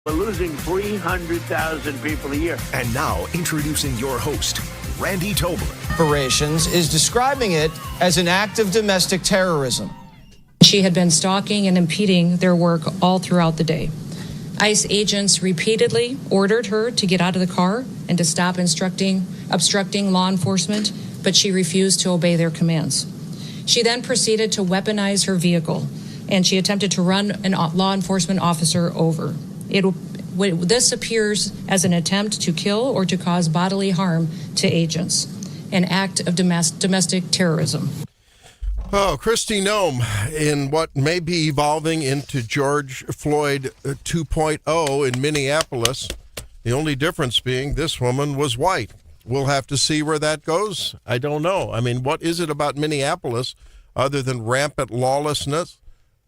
We're losing 300,000 people a year. And now, introducing your host, Randy Tobler. Operations is describing it as an act of domestic terrorism. She had been stalking and impeding their work all throughout the day. ICE agents repeatedly ordered her to get out of the car and to stop obstructing law enforcement, but she refused to obey their commands. She then proceeded to weaponize her vehicle, and she attempted to run a law enforcement officer over. This appears as an attempt to kill or to cause bodily harm to agents, an act of domestic terrorism. Oh, Kristi Noem, in what may be evolving into George Floyd 2.0 in Minneapolis, the only difference being this woman was white. We'll have to see where that goes. I don't know. I mean, what is it about Minneapolis other than rampant lawlessness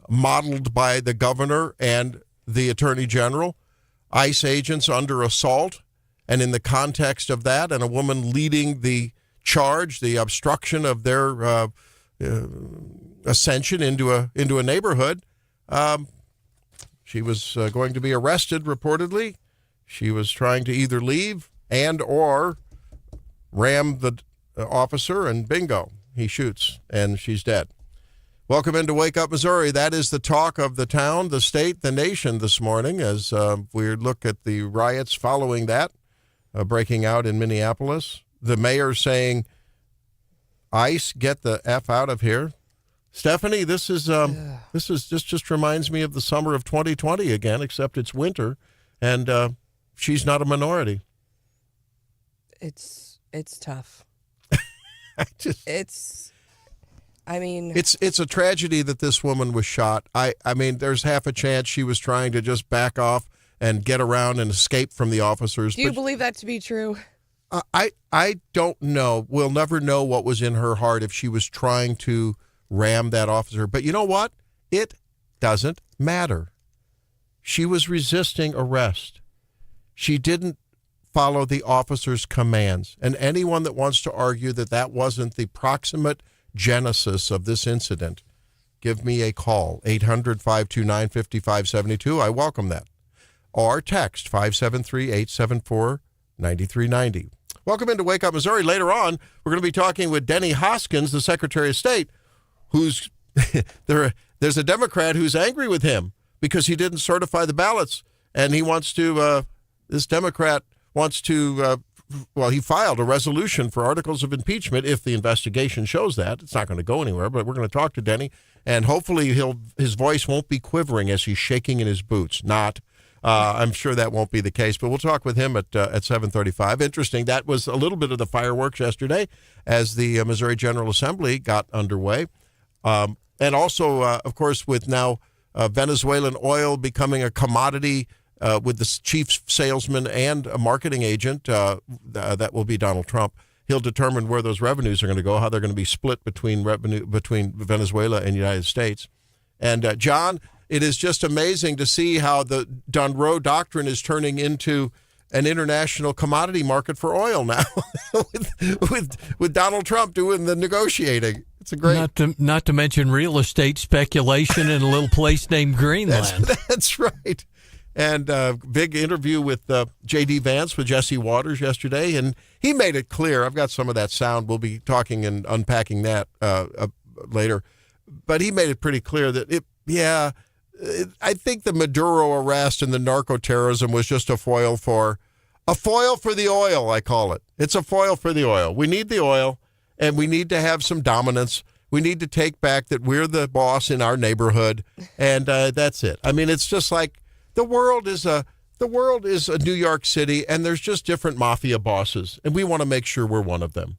modeled by the governor and the attorney general, ICE agents under assault, and in the context of that, and a woman leading the charge, the obstruction of their ascension into a neighborhood. She was going to be arrested, reportedly. She was trying to either leave and or ram the officer, and bingo, he shoots, and she's dead. Welcome into Wake Up Missouri. That is the talk of the town, the state, the nation this morning as we look at the riots following that, breaking out in Minneapolis. The mayor saying, ICE, get the F out of here. Stephanie, this just reminds me of the summer of 2020 again, except it's winter, and she's not a minority. It's tough. It's a tragedy that this woman was shot. I mean, there's half a chance she was trying to just back off and get around and escape from the officers. Do you believe that to be true? I don't know. We'll never know what was in her heart if she was trying to ram that officer. But you know what? It doesn't matter. She was resisting arrest. She didn't follow the officer's commands. And anyone that wants to argue that that wasn't the proximate genesis of this incident, give me a call, 800-529-5572. I welcome that. Or text 573-874-9390. Welcome into Wake Up Missouri. Later on, we're going to be talking with Denny Hoskins, the Secretary of State, who's there's a Democrat who's angry with him because he didn't certify the ballots, and he wants to. This Democrat wants to. He filed a resolution for articles of impeachment if the investigation shows that. It's not going to go anywhere, but we're going to talk to Denny, and hopefully his voice won't be quivering as he's shaking in his boots. I'm sure that won't be the case, but we'll talk with him at 7:35. Interesting. That was a little bit of the fireworks yesterday as the Missouri General Assembly got underway. And also, of course, with now Venezuelan oil becoming a commodity with the chief salesman and a marketing agent, that will be Donald Trump. He'll determine where those revenues are going to go, how they're going to be split between Venezuela and the United States. And John, it is just amazing to see how the Monroe Doctrine is turning into an international commodity market for oil now, with Donald Trump doing the negotiating. It's a great. Not to mention real estate speculation in a little place named Greenland. That's right. And big interview with J.D. Vance with Jesse Waters yesterday, and he made it clear. I've got some of that sound. We'll be talking and unpacking that later. But he made it pretty clear that I think the Maduro arrest and the narco-terrorism was just a foil for the oil, I call it. It's a foil for the oil. We need the oil, and we need to have some dominance. We need to take back that we're the boss in our neighborhood, and that's it. I mean, it's just like the world is a New York City, and there's just different mafia bosses, and we want to make sure we're one of them.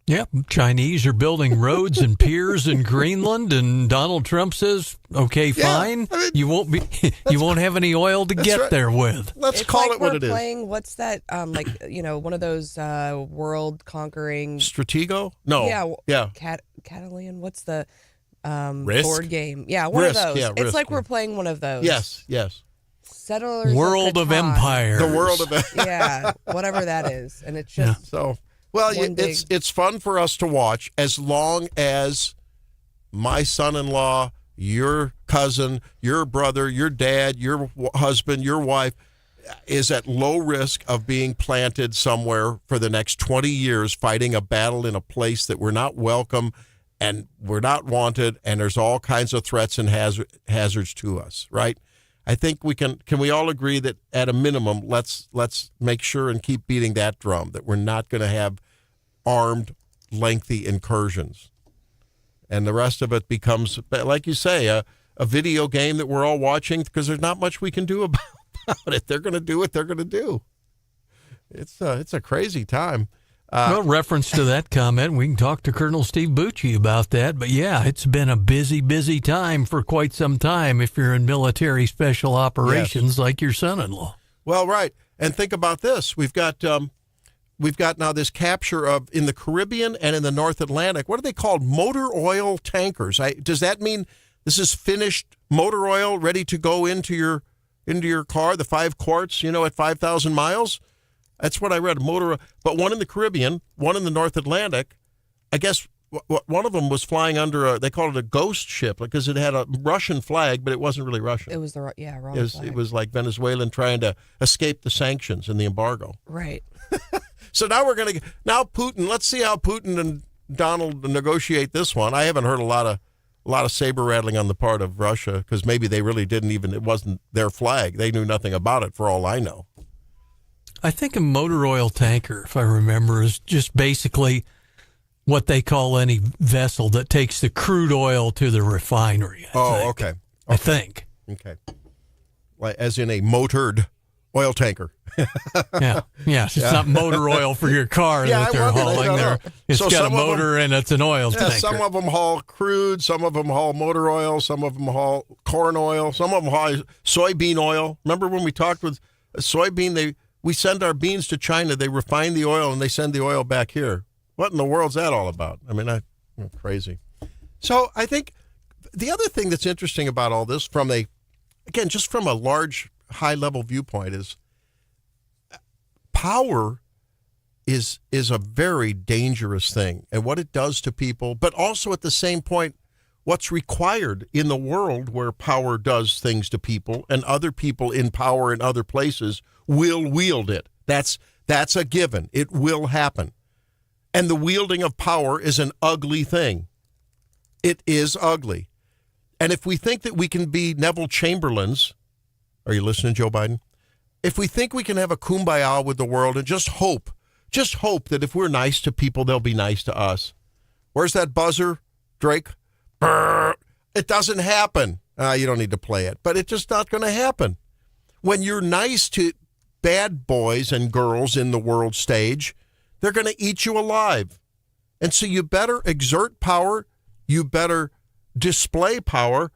Yeah, Chinese are building roads and piers in Greenland, and Donald Trump says, "Okay, fine. I mean, you won't have any oil to get right there with." Let's call it what it is. Playing what's that? One of those world conquering Stratego? No. Yeah. Catalan. What's the Risk? board game? Yeah, one Risk, of those. yeah, it's Risk, like we're playing one of those. Yes. Settlers World of Empires. The World of Yeah, whatever that is, and it's just so. Well, it's fun for us to watch as long as my son-in-law, your cousin, your brother, your dad, your husband, your wife is at low risk of being planted somewhere for the next 20 years fighting a battle in a place that we're not welcome and we're not wanted, and there's all kinds of threats and hazards to us, right? I think we can we all agree that at a minimum, let's make sure and keep beating that drum, that we're not going to have armed, lengthy incursions. And the rest of it becomes, like you say, a video game that we're all watching because there's not much we can do about it. They're going to do what they're going to do. It's a crazy time. Well, reference to that comment, we can talk to Colonel Steve Bucci about that. But yeah, it's been a busy, busy time for quite some time if you're in military special operations like your son-in-law. Well, right. And think about this. We've got now this capture of, in the Caribbean and in the North Atlantic, what are they called? Motor oil tankers. Does that mean this is finished motor oil ready to go into your car, the 5 quarts, at 5,000 miles? That's what I read, but one in the Caribbean, one in the North Atlantic. I guess one of them was flying under they called it a ghost ship because it had a Russian flag, but it wasn't really Russian. It was wrong flag. It was like Venezuelan trying to escape the sanctions and the embargo. Right. So now Putin, let's see how Putin and Donald negotiate this one. I haven't heard a lot of saber rattling on the part of Russia because maybe they really it wasn't their flag. They knew nothing about it for all I know. I think a motor oil tanker, if I remember, is just basically what they call any vessel that takes the crude oil to the refinery. Okay. I think. Okay. Like, as in a motored oil tanker. Yeah. It's not motor oil for your car that they're hauling there. It's got a motor and it's an oil tanker. Some of them haul crude, some of them haul motor oil, some of them haul corn oil, some of them haul soybean oil. Remember when we talked with soybean, we send our beans to China, they refine the oil, and they send the oil back here. What in the world's that all about? I mean, crazy. So I think the other thing that's interesting about all this just from a large, high-level viewpoint is power is a very dangerous thing and what it does to people, but also at the same point, what's required in the world where power does things to people and other people in power in other places will wield it. That's a given. It will happen. And the wielding of power is an ugly thing. It is ugly. And if we think that we can be Neville Chamberlains, are you listening, Joe Biden? If we think we can have a kumbaya with the world and just hope that if we're nice to people, they'll be nice to us. Where's that buzzer, Drake? Brr. It doesn't happen. You don't need to play it, but it's just not going to happen. When you're nice to bad boys and girls in the world stage, they're going to eat you alive. And so you better exert power, you better display power,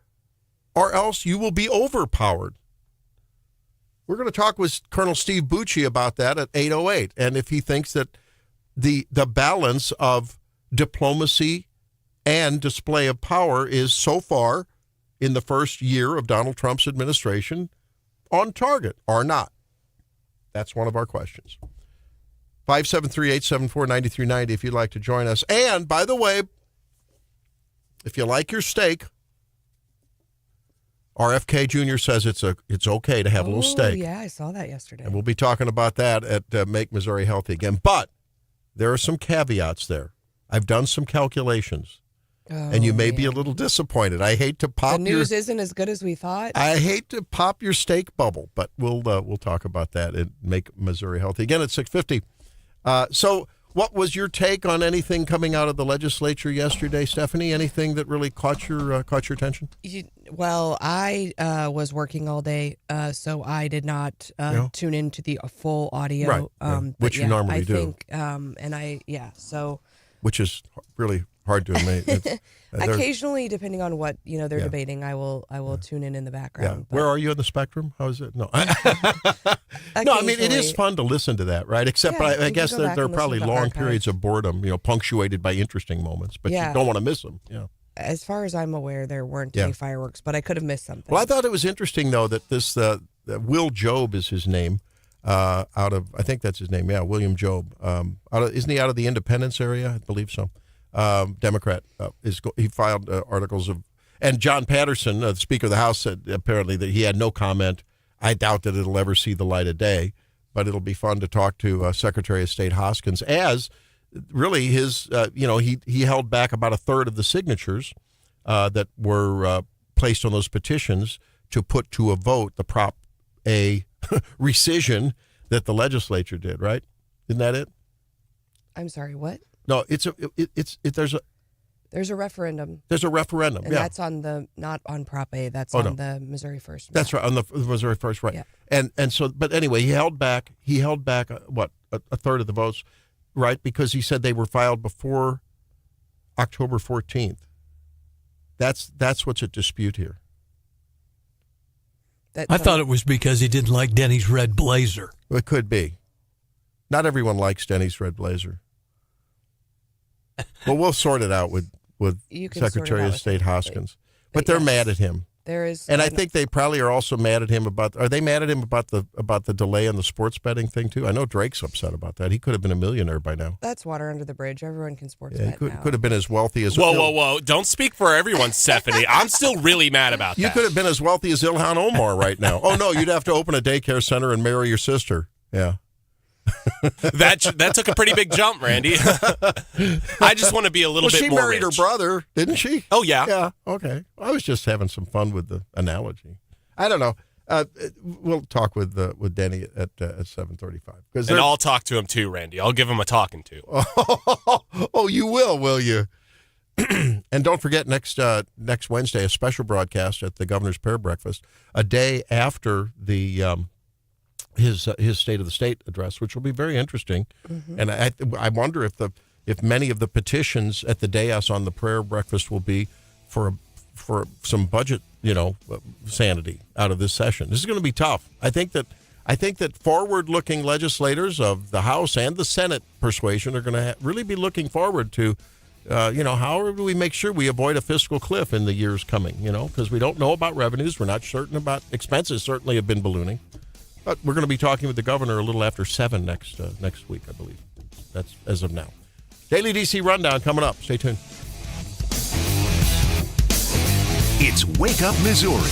or else you will be overpowered. We're going to talk with Colonel Steve Bucci about that at 8:08, and if he thinks that the balance of diplomacy and display of power is so far in the first year of Donald Trump's administration on target or not. That's one of our questions. 573-874-9390 if you'd like to join us. And, by the way, if you like your steak, RFK Jr. says it's okay to have a little steak. Yeah, I saw that yesterday. And we'll be talking about that at Make Missouri Healthy again. But there are some caveats there. I've done some calculations. And you may be a little disappointed. I hate to pop the news isn't as good as we thought. I hate to pop your steak bubble, but we'll talk about that and Make Missouri Healthy again at 6:50. So, what was your take on anything coming out of the legislature yesterday, Stephanie? Anything that really caught your attention? Well, I was working all day, so I did not tune into the full audio. Right. Which you normally do. I think, so. Which is really hard to admit. Occasionally, depending on what they're debating, I will tune in the background. Yeah. Where are you on the spectrum? How is it? No. No, I mean, it is fun to listen to that, right? Except I guess there are probably long periods of boredom, punctuated by interesting moments, but you don't want to miss them. Yeah. As far as I'm aware, there weren't any fireworks, but I could have missed something. Well, I thought it was interesting, though, that this Will Job is his name. I think that's his name. Yeah, William Job. Isn't he out of the Independence area? I believe so. Democrat. He filed articles of And John Patterson, the Speaker of the House, said apparently that he had no comment. I doubt that it'll ever see the light of day, but it'll be fun to talk to Secretary of State Hoskins as really his, he held back about a third of the signatures that were placed on those petitions to put to a vote the Prop A rescission that the legislature did, right? Isn't that it? I'm sorry, what? No, There's a referendum. There's a referendum, And yeah. that's on not on Prop A, that's on the Missouri First. That's right, on the Missouri First, right. Yeah. And so, but anyway, he held back a third of the votes, right? Because he said they were filed before October 14th. That's what's at dispute here. I thought it was because he didn't like Denny's red blazer. It could be. Not everyone likes Denny's red blazer. Well, we'll sort it out with Secretary of State Hoskins. But they're mad at him. There is, and I think they probably are also mad at him about. Are they mad at him about the delay on the sports betting thing too? I know Drake's upset about that. He could have been a millionaire by now. That's water under the bridge. Everyone can sports bet he now. could have been as wealthy as. Whoa! Don't speak for everyone, Stephanie. I'm still really mad about that. You could have been as wealthy as Ilhan Omar right now. Oh no, you'd have to open a daycare center and marry your sister. Yeah. That took a pretty big jump, Randy. I just want to be a little bit more she married rich. her brother, didn't she? Oh, yeah. Yeah, okay. I was just having some fun with the analogy. I don't know. We'll talk with Denny at 7:35. And I'll talk to him too, Randy. I'll give him a talking to. Oh, you will you? And don't forget next Wednesday, a special broadcast at the Governor's Prayer Breakfast, a day after the his State of the State address, which will be very interesting. Mm-hmm. And I wonder if many of the petitions at the dais on the prayer breakfast will be for some budget, sanity out of this session. This is going to be tough. I think that forward-looking legislators of the House and the Senate persuasion are going to really be looking forward to, how do we make sure we avoid a fiscal cliff in the years coming? Because we don't know about revenues, we're not certain about expenses. Certainly have been ballooning. But we're going to be talking with the governor a little after 7 next week, I believe. That's as of now. Daily DC Rundown coming up. Stay tuned. It's Wake Up Missouri.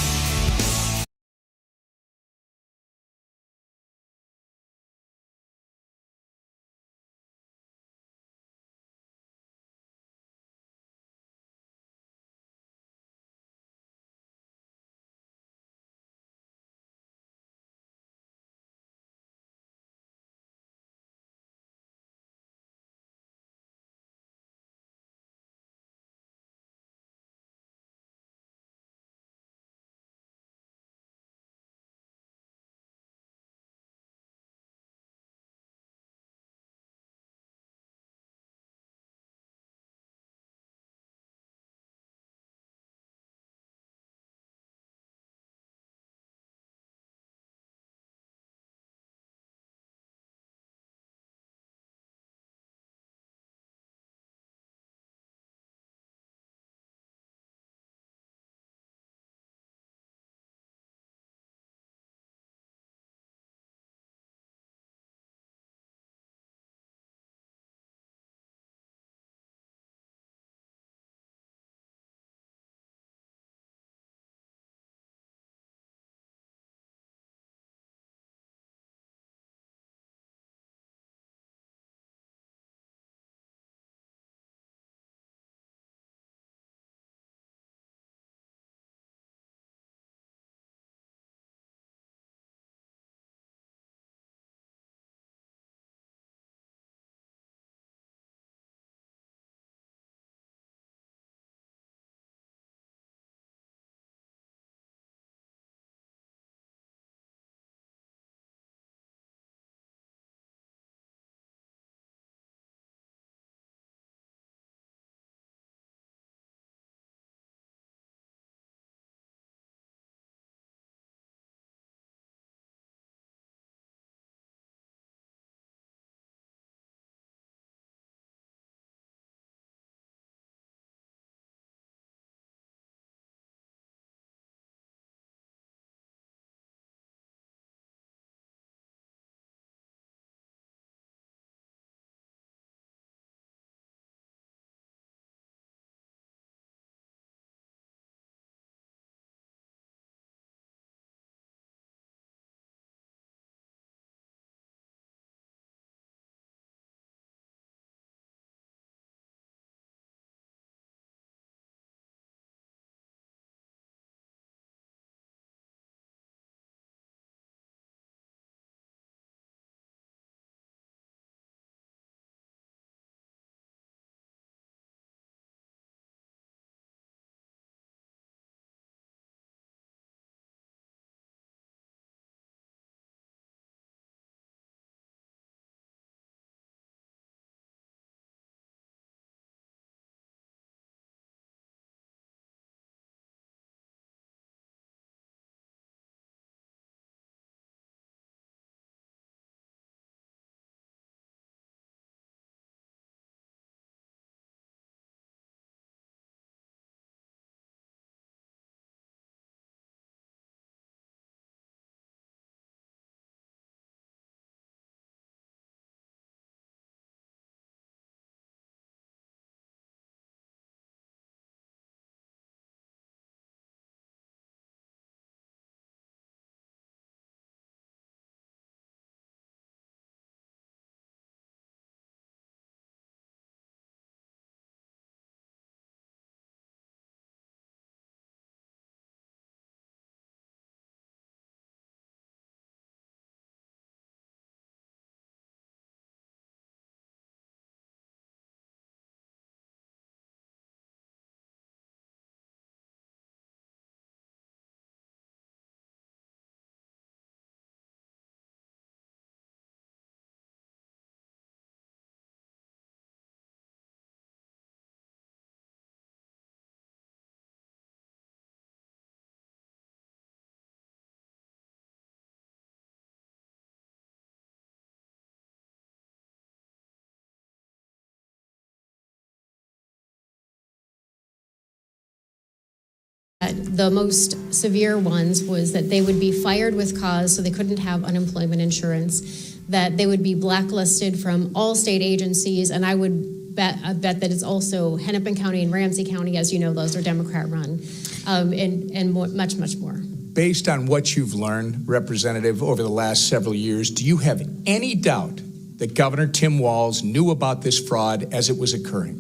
The most severe ones was that they would be fired with cause, so they couldn't have unemployment insurance, that they would be blacklisted from all state agencies, and I would bet that it's also Hennepin County and Ramsey County, as you know, those are Democrat-run, and much, much more. Based on what you've learned, Representative, over the last several years, do you have any doubt that Governor Tim Walz knew about this fraud as it was occurring?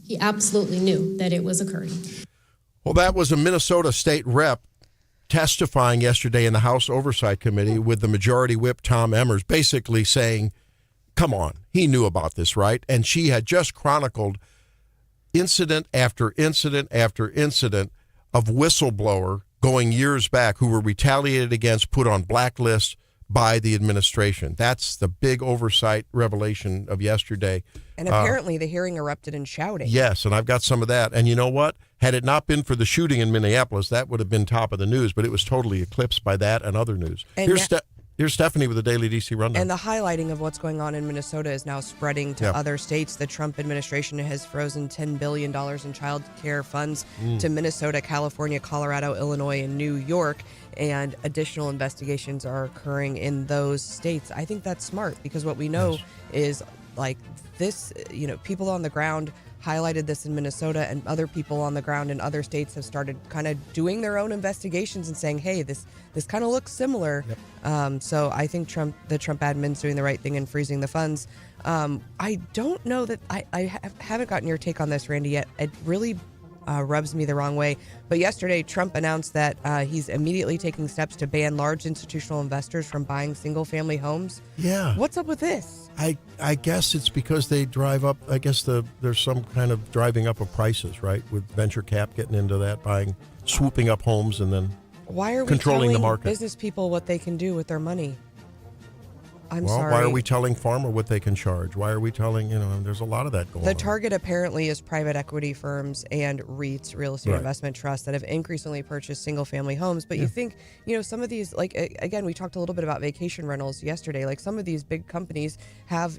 He absolutely knew that it was occurring. Well, that was a Minnesota state rep testifying yesterday in the House Oversight Committee with the Majority Whip Tom Emmers, basically saying, come on, he knew about this, right? And she had just chronicled incident after incident after incident of whistleblower going years back who were retaliated against, put on blacklists by the administration. That's the big oversight revelation of yesterday. And apparently the hearing erupted in shouting. Yes, and I've got some of that. And you know what? Had it not been for the shooting in Minneapolis, that would have been top of the news, but it was totally eclipsed by that and other news. And Here's Stephanie with the Daily DC Rundown. And the highlighting of what's going on in Minnesota is now spreading to other states. The Trump administration has frozen $10 billion in child care funds to Minnesota, California, Colorado, Illinois, and New York. And additional investigations are occurring in those states. I think that's smart because what we know is like this, people on the ground highlighted this in Minnesota, and other people on the ground in other states have started kind of doing their own investigations and saying, hey, this kind of looks similar. So I think the Trump admin's doing the right thing in freezing the funds. I don't know that I haven't gotten your take on this, Randy, yet. It really rubs me the wrong way. But yesterday, Trump announced that he's immediately taking steps to ban large institutional investors from buying single-family homes. Yeah. What's up with this? I guess it's because they drive up. I guess there's some kind of driving up of prices, right? With venture cap getting into that, swooping up homes and then controlling the market. Business people what they can do with their money? I'm sorry. Why are we telling Farmer what they can charge? Why are we telling, there's a lot of that going on. The target apparently is private equity firms and REITs, real estate investment trusts, that have increasingly purchased single-family homes. But you think, some of these, like, again, we talked a little bit about vacation rentals yesterday. Like, some of these big companies have,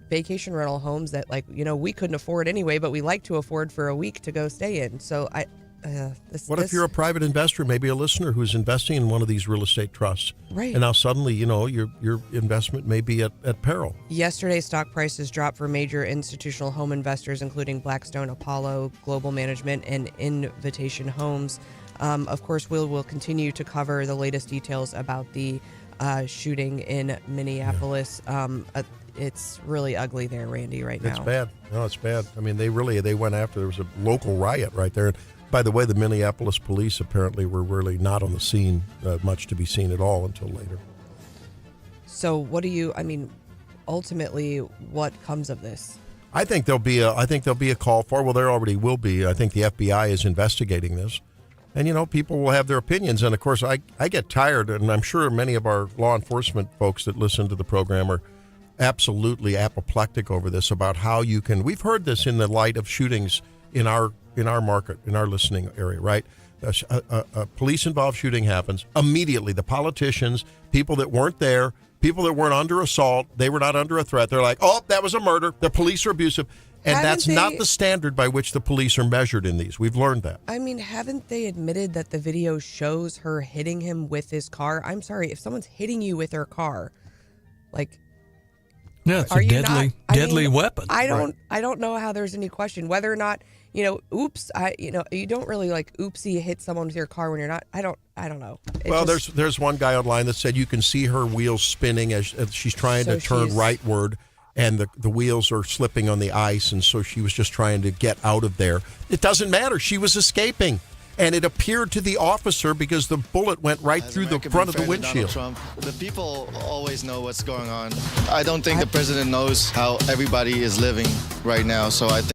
vacation rental homes that, like, we couldn't afford anyway, but we like to afford for a week to go stay in. So if you're a private investor, maybe a listener who's investing in one of these real estate trusts, right? And now suddenly, your investment may be at peril. Yesterday's stock prices dropped for major institutional home investors, including Blackstone, Apollo Global Management, and Invitation Homes. Of course, we'll continue to cover the latest details about the shooting in Minneapolis. It's really ugly there, Randy, right now. It's bad. No, it's bad. I mean, they went after, there was a local riot right there. By the way, the Minneapolis police apparently were really not on the scene, much to be seen at all until later. So ultimately, what comes of this? I think there'll be a call for, well, there already will be. I think the FBI is investigating this. And, people will have their opinions. And, of course, I get tired, and I'm sure many of our law enforcement folks that listen to the program are absolutely apoplectic over this, about how you can, we've heard this in the light of shootings in our market, in our listening area, right? A police-involved shooting happens. Immediately, the politicians, people that weren't there, people that weren't under assault, they were not under a threat. They're like, oh, that was a murder. The police are abusive. And that's not the standard by which the police are measured in these. We've learned that. I mean, haven't they admitted that the video shows her hitting him with his car? I'm sorry, if someone's hitting you with their car, like... Yeah, it's a deadly weapon. I don't know how there's any question whether or not, you don't really like oopsie hit someone with your car when you're not. I don't know. There's one guy online that said you can see her wheels spinning as she's trying to turn rightward, and the wheels are slipping on the ice, and so she was just trying to get out of there. It doesn't matter. She was escaping. And it appeared to the officer because the bullet went right through the front of the windshield. Trump, the people always know what's going on. I don't think the president knows how everybody is living right now. So I think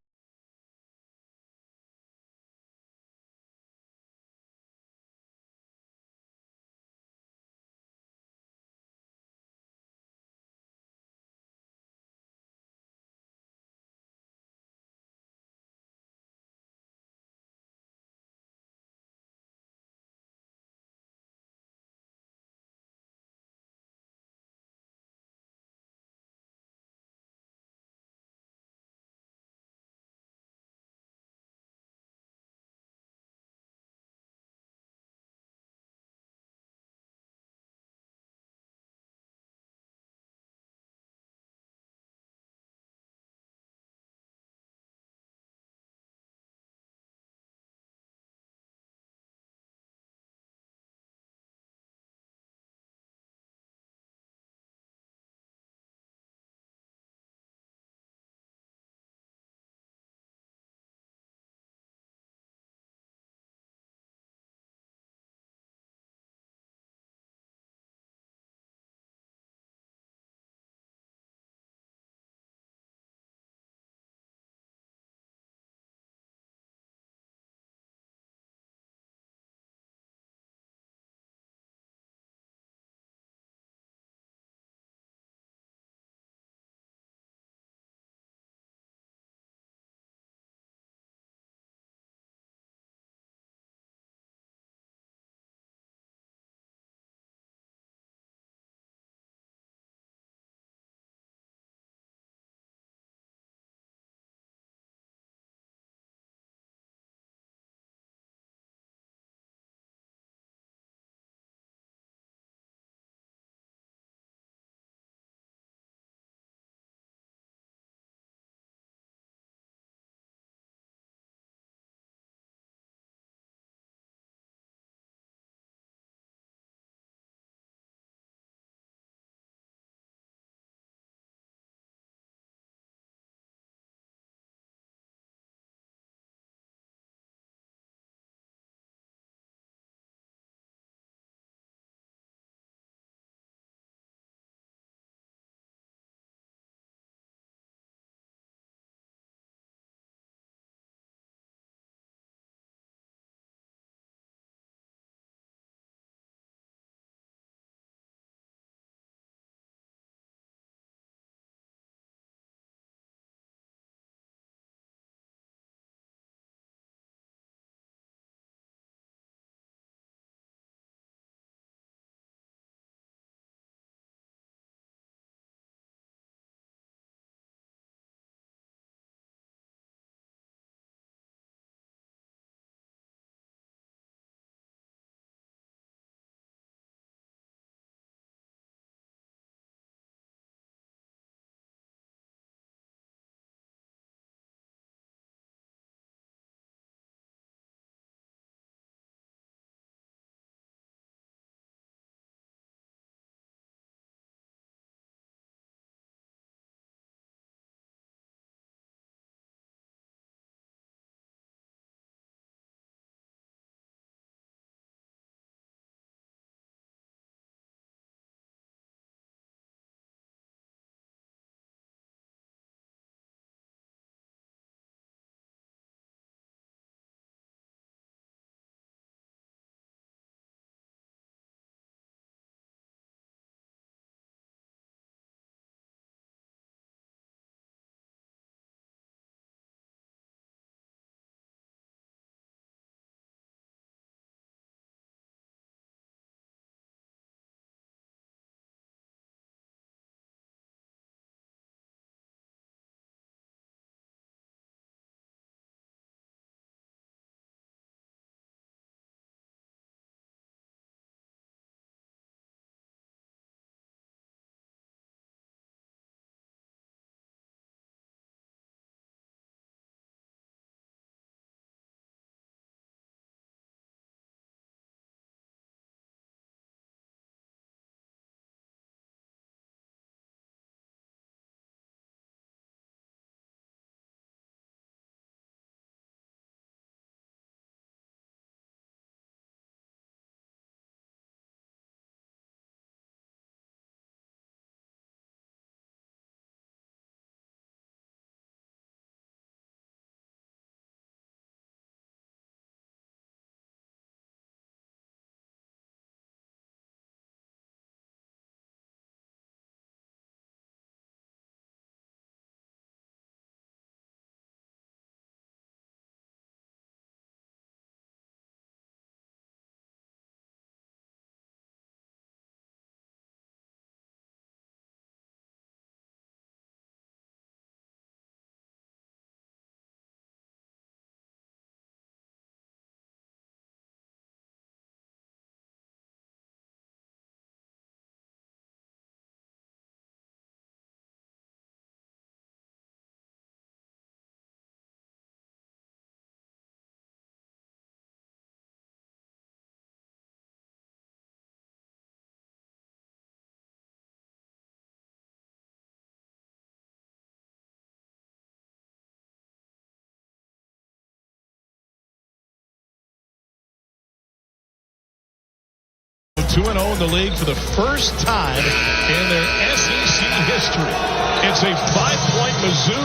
2-0 in the league for the first time in their SEC history. It's a 5-point Mizzou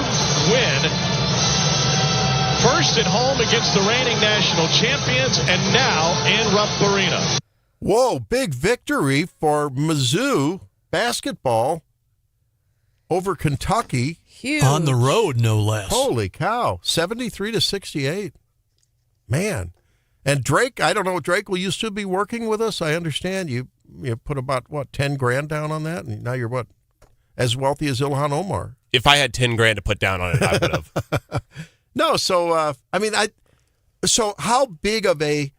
win. First at home against the reigning national champions, and now in Rupp Arena. Whoa, big victory for Mizzou basketball over Kentucky. Huge. On the road, no less. Holy cow, 73-68. Man. And Drake, I don't know, Drake, will you still be working with us? I understand you put about, what, 10 grand down on that? And now you're, what, as wealthy as Ilhan Omar. If I had 10 grand to put down on it, I would have. No, so, so how big of a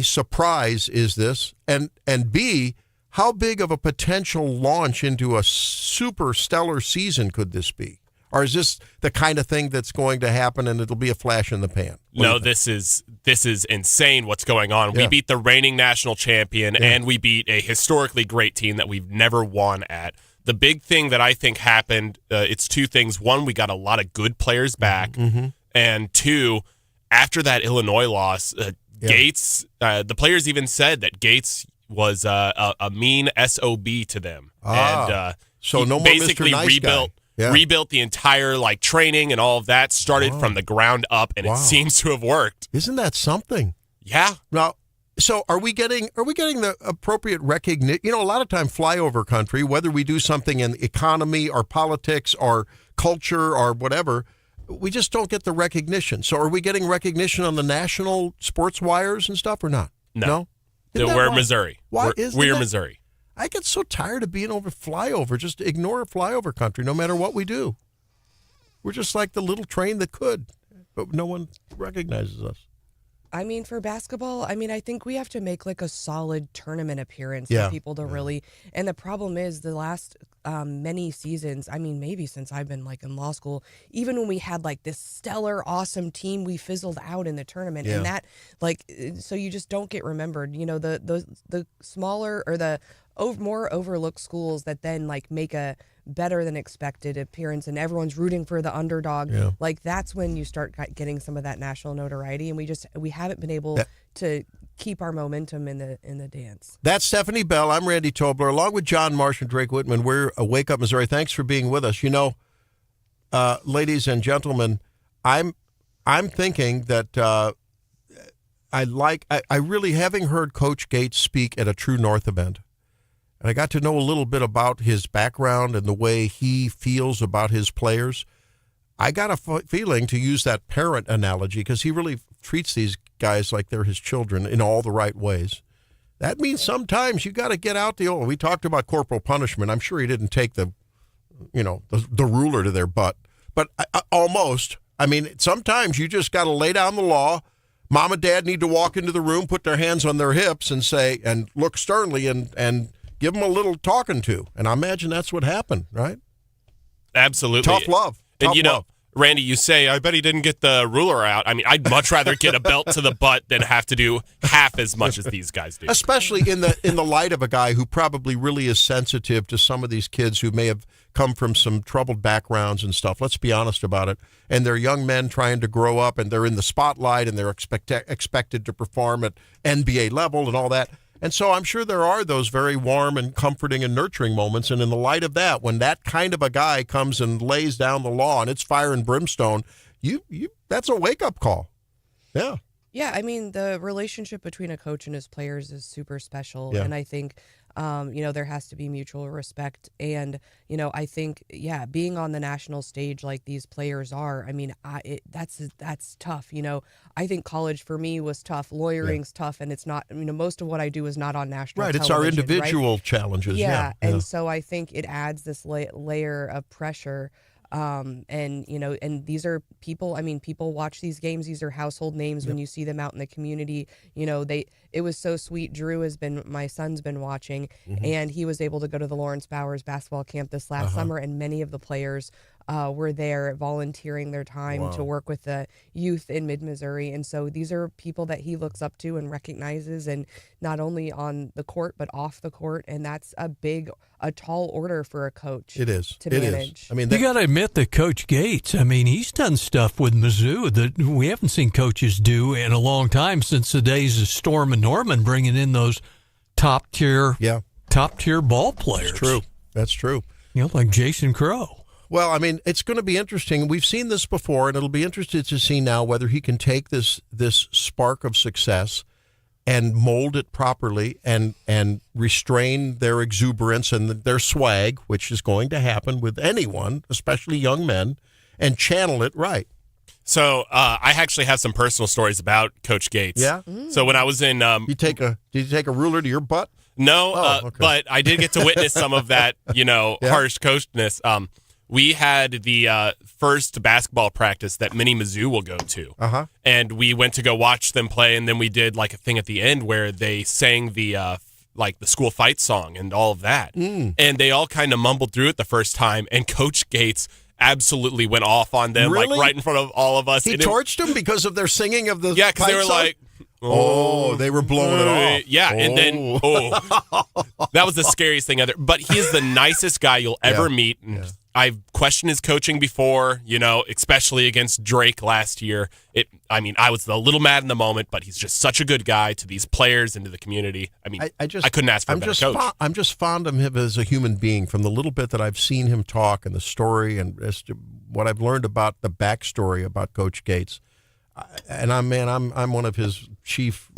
surprise is this? And B, how big of a potential launch into a super stellar season could this be? Or is this the kind of thing that's going to happen and it'll be a flash in the pan? No, this is insane what's going on. Yeah. We beat the reigning national champion, and we beat a historically great team that we've never won at. The big thing that I think happened, it's two things. One, we got a lot of good players back. Mm-hmm. And two, after that Illinois loss, Gates, the players even said that Gates was a mean SOB to them. And so no more basically Mr. Nice Guy. Rebuilt the entire training and all of that, started from the ground up, and it seems to have worked. Isn't that something? Yeah. Now, so are we getting the appropriate recognition? A lot of time flyover country, whether we do something in economy or politics or culture or whatever, we just don't get the recognition. So are we getting recognition on the national sports wires and stuff or not? No? We're Missouri. Why we're Missouri. I get so tired of being over flyover. Just ignore flyover country no matter what we do. We're just like the little train that could, but no one recognizes us. I mean, for basketball, I think we have to make a solid tournament appearance for people to really. And the problem is the last many seasons, maybe since I've been in law school, even when we had this stellar, awesome team, we fizzled out in the tournament. And that, so you just don't get remembered. The smaller or the more overlooked schools that then make a better than expected appearance and everyone's rooting for the underdog. Yeah. That's when you start getting some of that national notoriety, and we haven't been able to keep our momentum in the dance. That's Stephanie Bell. I'm Randy Tobler, along with John Marsh and Drake Whitman. We're Wake Up Missouri. Thanks for being with us. Ladies and gentlemen, I'm thinking that I really, having heard Coach Gates speak at a True North event, and I got to know a little bit about his background and the way he feels about his players. I got a feeling, to use that parent analogy, because he really treats these guys like they're his children in all the right ways. That means sometimes you got to get out we talked about corporal punishment. I'm sure he didn't take the ruler to their butt, but almost. Sometimes you just got to lay down the law. Mom and dad need to walk into the room, put their hands on their hips and say, and look sternly and give them a little talking to. And I imagine that's what happened, right? Absolutely. Tough love. And Randy, you say, I bet he didn't get the ruler out. I'd much rather get a belt to the butt than have to do half as much as these guys do. Especially in the light of a guy who probably really is sensitive to some of these kids who may have come from some troubled backgrounds and stuff. Let's be honest about it. And they're young men trying to grow up, and they're in the spotlight, and they're expected to perform at NBA level and all that. And so I'm sure there are those very warm and comforting and nurturing moments. And in the light of that, when that kind of a guy comes and lays down the law and it's fire and brimstone, that's a wake-up call. Yeah. Yeah, the relationship between a coach and his players is super special. Yeah. And I think, there has to be mutual respect. And, I think, being on the national stage like these players are, that's tough. I think college for me was tough. Lawyering's tough. And it's not, most of what I do is not on national television. It's our individual challenges. Yeah. And so I think it adds this layer of pressure. And these are people, people watch these games. These are household names when you see them out in the community. It was so sweet. My son's been watching, and he was able to go to the Lawrence Bowers basketball camp this last summer, and many of the players were there volunteering their time to work with the youth in mid-Missouri. And so these are people that he looks up to and recognizes, and not only on the court, but off the court. And that's a tall order for a coach. It is. To manage. You got to admit that Coach Gates, he's done stuff with Mizzou that we haven't seen coaches do in a long time, since the days of Storm and Norman, bringing in those top tier ball players. That's true. That's true. Like Jason Crow. Well, I mean, it's going to be interesting. We've seen this before, and it'll be interesting to see now whether he can take this spark of success and mold it properly and restrain their exuberance and their swag, which is going to happen with anyone, especially young men, and channel it right. So I actually have some personal stories about Coach Gates. Yeah? So when I was in... did you take a ruler to your butt? No, okay. but I did get to witness some of that, harsh coachness. We had the first basketball practice that Mini Mizzou will go to. Uh-huh. And we went to go watch them play, and then we did like a thing at the end where they sang the the school fight song and all of that. And they all kind of mumbled through it the first time, and Coach Gates absolutely went off on them, Really? right in front of all of us. He torched them because of their singing of the Yeah, because they fight were song? like... Oh, they were blowing it off. Yeah, and then that was the scariest thing ever. But he is the nicest guy you'll ever meet. And I've questioned his coaching before, especially against Drake last year. I was a little mad in the moment, but he's just such a good guy to these players and to the community. I couldn't ask for a better coach. I'm just fond of him as a human being from the little bit that I've seen him talk and the story and as to what I've learned about the backstory about Coach Gates. And I'm one of his chief,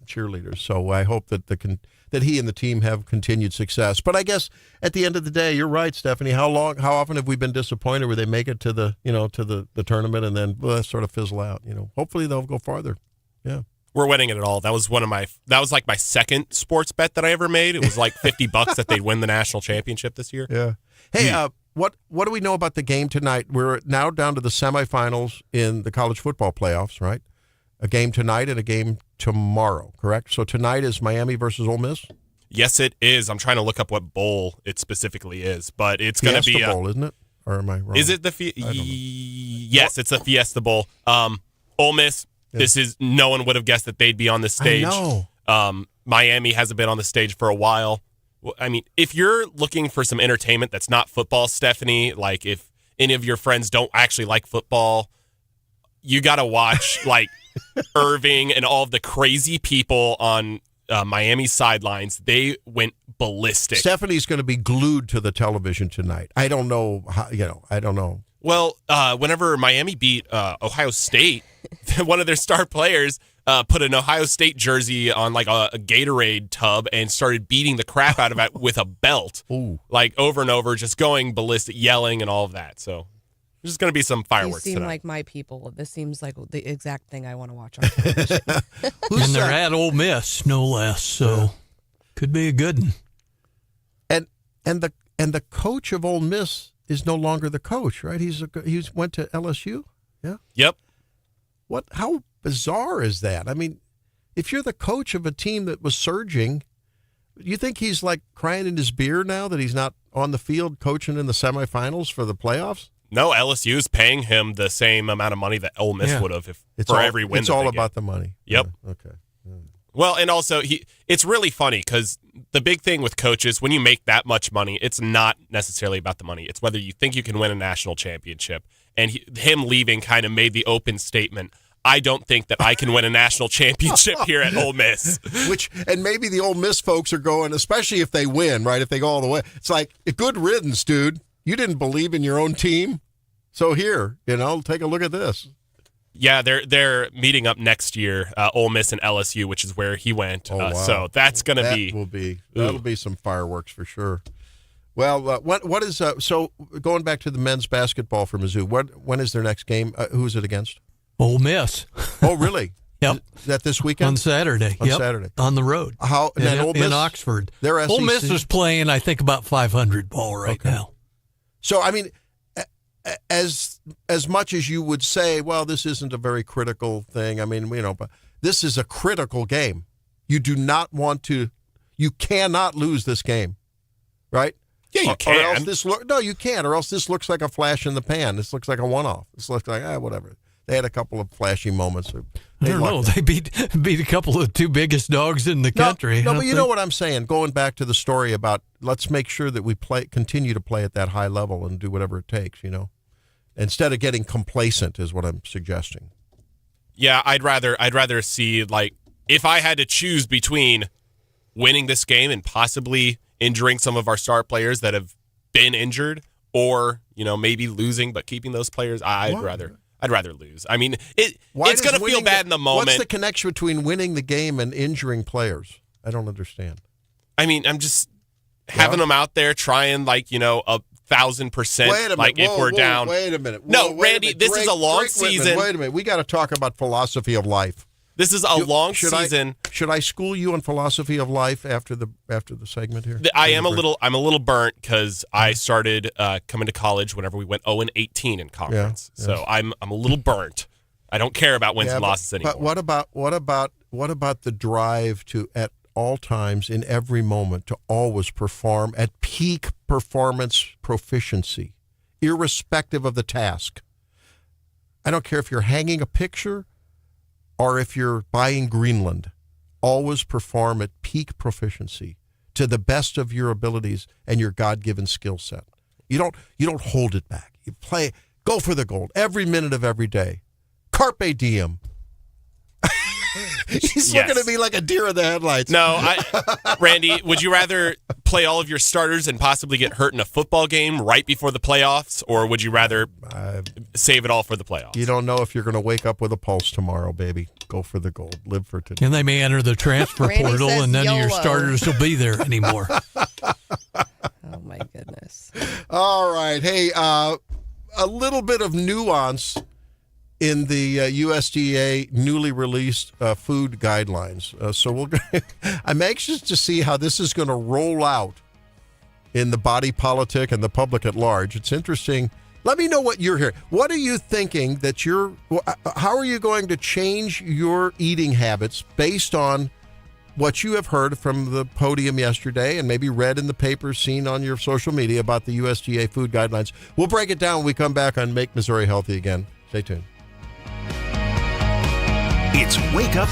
cheerleaders. So I hope that that he and the team have continued success. But I guess at the end of the day, you're right, Stephanie. How often have we been disappointed where they make it to the the tournament and then sort of fizzle out? Hopefully they'll go farther. Yeah. We're winning it all. That was like my second sports bet that I ever made. It was like $50 that they'd win the national championship this year. Yeah. Hey, what do we know about the game tonight? We're now down to the semifinals in the college football playoffs, right? A game tonight and a game tomorrow, correct? So tonight is Miami versus Ole Miss? Yes, it is. I'm trying to look up what bowl it specifically is, but it's going to be Fiesta Bowl, isn't it? Or am I wrong? Is it the Yes, it's the Fiesta Bowl. Ole Miss, no one would have guessed that they'd be on this stage. I know. Miami hasn't been on the stage for a while. I mean, if you're looking for some entertainment that's not football, Stephanie, like if any of your friends don't actually like football, you got to watch like Irving and all of the crazy people on Miami's sidelines. They went ballistic. Stephanie's going to be glued to the television tonight. I don't know how, I don't know. Well, whenever Miami beat Ohio State, one of their star players put an Ohio State jersey on like a Gatorade tub and started beating the crap out of it with a belt. Ooh. Like over and over, just going ballistic, yelling and all of that. So there's just going to be some fireworks You seem tonight. like my people. This seems like the exact thing I want to watch on television. And they're at Ole Miss, no less. So could be a good one. And the coach of Ole Miss is no longer the coach, right? He's went to LSU. Yeah. Yep. How bizarre is that? I mean, if you're the coach of a team that was surging, you think he's like crying in his beer now that he's not on the field coaching in the semifinals for the playoffs? No, LSU is paying him the same amount of money that Ole Miss would have every win. It's that all they about get. the money. Yep. Yeah, okay. Yeah. Well, and also it's really funny because the big thing with coaches, when you make that much money, it's not necessarily about the money. It's whether you think you can win a national championship. And him leaving kind of made the open statement, I don't think that I can win a national championship here at Ole Miss. And maybe the Ole Miss folks are going, especially if they win, right? If they go all the way. It's like, good riddance, dude. You didn't believe in your own team. So here, take a look at this. Yeah, they're meeting up next year, Ole Miss and LSU, which is where he went. Oh, wow. So that's going to That'll be some fireworks for sure. Well, what is so going back to the men's basketball for Mizzou? When is their next game? Who's it against? Ole Miss. Oh, really? Yep. Is that this weekend? On Saturday. Saturday. On the road. How Ole Miss, in Oxford. Their SEC. Ole Miss is playing, I think, about 500 ball right now. So, I mean, as much as you would say, well, this isn't a very critical thing. I mean, but this is a critical game. You cannot lose this game, right? Yeah, you can. Or else you can't. Or else this looks like a flash in the pan. This looks like a one-off. This looks like whatever. They had a couple of flashy moments. I don't know. They beat a couple of the two biggest dogs in the country. No, but you know what I'm saying. Going back to the story about let's make sure that we continue to play at that high level and do whatever it takes. Instead of getting complacent is what I'm suggesting. Yeah, I'd rather see, like, if I had to choose between winning this game and possibly injuring some of our star players that have been injured, or maybe losing but keeping those players. I'd rather lose. I mean, it's going to feel bad in the moment. What's the connection between winning the game and injuring players? I don't understand. I mean, I'm just having them out there trying 1,000%. Wait a minute. Like if we're down. Wait a minute. Randy, this is a long season. Wait a minute. We got to talk about philosophy of life. This is a long season. Should I school you on philosophy of life after the segment here? I'm a little burnt because I started coming to college whenever we went 0-18 in conference. Yeah, so I'm a little burnt. I don't care about wins and losses anymore. But what about the drive to at all times in every moment to always perform at peak performance proficiency, irrespective of the task? I don't care if you're hanging a picture or if you're buying Greenland, always perform at peak proficiency to the best of your abilities and your God-given skill set. You don't hold it back. You go for the gold every minute of every day. Carpe diem. He's looking at me like a deer in the headlights. No, Randy, would you rather play all of your starters and possibly get hurt in a football game right before the playoffs, or would you rather save it all for the playoffs? You don't know if you're going to wake up with a pulse tomorrow, baby. Go for the gold. Live for today. And they may enter the transfer portal, and none of your starters will be there anymore. Oh, my goodness. All right. Hey, a little bit of nuance in the USDA newly released food guidelines. I'm anxious to see how this is going to roll out in the body politic and the public at large. It's interesting. Let me know what you're hearing. What are you thinking how are you going to change your eating habits based on what you have heard from the podium yesterday and maybe read in the papers, seen on your social media about the USDA food guidelines? We'll break it down when we come back on Make Missouri Healthy Again. Stay tuned. It's Wake Up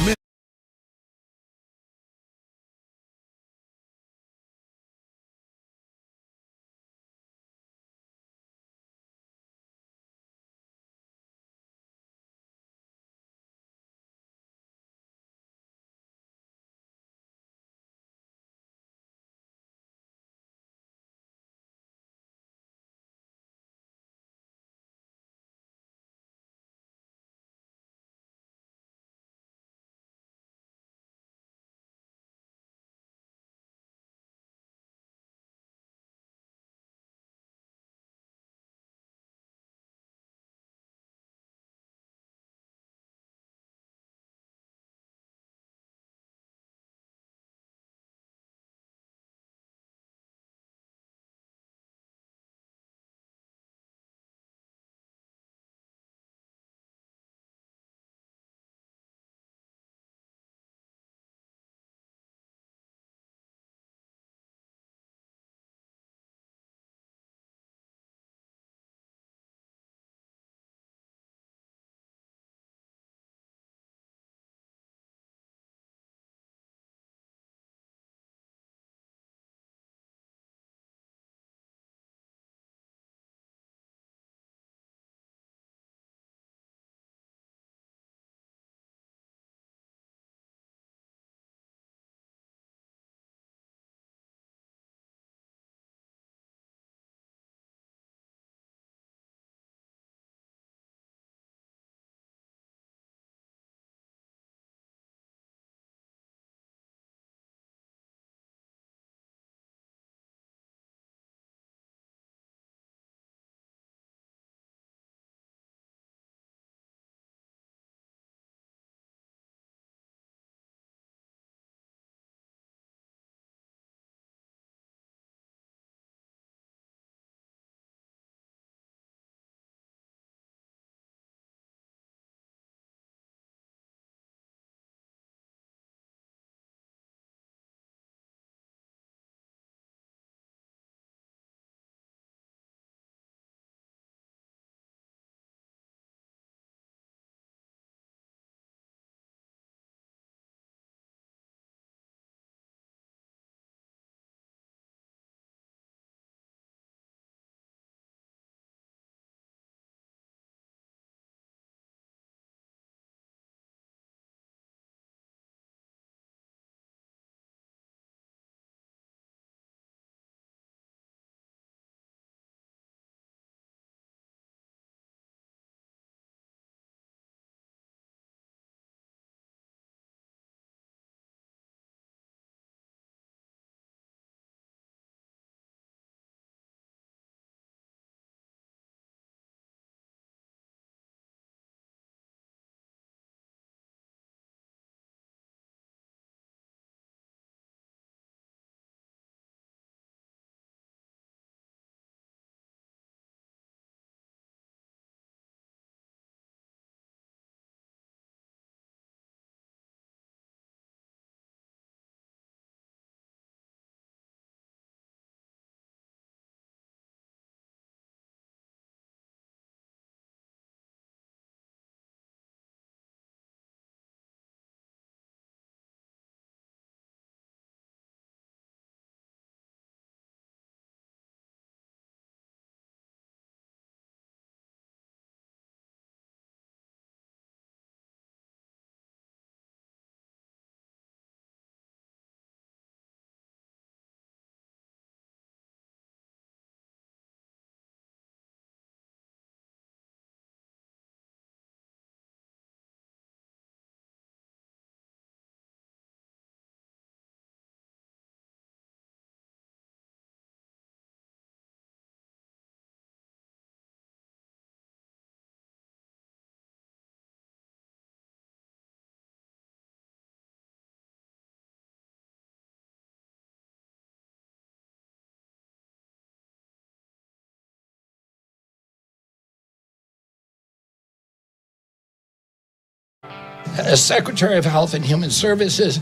As Secretary of Health and Human Services,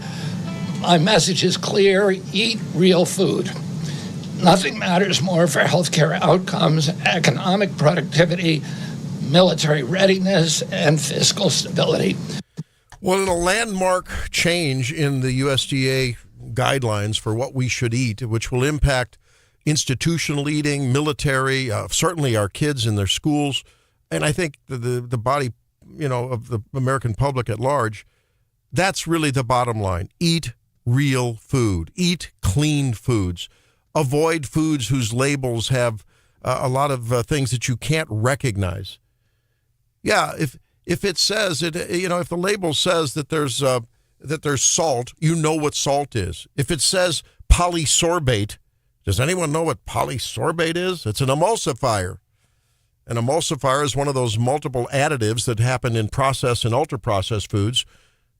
my message is clear: eat real food. Nothing matters more for healthcare outcomes, economic productivity, military readiness, and fiscal stability. Well, in a landmark change in the USDA guidelines for what we should eat, which will impact institutional eating, military, certainly our kids in their schools, and I think the body, of the American public at large, that's really the bottom line. Eat real food. Eat clean foods. Avoid foods whose labels have a lot of things that you can't recognize. Yeah, if it says it, if the label says that there's salt, you know what salt is. If it says polysorbate, does anyone know what polysorbate is? It's an emulsifier. An emulsifier is one of those multiple additives that happen in processed and ultra-processed foods.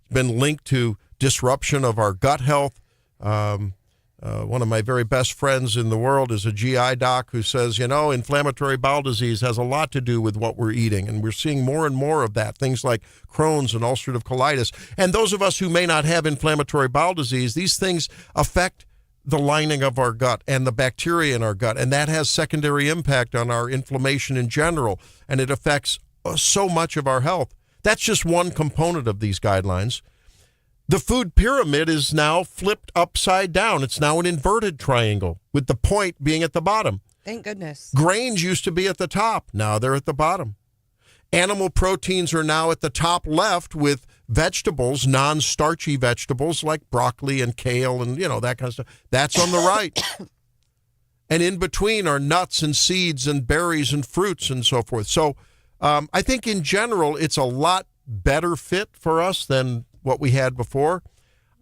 It's been linked to disruption of our gut health. One of my very best friends in the world is a GI doc who says, inflammatory bowel disease has a lot to do with what we're eating. And we're seeing more and more of that, things like Crohn's and ulcerative colitis. And those of us who may not have inflammatory bowel disease, these things affect the lining of our gut and the bacteria in our gut. And that has secondary impact on our inflammation in general. And it affects so much of our health. That's just one component of these guidelines. The food pyramid is now flipped upside down. It's now an inverted triangle with the point being at the bottom. Thank goodness. Grains used to be at the top. Now they're at the bottom. Animal proteins are now at the top left, with vegetables, non-starchy vegetables like broccoli and kale and, that kind of stuff. That's on the right. And in between are nuts and seeds and berries and fruits and so forth. So I think in general, it's a lot better fit for us than what we had before.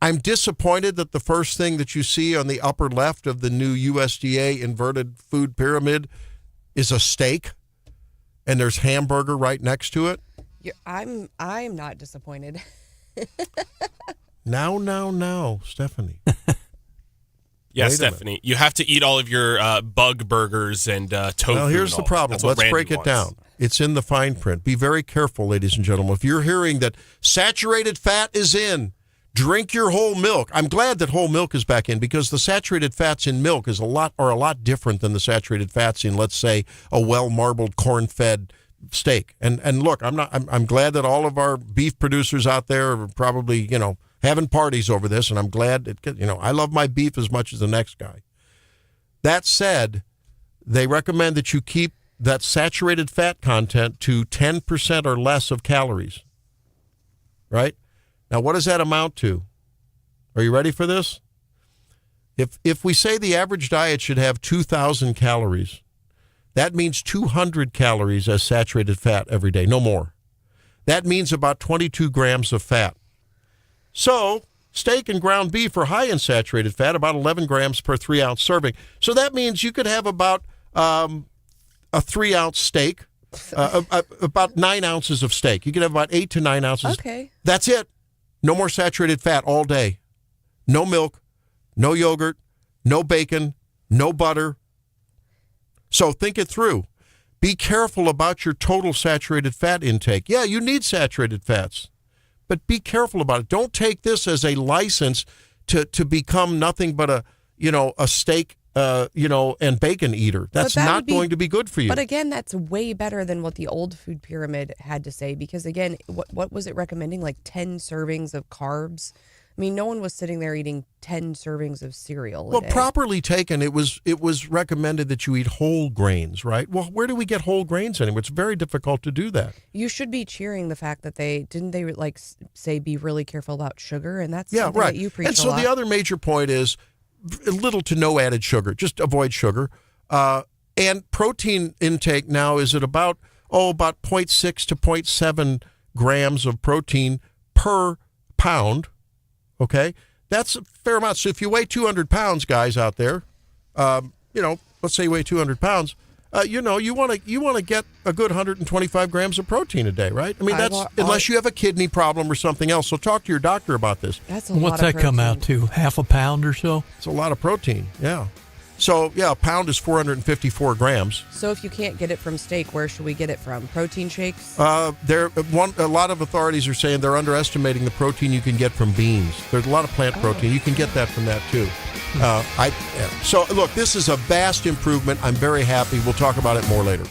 I'm disappointed that the first thing that you see on the upper left of the new USDA inverted food pyramid is a steak, and there's hamburger right next to it. I'm not disappointed. Now, Stephanie. Yeah, Stephanie, you have to eat all of your bug burgers and tofu. Well, here's the problem. Let's break it down. It's in the fine print. Be very careful, ladies and gentlemen. If you're hearing that saturated fat is in, drink your whole milk. I'm glad that whole milk is back in, because the saturated fats in milk are a lot different than the saturated fats in, let's say, a well-marbled, corn-fed steak. And look, I'm glad that all of our beef producers out there are probably, having parties over this, and I'm glad I love my beef as much as the next guy. That said, they recommend that you keep that saturated fat content to 10% or less of calories. Right? Now, what does that amount to? Are you ready for this? If we say the average diet should have 2,000 calories, that means 200 calories as saturated fat every day, no more. That means about 22 grams of fat. So steak and ground beef are high in saturated fat, about 11 grams per 3-ounce serving. So that means you could have about a 3-ounce steak, about 9 ounces of steak. You could have about 8 to 9 ounces. Okay. That's it. No more saturated fat all day. No milk, no yogurt, no bacon, no butter. So think it through. Be careful about your total saturated fat intake. Yeah, you need saturated fats, but be careful about it. Don't take this as a license to become nothing but a steak, and bacon eater. That's not going to be good for you. But again, that's way better than what the old food pyramid had to say, because again, what was it recommending? Like 10 servings of carbs? I mean, no one was sitting there eating 10 servings of cereal a day. Properly taken, it was recommended that you eat whole grains, right? Well, where do we get whole grains anymore? It's very difficult to do that. You should be cheering the fact that they say be really careful about sugar, and that's something that you preach a lot. And so the other major point is little to no added sugar. Just avoid sugar. And protein intake now is at about 0.6 to 0.7 grams of protein per pound. Okay, that's a fair amount. So if you weigh 200 pounds, guys out there, let's say you weigh 200 pounds, you want to get a good 125 grams of protein a day, right? I mean, unless you have a kidney problem or something else. So talk to your doctor about this. That's a lot of protein. What's that come out to? Half a pound or so? It's a lot of protein, yeah. So, yeah, a pound is 454 grams. So if you can't get it from steak, where should we get it from? Protein shakes? A lot of authorities are saying they're underestimating the protein you can get from beans. There's a lot of plant protein. You can get that from that, too. So, look, this is a vast improvement. I'm very happy. We'll talk about it more later.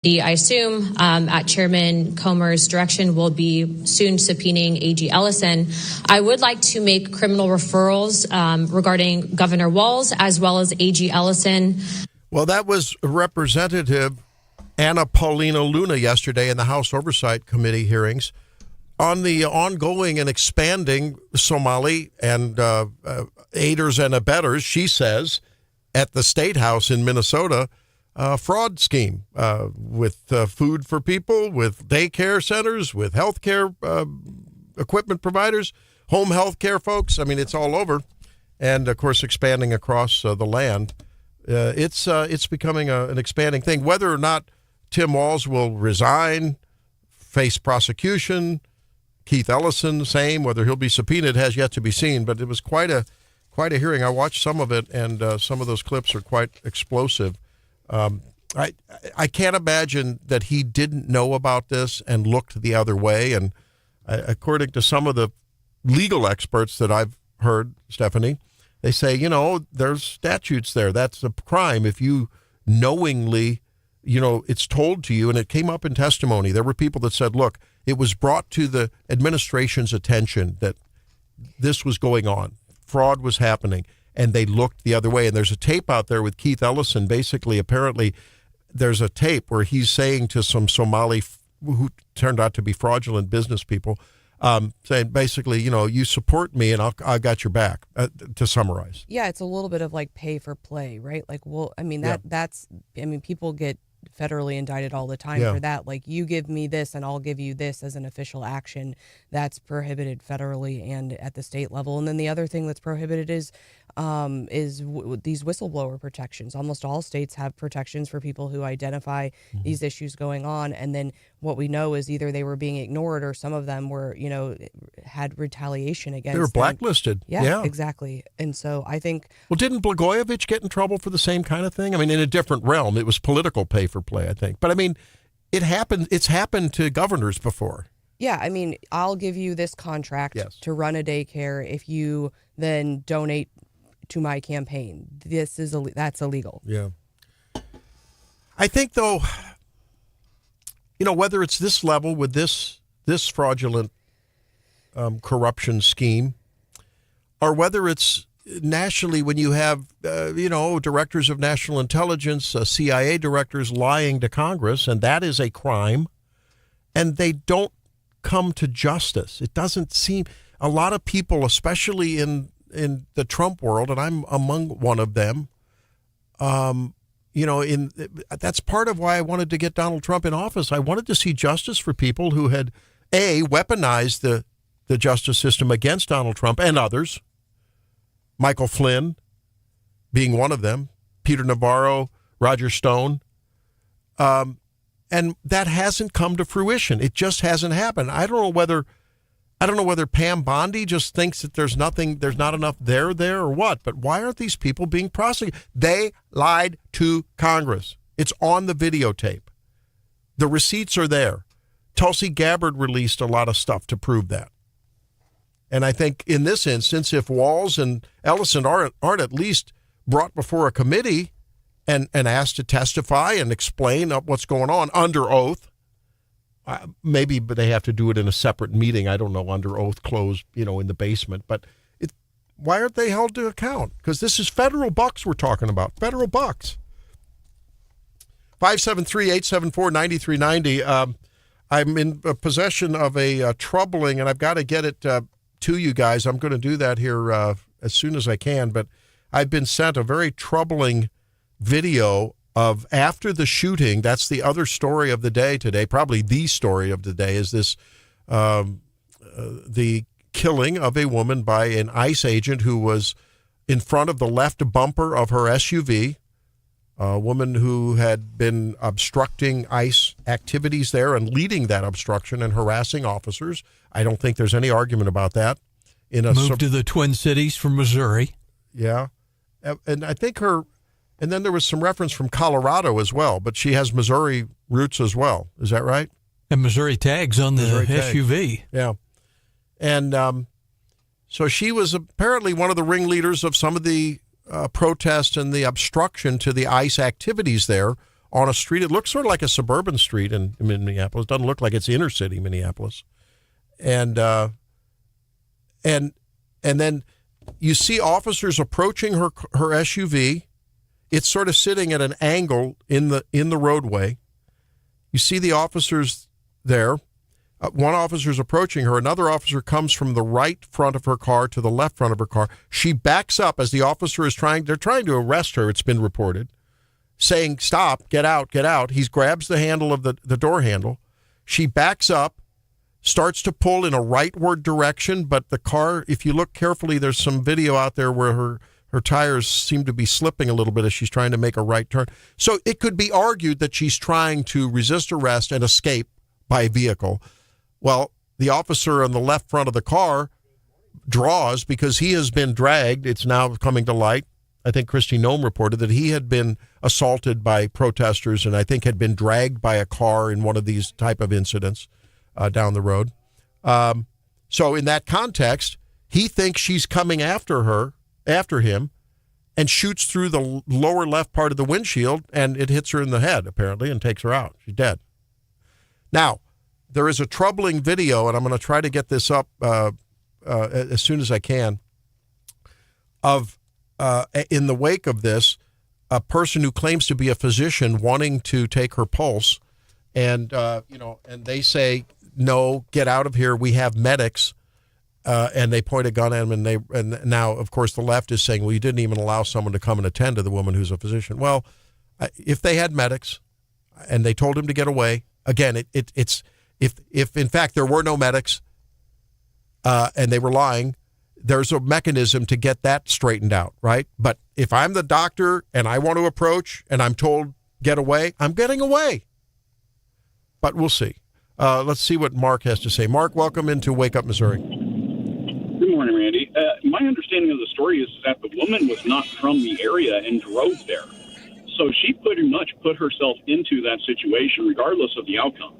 I assume at Chairman Comer's direction, we'll be soon subpoenaing AG Ellison. I would like to make criminal referrals regarding Governor Walz as well as AG Ellison. Well, that was Representative Anna Paulina Luna yesterday in the House Oversight Committee hearings on the ongoing and expanding Somali and aiders and abettors, she says, at the State House in Minnesota, fraud scheme with food for people, with daycare centers, with healthcare equipment providers, home healthcare folks. I mean, it's all over, and of course, expanding across the land. It's becoming an expanding thing. Whether or not Tim Walz will resign, face prosecution, Keith Ellison, same. Whether he'll be subpoenaed has yet to be seen. But it was quite a hearing. I watched some of it, and some of those clips are quite explosive. I can't imagine that he didn't know about this and looked the other way. And according to some of the legal experts that I've heard, Stephanie, they say, there's statutes there. That's a crime if you knowingly, it's told to you, and it came up in testimony. There were people that said, look, it was brought to the administration's attention that this was going on. Fraud was happening. And they looked the other way. And there's a tape out there with Keith Ellison. Basically, apparently, there's a tape where he's saying to some Somali who turned out to be fraudulent business people, saying basically, you support me and I got your back, to summarize. Yeah, it's a little bit of like pay for play, right? Like, well, I mean, people get federally indicted all the time for that. Like, you give me this and I'll give you this as an official action. That's prohibited federally and at the state level. And then the other thing that's prohibited is these whistleblower protections. Almost all states have protections for people who identify these issues going on. And then what we know is either they were being ignored or some of them were, had retaliation against them. They were blacklisted. Yeah, exactly. And so I think... Well, didn't Blagojevich get in trouble for the same kind of thing? I mean, in a different realm. It was political pay for play, I think. But I mean, it's happened to governors before. Yeah, I mean, I'll give you this contract to run a daycare if you then donate to my campaign. That's illegal. Yeah. I think, though, whether it's this level with this fraudulent corruption scheme, or whether it's nationally when you have, directors of national intelligence, CIA directors lying to Congress, and that is a crime, and they don't come to justice. It doesn't seem, a lot of people, especially in the Trump world, and I'm among one of them, that's part of why I wanted to get Donald Trump in office. I wanted to see justice for people who had, weaponized the justice system against Donald Trump and others. Michael Flynn being one of them, Peter Navarro, Roger Stone. And that hasn't come to fruition. It just hasn't happened. I don't know whether Pam Bondi just thinks that there's not enough there or what, but why aren't these people being prosecuted? They lied to Congress. It's on the videotape. The receipts are there. Tulsi Gabbard released a lot of stuff to prove that. And I think in this instance, if Walz and Ellison aren't at least brought before a committee and asked to testify and explain what's going on under oath, maybe but they have to do it in a separate meeting. I don't know, under oath, closed, in the basement. But why aren't they held to account? Because this is federal bucks we're talking about, federal bucks. 573-874-9390. I'm in possession of a troubling, and I've got to get it to you guys. I'm going to do that here as soon as I can. But I've been sent a very troubling video of after the shooting. That's the other story of the day today. Probably the story of the day is this, the killing of a woman by an ICE agent who was in front of the left bumper of her SUV, a woman who had been obstructing ICE activities there and leading that obstruction and harassing officers. I don't think there's any argument about that. Moved to the Twin Cities from Missouri. Yeah. And I think and then there was some reference from Colorado as well, but she has Missouri roots as well. Is that right? And Missouri tags on the SUV. Yeah. And so she was apparently one of the ringleaders of some of the protests and the obstruction to the ICE activities there on a street. It looks sort of like a suburban street in Minneapolis. It doesn't look like it's inner city Minneapolis. And then you see officers approaching her SUV. It's sort of sitting at an angle in the roadway. You see the officers there. One officer is approaching her. Another officer comes from the right front of her car to the left front of her car. She backs up as the officer is they're trying to arrest her, it's been reported, saying, stop, get out, get out. He grabs the handle of the door handle. She backs up, starts to pull in a rightward direction, but the car, if you look carefully, there's some video out there where her tires seem to be slipping a little bit as she's trying to make a right turn. So it could be argued that she's trying to resist arrest and escape by vehicle. Well, the officer on the left front of the car draws because he has been dragged. It's now coming to light. I think Kristi Noem reported that he had been assaulted by protesters and I think had been dragged by a car in one of these type of incidents down the road. So in that context, he thinks she's coming after him, and shoots through the lower left part of the windshield, and it hits her in the head, apparently, and takes her out. She's dead. Now, there is a troubling video, and I'm going to try to get this up as soon as I can, of in the wake of this, a person who claims to be a physician wanting to take her pulse, and and they say, no, get out of here, we have medics. And they point a gun at him, and now, of course, the left is saying, well, you didn't even allow someone to come and attend to the woman who's a physician. Well, if they had medics and they told him to get away, again, it's if in fact there were no medics and they were lying, there's a mechanism to get that straightened out, right? But if I'm the doctor and I want to approach and I'm told get away, I'm getting away. But we'll see. Let's see what Mark has to say. Mark, welcome into Wake Up, Missouri. Good morning, Randy. My understanding of the story is that the woman was not from the area and drove there. So she pretty much put herself into that situation regardless of the outcome.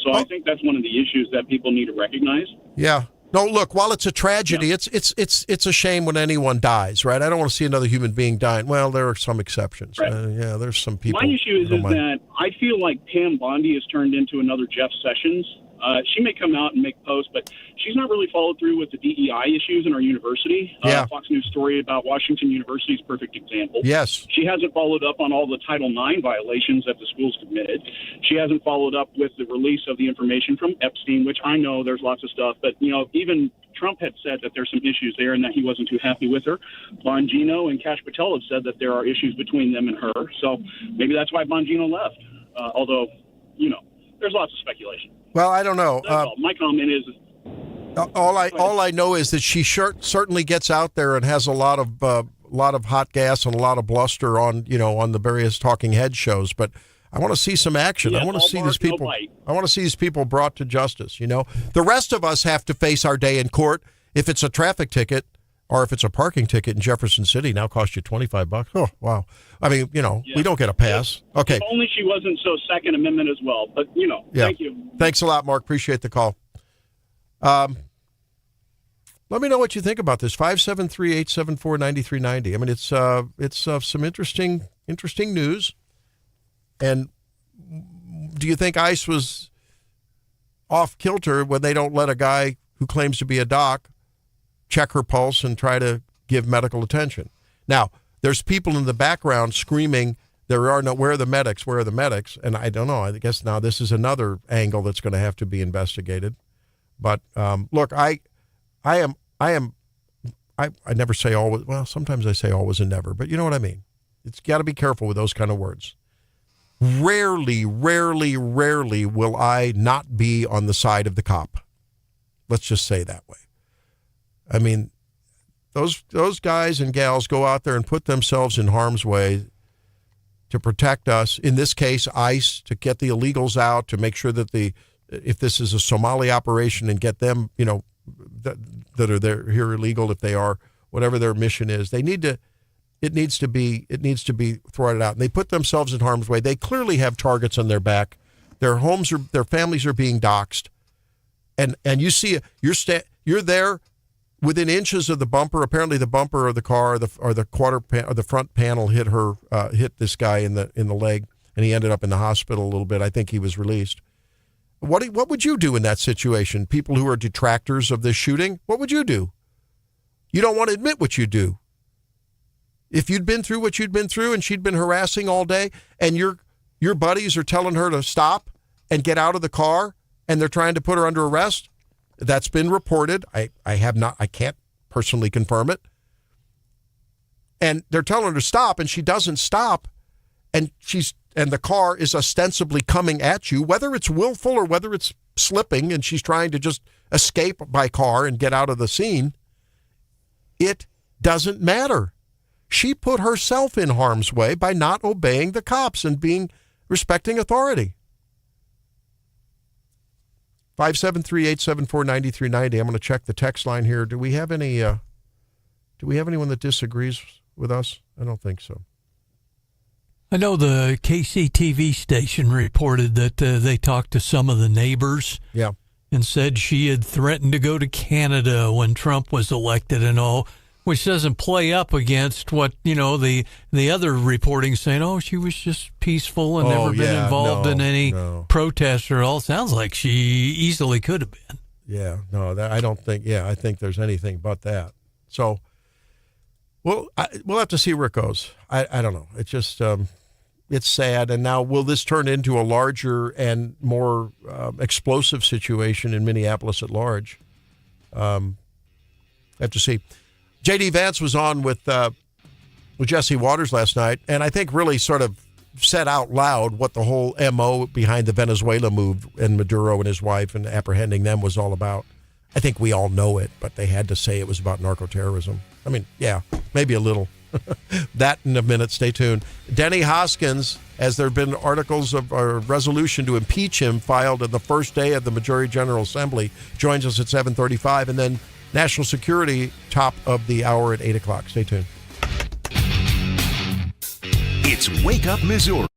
So I think that's one of the issues that people need to recognize. Yeah. No, look, while it's a tragedy, it's a shame when anyone dies, right? I don't want to see another human being dying. Well, there are some exceptions. Right. There's some people. My issue is that I feel like Pam Bondi has turned into another Jeff Sessions. She may come out and make posts, but she's not really followed through with the DEI issues in our university. Fox News story about Washington University is a perfect example. Yes. She hasn't followed up on all the Title IX violations that the schools committed. She hasn't followed up with the release of the information from Epstein, which I know there's lots of stuff, but, even Trump had said that there's some issues there and that he wasn't too happy with her. Bongino and Kash Patel have said that there are issues between them and her. So maybe that's why Bongino left. Although, there's lots of speculation. Well, I don't know. My comment is all I know is that she certainly gets out there and has a lot of hot gas and a lot of bluster on the various talking head shows. But I want to see some action. I want to see these people. I want to see these people brought to justice. The rest of us have to face our day in court. If it's a traffic ticket or if it's a parking ticket in Jefferson City, now costs you $25. Oh, wow. I mean, we don't get a pass. Okay. If only she wasn't so Second Amendment as well. But, thank you. Thanks a lot, Mark. Appreciate the call. Let me know what you think about this. 573-874-9390. I mean, it's some interesting news. And do you think ICE was off kilter when they don't let a guy who claims to be a doc check her pulse and try to give medical attention? Now, there's people in the background screaming, where are the medics? Where are the medics? And I don't know. I guess now this is another angle that's going to have to be investigated. But look, I never say always. Well, sometimes I say always and never, but you know what I mean. It's got to be careful with those kind of words. Rarely will I not be on the side of the cop. Let's just say that way. I mean, those guys and gals go out there and put themselves in harm's way to protect us. In this case, ICE, to get the illegals out, to make sure that if this is a Somali operation and get them, that are there here illegal, if they are, whatever their mission is, it needs to be thwarted out. And they put themselves in harm's way. They clearly have targets on their back. Their families are being doxxed. And you see, you're there within inches of the bumper. Apparently the bumper of the car or the front panel hit this guy in the leg. and he ended up in the hospital a little bit. I think he was released. What would you do in that situation? People who are detractors of this shooting, what would you do? You don't want to admit what you do. If you'd been through what you'd been through and she'd been harassing all day and your buddies are telling her to stop and get out of the car and they're trying to put her under arrest, that's been reported. I can't personally confirm it. And they're telling her to stop and she doesn't stop and the car is ostensibly coming at you, whether it's willful or whether it's slipping and she's trying to just escape by car and get out of the scene. It doesn't matter. She put herself in harm's way by not obeying the cops and respecting authority. 573-874-9390. I'm going to check the text line here. Do we have anyone that disagrees with us? I don't think so. I know the KCTV station reported that they talked to some of the neighbors. Yeah. And said she had threatened to go to Canada when Trump was elected and all, which doesn't play up against what, the other reporting saying, she was just peaceful and never been involved in any protest or all. Sounds like she easily could have been. Yeah, no, I don't think, I think there's anything but that. So, we'll have to see where it goes. I don't know. It's just, it's sad. And now will this turn into a larger and more explosive situation in Minneapolis at large? Have to see. J.D. Vance was on with Jesse Waters last night, and I think really sort of said out loud what the whole MO behind the Venezuela move and Maduro and his wife and apprehending them was all about. I think we all know it, but they had to say it was about narcoterrorism. I mean, yeah, maybe a little. That in a minute. Stay tuned. Denny Hoskins, as there have been articles of a resolution to impeach him filed on the first day of the Majority General Assembly, joins us at 7:35, and then national security top of the hour at 8 o'clock. Stay tuned. It's Wake Up Missouri.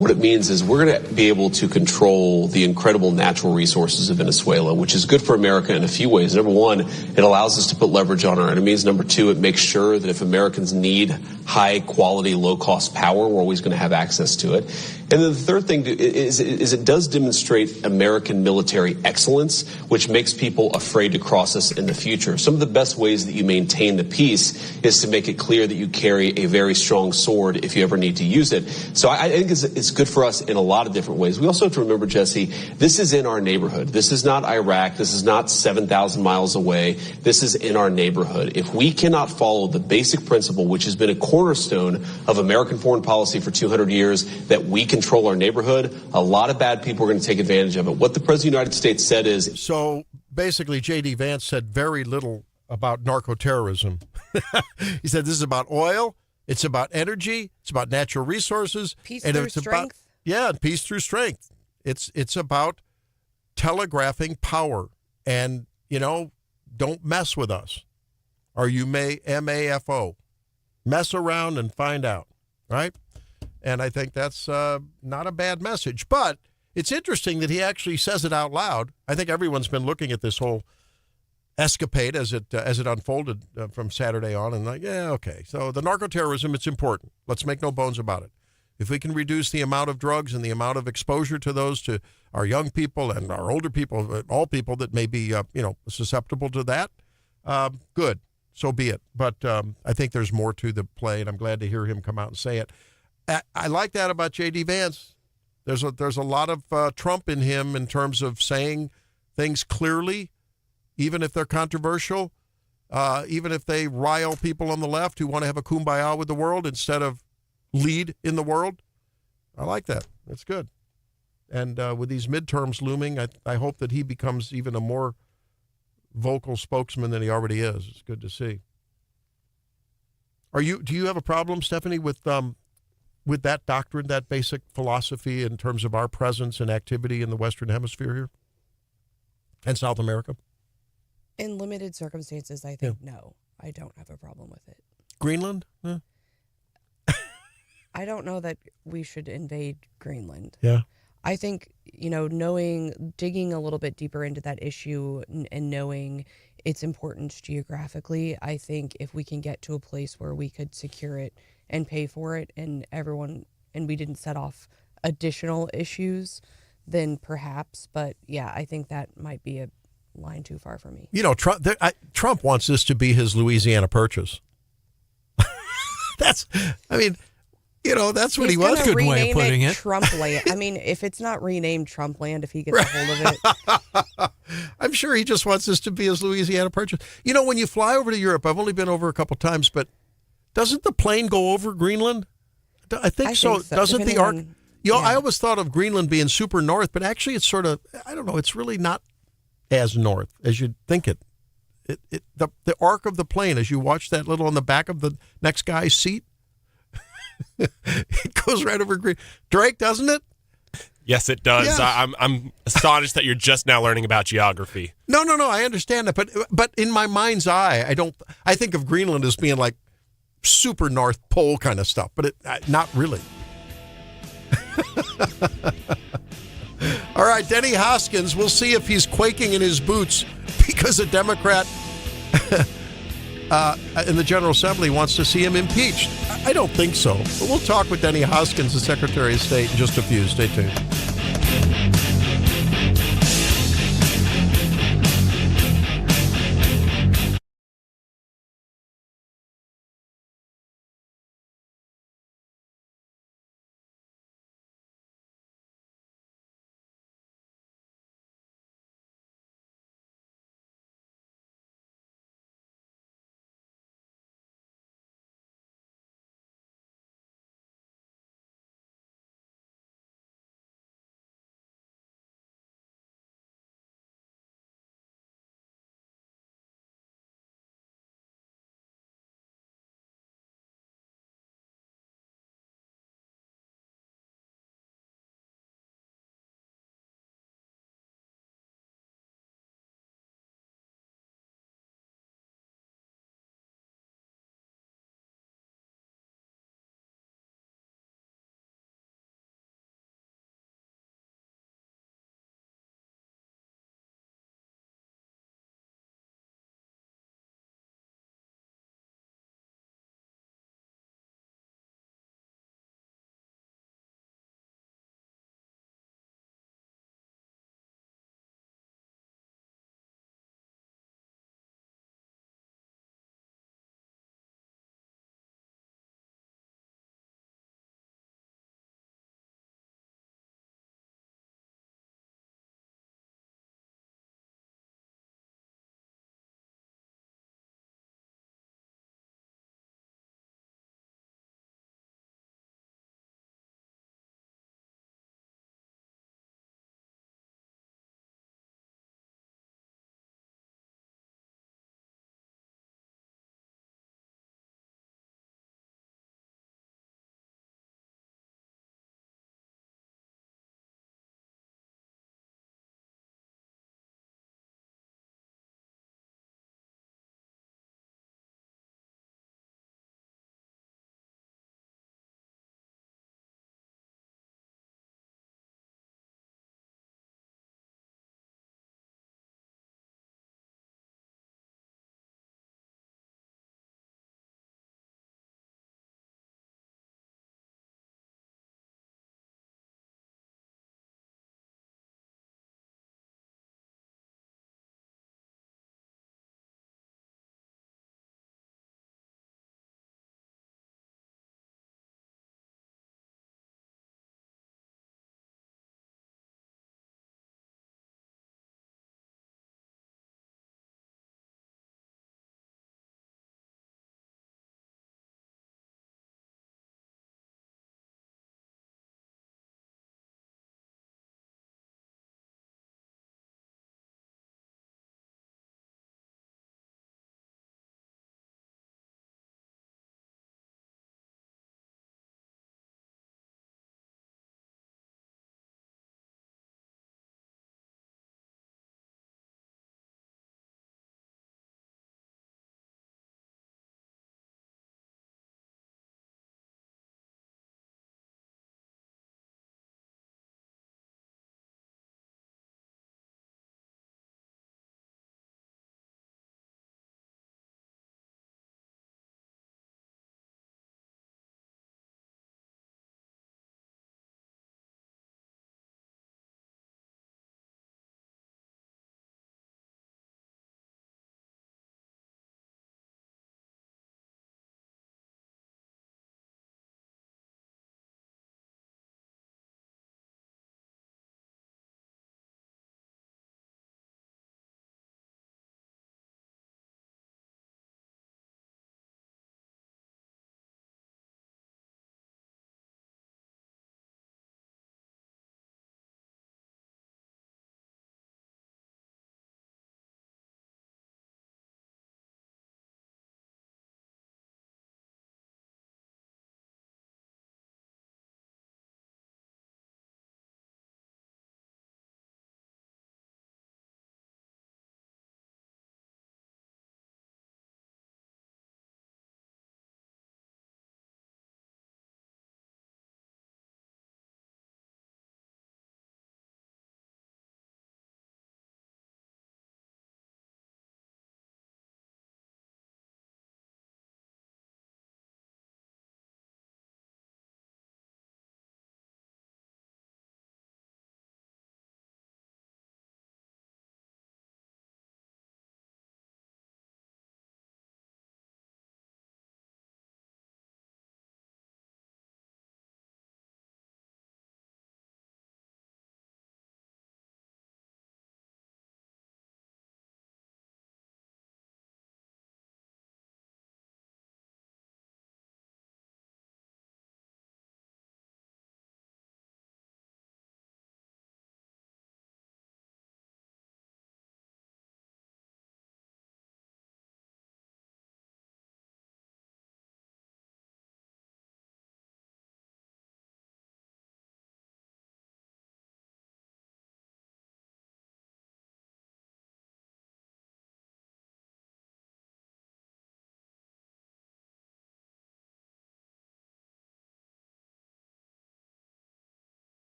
What it means is we're going to be able to control the incredible natural resources of Venezuela, which is good for America in a few ways. Number one, it allows us to put leverage on our enemies. Number two, it makes sure that if Americans need high quality, low cost power, we're always going to have access to it. And then the third thing is it does demonstrate American military excellence, which makes people afraid to cross us in the future. Some of the best ways that you maintain the peace is to make it clear that you carry a very strong sword if you ever need to use it. So I think it's good for us in a lot of different ways. We also have to remember, Jesse, this is in our neighborhood. This is not Iraq. This is not 7,000 miles away. This is in our neighborhood. If we cannot follow the basic principle, which has been a cornerstone of American foreign policy for 200 years, that we control our neighborhood, a lot of bad people are going to take advantage of it. What the President of the United States said is... So basically, J.D. Vance said very little about narco-terrorism. He said this is about oil, it's about energy, it's about natural resources. Peace and through it's strength. Peace through strength. It's about telegraphing power. And, don't mess with us. Or you may MAFO. Mess around and find out, right? And I think that's not a bad message. But it's interesting that he actually says it out loud. I think everyone's been looking at this whole escapade as it unfolded from Saturday on, and okay. So the narco-terrorism, it's important. Let's make no bones about it. If we can reduce the amount of drugs and the amount of exposure to those to our young people and our older people, all people that may be susceptible to that, good. So be it. But I think there's more to the play, and I'm glad to hear him come out and say it. I like that about J.D. Vance. There's a lot of Trump in him in terms of saying things clearly, even if they're controversial, even if they rile people on the left who want to have a kumbaya with the world instead of lead in the world. I like that. That's good. And with these midterms looming, I hope that he becomes even a more vocal spokesman than he already is. It's good to see. Do you have a problem, Stephanie, with that doctrine, that basic philosophy in terms of our presence and activity in the Western Hemisphere here and South America? In limited circumstances, I think no. I don't have a problem with it. Greenland? I don't know that we should invade Greenland. Yeah. I think, digging a little bit deeper into that issue and knowing its importance geographically, I think if we can get to a place where we could secure it and pay for it and we didn't set off additional issues, then perhaps. But yeah, I think that might be a line too far for me. Trump wants this to be his Louisiana Purchase. That's what he was. Good way of putting it. Trump land. I mean, if it's not renamed Trump land, if he gets a hold of it. I'm sure he just wants this to be his Louisiana Purchase. When you fly over to Europe, I've only been over a couple times, but doesn't the plane go over Greenland? I think so. Doesn't the arc? I always thought of Greenland being super north, but actually it's sort of, I don't know, it's really not as north as you'd think it. The arc of the plane, as you watch that little on the back of the next guy's seat, it goes right over Green. Drake, doesn't it? Yes, it does. Yes. I'm astonished that you're just now learning about geography. No, I understand that, but in my mind's eye, I think of Greenland as being like super North Pole kind of stuff, but not really. All right, Denny Hoskins, we'll see if he's quaking in his boots because a Democrat in the General Assembly wants to see him impeached. I don't think so, but we'll talk with Denny Hoskins, the Secretary of State, in just a few. Stay tuned.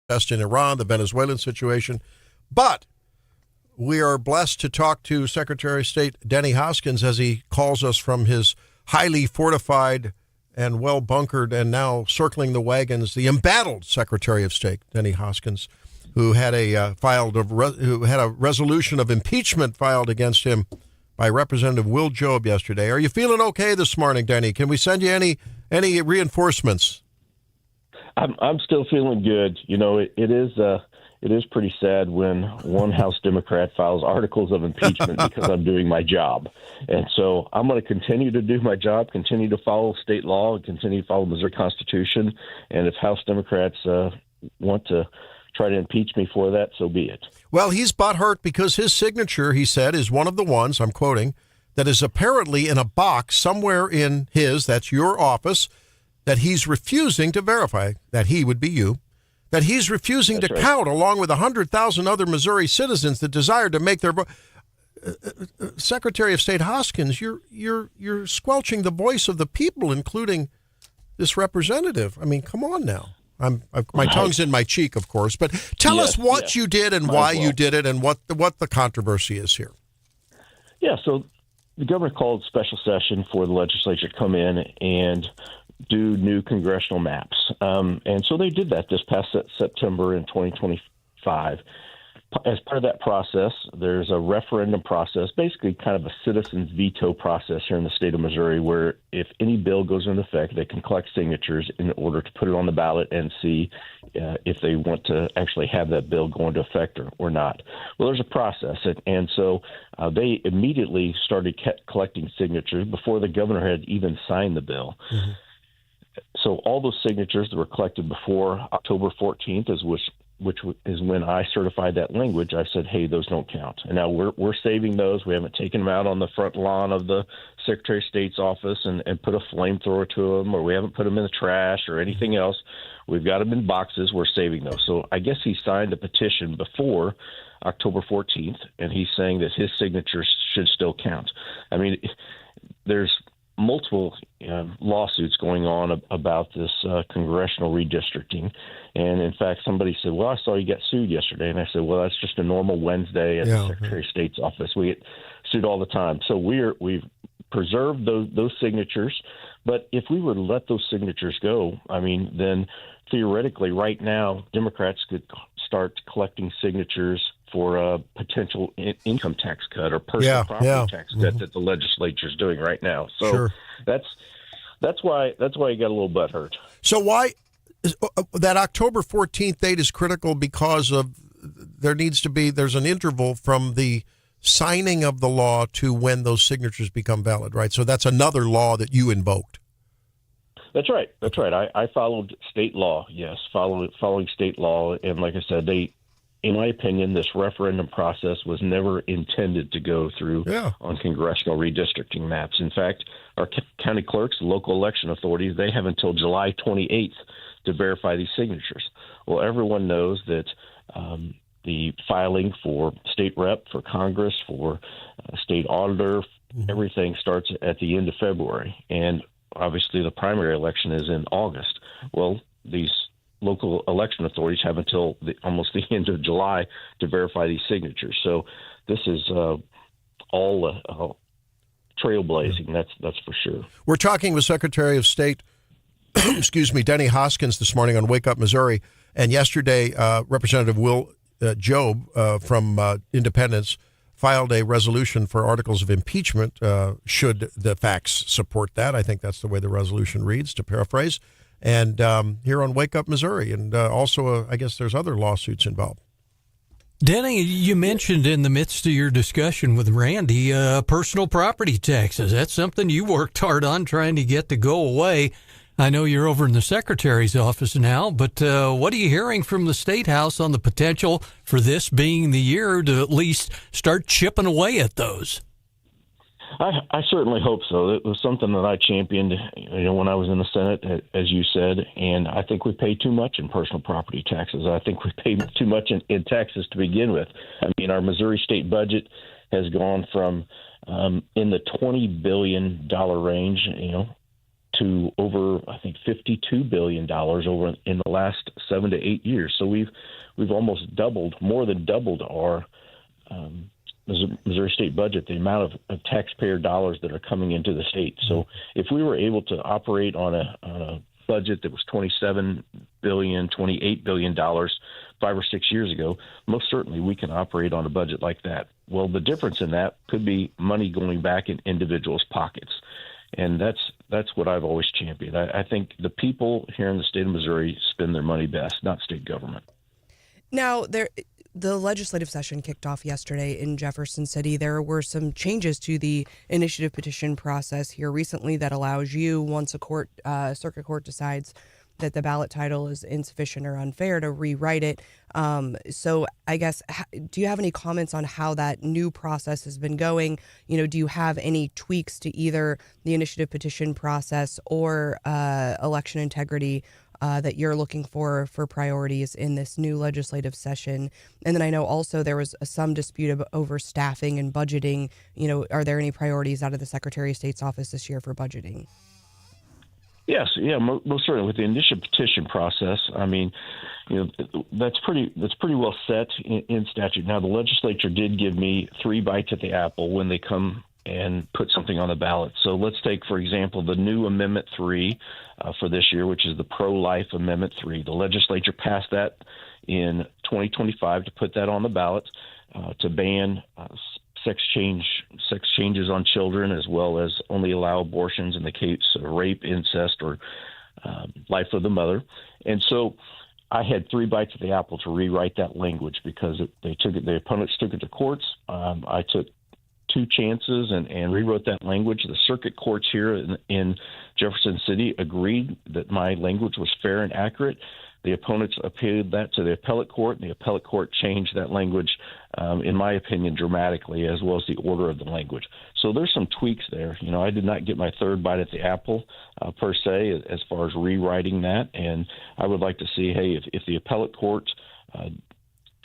in Iran, the Venezuelan situation. But we are blessed to talk to Secretary of State Denny Hoskins as he calls us from his highly fortified and well-bunkered and now circling the wagons, the embattled Secretary of State, Denny Hoskins, who had a resolution of impeachment filed against him by Representative Will Jobe yesterday. Are you feeling okay this morning, Denny? Can we send you any reinforcements? I'm still feeling good. You know, it is pretty sad when one House Democrat files articles of impeachment because I'm doing my job. And so I'm going to continue to do my job, continue to follow state law, and continue to follow the Missouri Constitution. And if House Democrats want to try to impeach me for that, so be it. Well, he's butthurt because his signature, he said, is one of the ones, I'm quoting, that is apparently in a box somewhere in that's your office, that he's refusing to verify, that he would be you, that he's refusing to count along with 100,000 other Missouri citizens that desire to make their vote. Secretary of State Hoskins, you're squelching the voice of the people, including this representative. I mean, come on now. My tongue's in my cheek, of course, but tell us what you did and why you did it and what the controversy is here. Yeah, so the governor called special session for the legislature to come in and do new congressional maps. And so they did that this past September in 2025. As part of that process, there's a referendum process, basically kind of a citizen's veto process here in the state of Missouri, where if any bill goes into effect, they can collect signatures in order to put it on the ballot and see if they want to actually have that bill go into effect or not. Well, there's a process, and so they immediately started collecting signatures before the governor had even signed the bill. Mm-hmm. So all those signatures that were collected before October 14th which is when I certified that language, I said, hey, those don't count. And now we're saving those. We haven't taken them out on the front lawn of the Secretary of State's office and put a flamethrower to them, or we haven't put them in the trash or anything else. We've got them in boxes. We're saving those. So I guess he signed a petition before October 14th, and he's saying that his signatures should still count. I mean, there's multiple lawsuits going on about this congressional redistricting. And in fact, somebody said, well, I saw you got sued yesterday. And I said, well, that's just a normal Wednesday at the Secretary of State's office. We get sued all the time. So we've preserved those signatures. But if we were to let those signatures go, I mean, then theoretically right now, Democrats could start collecting signatures for a potential income tax cut or personal property tax cut that the legislature is doing right now. So that's why you got a little butthurt. So why that October 14th date is critical? Because of there's an interval from the signing of the law to when those signatures become valid, right? So that's another law that you invoked. That's right. I followed state law. Yes, following state law, and like I said, in my opinion, this referendum process was never intended to go through on congressional redistricting maps. In fact, our county clerks, local election authorities, they have until July 28th to verify these signatures. Well, everyone knows that the filing for state rep, for Congress, for state auditor, everything starts at the end of February. And obviously the primary election is in August. Well, these local election authorities have until almost the end of July to verify these signatures. So this is all trailblazing. That's for sure. We're talking with Secretary of State, Denny Hoskins this morning on Wake Up Missouri. And yesterday, Representative Will Jobe from Independence filed a resolution for articles of impeachment should the facts support that. I think that's the way the resolution reads, to paraphrase. And here on Wake Up Missouri. And also, I guess there's other lawsuits involved. Denny, you mentioned in the midst of your discussion with Randy, personal property taxes. That's something you worked hard on trying to get to go away. I know you're over in the Secretary's office now, but what are you hearing from the State House on the potential for this being the year to at least start chipping away at those? I certainly hope so. It was something that I championed, when I was in the Senate, as you said, and I think we pay too much in personal property taxes. I think we pay too much in taxes to begin with. I mean, our Missouri state budget has gone from in the $20 billion range, to over, I think, $52 billion over in the last 7 to 8 years. So we've almost more than doubled our Missouri state budget, the amount of taxpayer dollars that are coming into the state. So if we were able to operate on a budget that was $27 billion, $28 billion 5 or 6 years ago, most certainly we can operate on a budget like that. Well, the difference in that could be money going back in individuals' pockets. And that's what I've always championed. I think the people here in the state of Missouri spend their money best, not state government. Now, the legislative session kicked off yesterday in Jefferson City. There were some changes to the initiative petition process here recently that allows you, once a circuit court decides that the ballot title is insufficient or unfair, to rewrite it. So I guess, do you have any comments on how that new process has been going? Do you have any tweaks to either the initiative petition process or election integrity that you're looking for priorities in this new legislative session? And then I know also there was some dispute over staffing and budgeting. Are there any priorities out of the Secretary of State's office this year for budgeting? Yes, yeah, most certainly. With the initiative petition process, I mean, that's pretty well set in statute. Now, the legislature did give me 3 bites at the apple when they come and put something on the ballot. So let's take, for example, the new Amendment 3 for this year, which is the pro-life Amendment 3. The legislature passed that in 2025 to put that on the ballot to ban sex changes on children, as well as only allow abortions in the case of rape, incest, or life of the mother. And so I had 3 bites at the apple to rewrite that language because the opponents took it to courts. I took 2 chances and rewrote that language. The circuit courts here in Jefferson City agreed that my language was fair and accurate. The opponents appealed that to the appellate court, and the appellate court changed that language, in my opinion, dramatically, as well as the order of the language. So there's some tweaks there. I did not get my 3rd bite at the apple, per se, as far as rewriting that. And I would like to see, hey, if the appellate court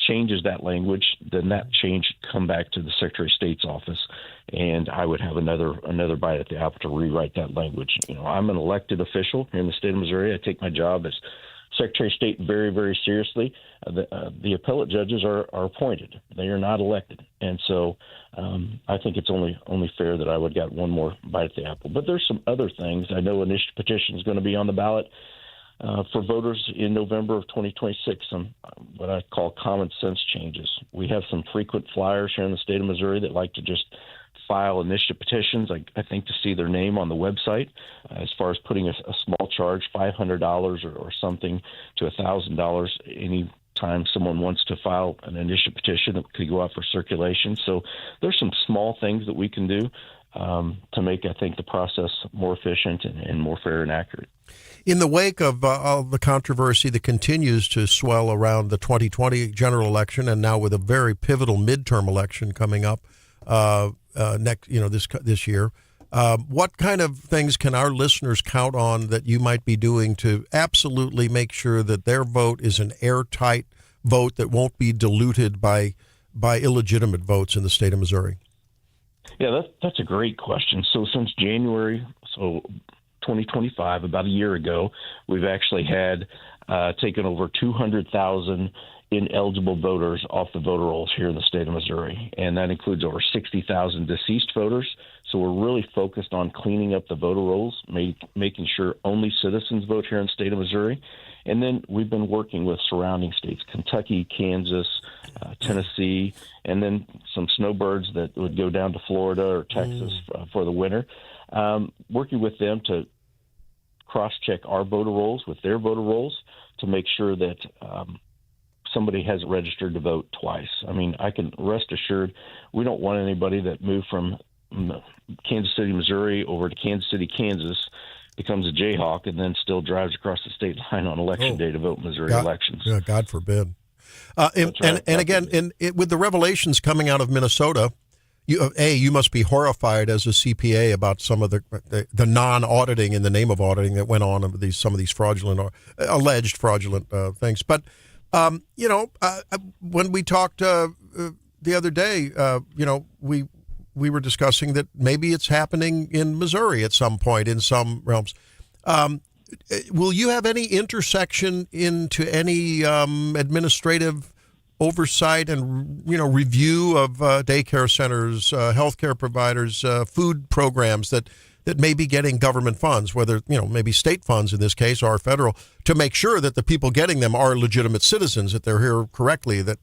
changes that language, then that change come back to the Secretary of State's office, and I would have another bite at the apple to rewrite that language. I'm an elected official here in the state of Missouri. I take my job as Secretary of State very, very seriously. The appellate judges are appointed. They are not elected. And so I think it's only fair that I would get one more bite at the apple. But there's some other things. I know initiative petition is going to be on the ballot for voters in November of 2026, some what I call common sense changes. We have some frequent flyers here in the state of Missouri that like to just file initiative petitions, I think, to see their name on the website, as far as putting a small charge, $500 or something, to $1,000 any time someone wants to file an initiative petition that could go out for circulation. So there's some small things that we can do to make, I think, the process more efficient and more fair and accurate. In the wake of all the controversy that continues to swell around the 2020 general election, and now with a very pivotal midterm election coming up this year, what kind of things can our listeners count on that you might be doing to absolutely make sure that their vote is an airtight vote that won't be diluted by illegitimate votes in the state of Missouri? Yeah, that's a great question. So since January 2025, about a year ago, we've actually had taken over 200,000 ineligible voters off the voter rolls here in the state of Missouri, and that includes over 60,000 deceased voters. So we're really focused on cleaning up the voter rolls, making sure only citizens vote here in the state of Missouri. And then we've been working with surrounding states, Kentucky, Kansas, Tennessee, and then some snowbirds that would go down to Florida or Texas for the winter, working with them to cross-check our voter rolls with their voter rolls to make sure that somebody hasn't registered to vote twice. I mean, I can rest assured we don't want anybody that moved from Kansas City, Missouri over to Kansas City, Kansas, becomes a Jayhawk, and then still drives across the state line on election day to vote in Missouri elections. Yeah, God forbid. And again, with the revelations coming out of Minnesota, you must be horrified as a CPA about some of the non-auditing in the name of auditing that went on of some of these fraudulent, alleged fraudulent things. But when we talked the other day, we were discussing that maybe it's happening in Missouri at some point in some realms. Will you have any intersection into any administrative oversight and review of daycare centers, healthcare providers, food programs that may be getting government funds, whether maybe state funds in this case or federal, to make sure that the people getting them are legitimate citizens, that they're here correctly? That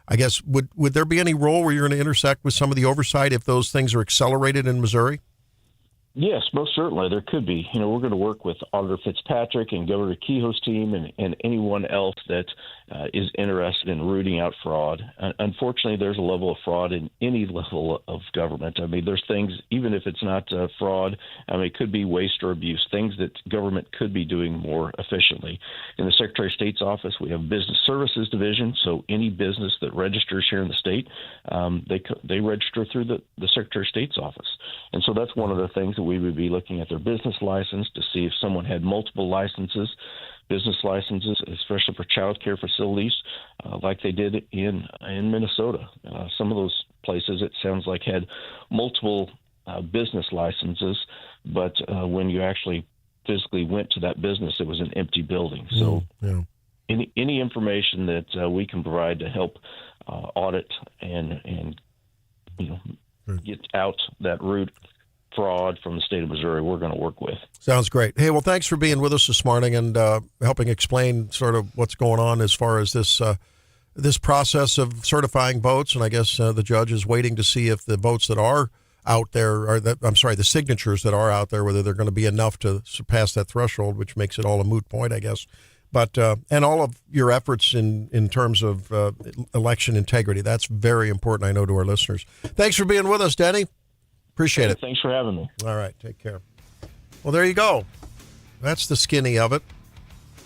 I guess would there be any role where you're going to intersect with some of the oversight if those things are accelerated in Missouri? Yes, most certainly there could be. We're going to work with Auditor Fitzpatrick and Governor Kehoe's team and anyone else that is interested in rooting out fraud. Unfortunately, there's a level of fraud in any level of government. I mean, there's things, even if it's not fraud, it could be waste or abuse, things that government could be doing more efficiently. In the Secretary of State's office, we have Business Services Division, so any business that registers here in the state, they register through the Secretary of State's office. And so that's one of the things that we would be looking at their business license to see if someone had multiple business licenses, especially for child care facilities, like they did in Minnesota. Some of those places, it sounds like, had multiple business licenses, but when you actually physically went to that business, it was an empty building. So any information that we can provide to help audit and get out that root fraud from the state of Missouri, we're going to work with. Sounds great. Hey, well, thanks for being with us this morning and helping explain sort of what's going on as far as this process of certifying votes. And I guess the judge is waiting to see if the votes that are out there, the signatures that are out there, whether they're going to be enough to surpass that threshold, which makes it all a moot point, I guess. But and all of your efforts in terms of election integrity, that's very important, I know, to our listeners. Thanks for being with us, Denny. Appreciate it. Thanks for having me. All right. Take care. Well, there you go. That's the skinny of it.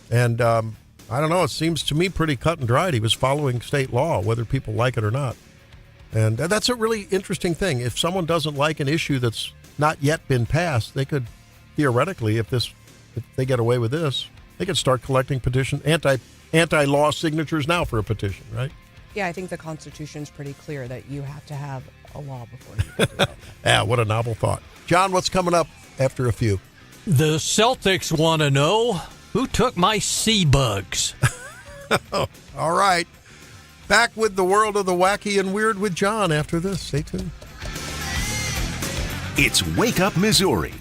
And I don't know. It seems to me pretty cut and dried. He was following state law, whether people like it or not. And that's a really interesting thing. If someone doesn't like an issue that's not yet been passed, they could theoretically, if they get away with this, they could start collecting anti-law signatures now for a petition, right? Yeah, I think the Constitution's pretty clear that you have to have a law before you can do it. Yeah, what a novel thought. John, what's coming up after a few? The Celtics want to know who took my sea bugs. All right. Back with the world of the wacky and weird with John after this. Stay tuned. It's Wake Up Missouri.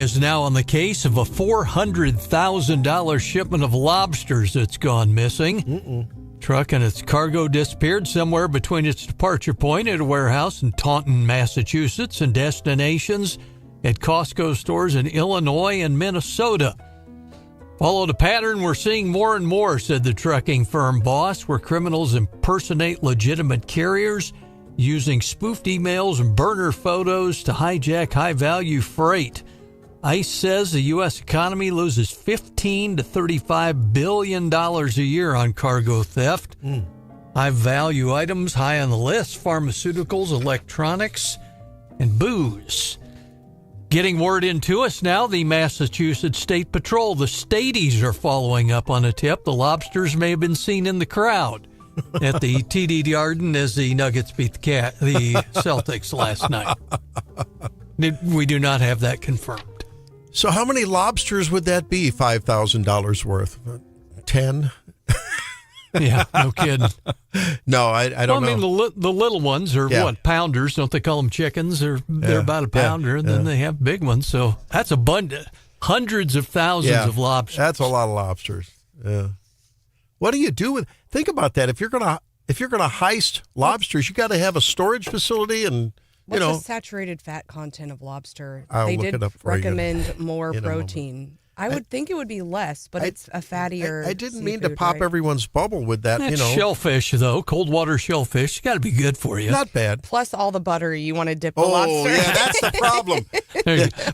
is now on the case of a $400,000 shipment of lobsters that's gone missing. Truck and its cargo disappeared somewhere between its departure point at a warehouse in Taunton, Massachusetts, and destinations at Costco stores in Illinois and Minnesota. Followed a pattern we're seeing more and more, said the trucking firm boss, where criminals impersonate legitimate carriers using spoofed emails and burner photos to hijack high-value freight. ICE says the U.S. economy loses $15 to $35 billion a year on cargo theft. High-value items high on the list: pharmaceuticals, electronics, and booze. Getting word into us now, the Massachusetts State Patrol, the Stadies, are following up on a tip. The lobsters may have been seen in the crowd at the TD Garden as the Nuggets beat the Celtics last night. We do not have that confirmed. So how many lobsters would that be, $5,000 worth? 10? Yeah, no kidding. No, I don't know. I mean, the little ones are what, pounders? Don't they call them chickens? They're about a pounder, and then they have big ones. So that's abundant. Hundreds of thousands of lobsters. That's a lot of lobsters. Yeah. What do you do with? Think about that. If you're gonna heist lobsters, you got to have a storage facility and. What's the saturated fat content of lobster? They did recommend more protein. I would think it would be less, but it's a fattier. I didn't mean to pop everyone's bubble with that. That's shellfish, though. Cold water shellfish. It's got to be good for you. Not bad. Plus all the butter you want to dip the lobster. Oh, yeah, that's the problem.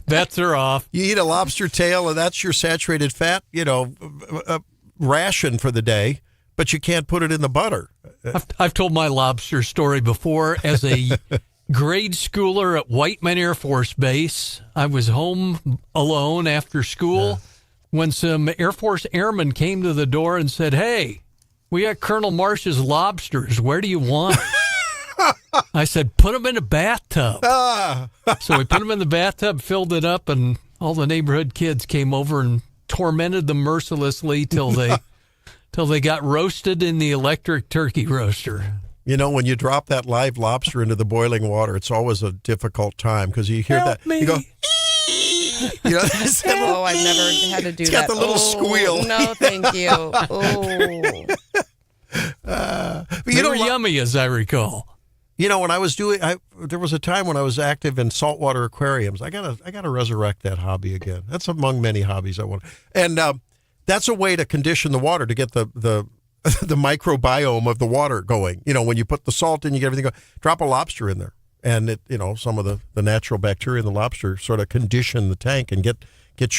Bets are off. You eat a lobster tail, and that's your saturated fat, ration for the day, but you can't put it in the butter. I've told my lobster story before as a grade schooler at Whiteman Air Force Base. I was home alone after school when some Air Force airmen came to the door and said, "Hey, we got Colonel Marsh's lobsters. Where do you want them?" I said, "Put them in a bathtub." So we put them in the bathtub, filled it up, and all the neighborhood kids came over and tormented them mercilessly till they got roasted in the electric turkey roaster. You know, when you drop that live lobster into the boiling water, it's always a difficult time because you hear Help me. You go, Oh, I've never had to do it's that. got the little squeal. No, thank you. Oh. They were yummy, as I recall. You know, when I was there was a time when I was active in saltwater aquariums. I gotta resurrect that hobby again. That's among many hobbies I want. And that's a way to condition the water to get the microbiome of the water going. You know, when you put the salt in, you get everything going. Drop a lobster in there, and some of the natural bacteria in the lobster sort of condition the tank and get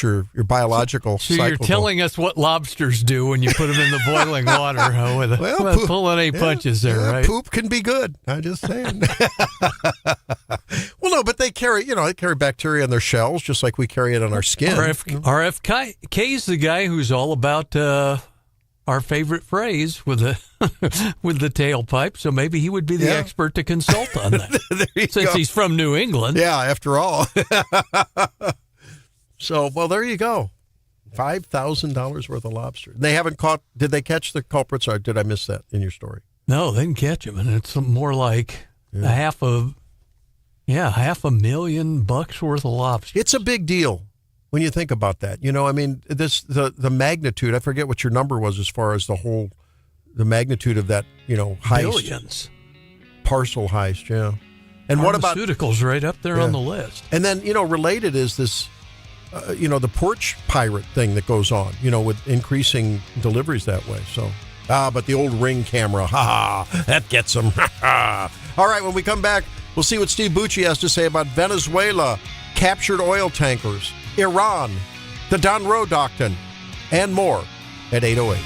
your biological so cycle you're telling us what lobsters do when you put them in the boiling water, without pulling any punches there, right? Poop can be good. I'm just saying. Well, no, but they carry bacteria in their shells just like we carry it on our skin. RFK's the guy who's all about our favorite phrase with the tailpipe, so maybe he would be the expert to consult on that. Since he's from New England. Yeah, after all. So, well, there you go. $5,000 worth of lobster. They haven't caught. Did they catch the culprits, or did I miss that in your story? No, they didn't catch him, and it's more like $500,000 worth of lobster. It's a big deal when you think about that. You know, I mean, the magnitude. I forget what your number was as far as the magnitude of that. Heist. Billions. Parcel heist. Yeah. And what about pharmaceuticals right up there on the list? And then related is this. The porch pirate thing that goes on, with increasing deliveries that way. So, but the old Ring camera, that gets them. All right, when we come back, we'll see what Steve Bucci has to say about Venezuela, captured oil tankers, Iran, the Don Roe Doctrine, and more at 8:08.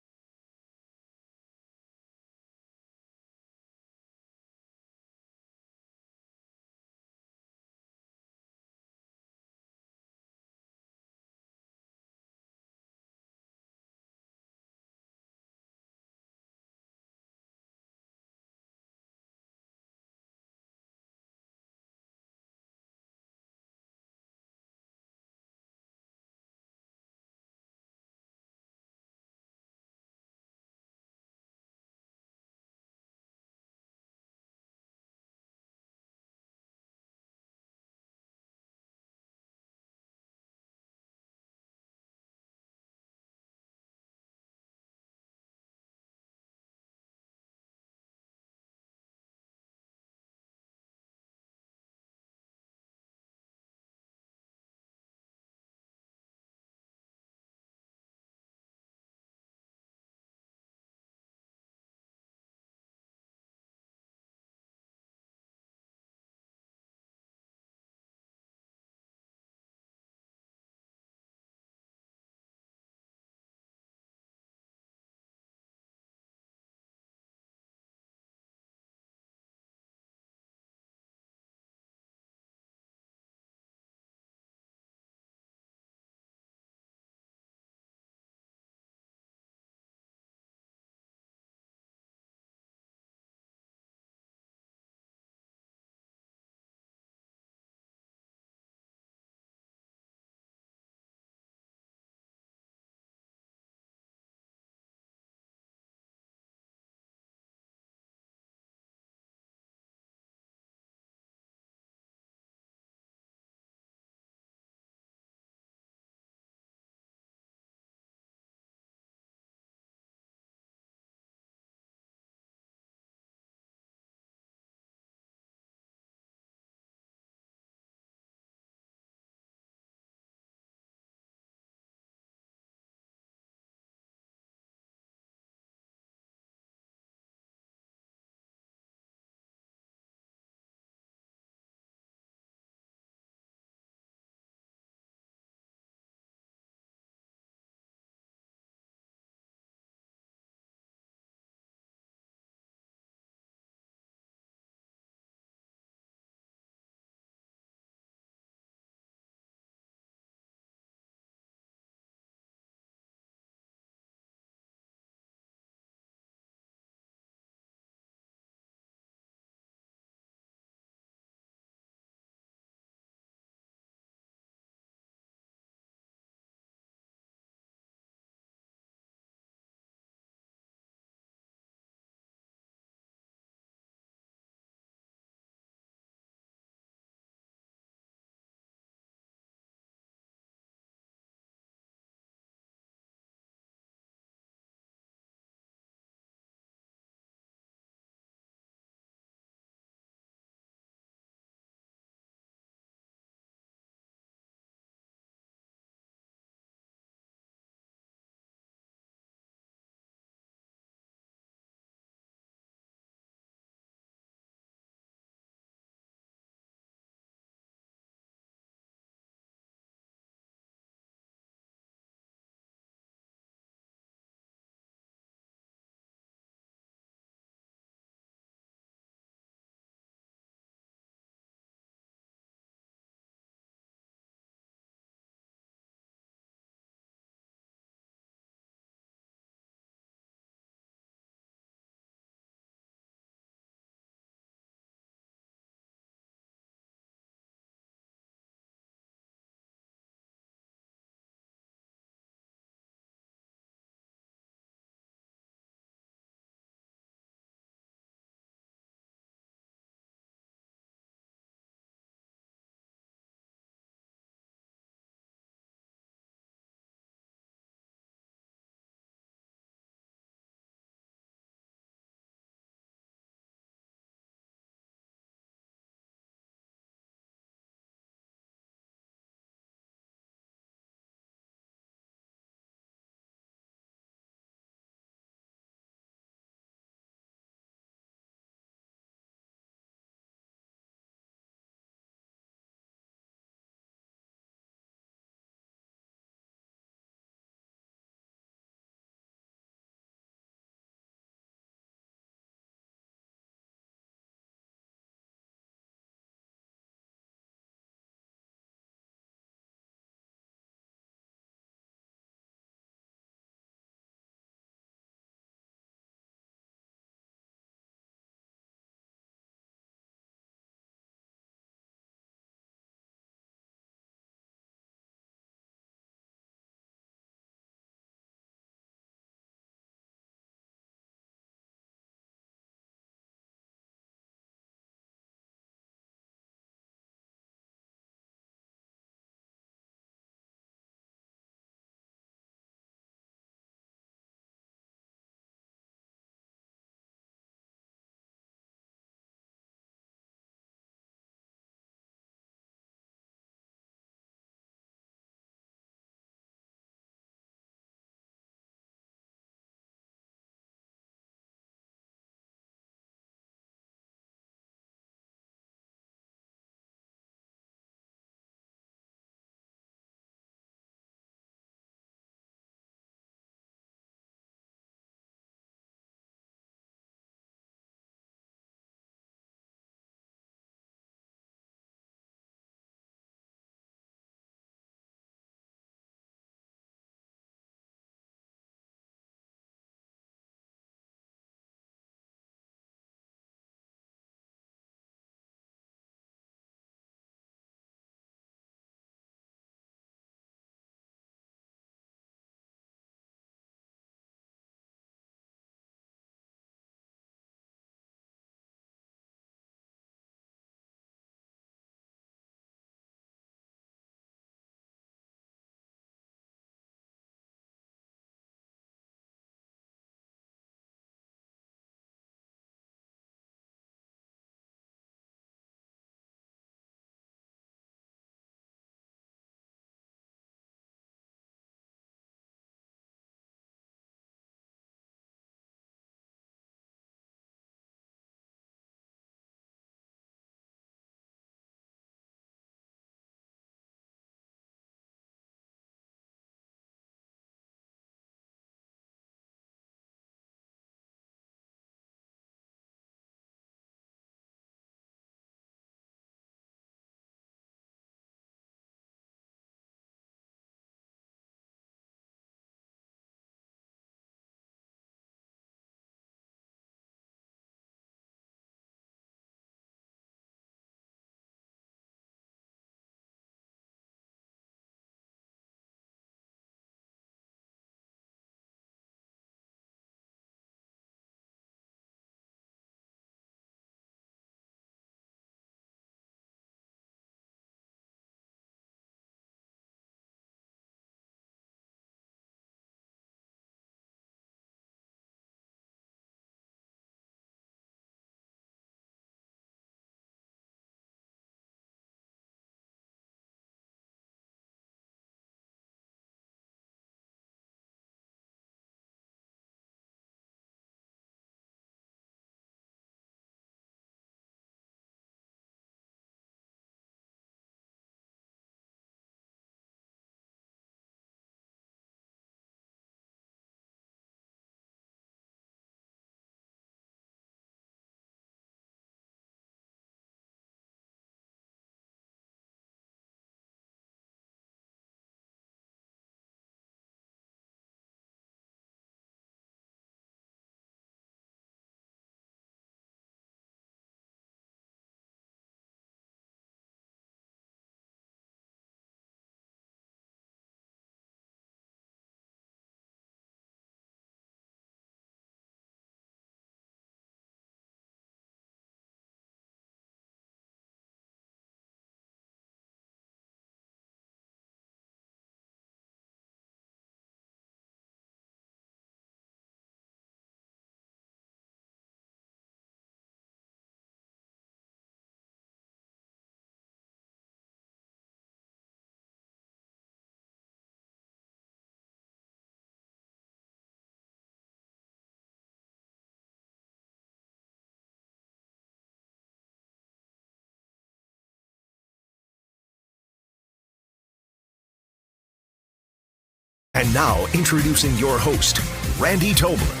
And now, introducing your host, Randy Tobler.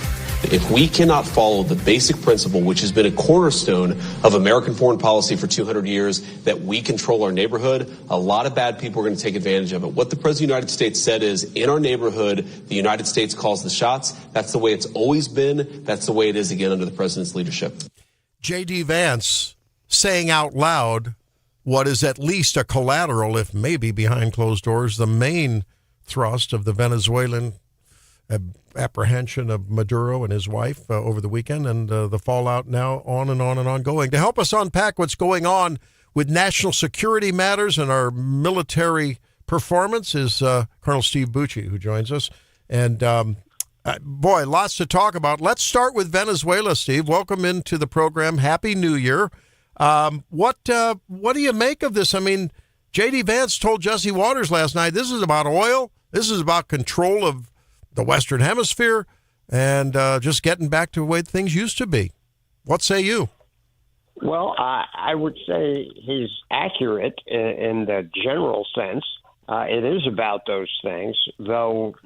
If we cannot follow the basic principle, which has been a cornerstone of American foreign policy for 200 years, that we control our neighborhood, a lot of bad people are going to take advantage of it. What the President of the United States said is, in our neighborhood, the United States calls the shots. That's the way it's always been. That's the way it is again under the President's leadership. J.D. Vance saying out loud what is at least a collateral, if maybe behind closed doors, the main thrust of the Venezuelan apprehension of Maduro and his wife over the weekend, and the fallout now on and on and ongoing. To help us unpack what's going on with national security matters and our military performance is Colonel Steve Bucci, who joins us. And boy, lots to talk about. Let's start with Venezuela, Steve. Welcome into the program. Happy New Year. What do you make of this? I mean, J.D. Vance told Jesse Waters last night, this is about oil. This is about control of the Western Hemisphere and just getting back to the way things used to be. What say you? Well, I would say he's accurate in the general sense. It is about those things, though,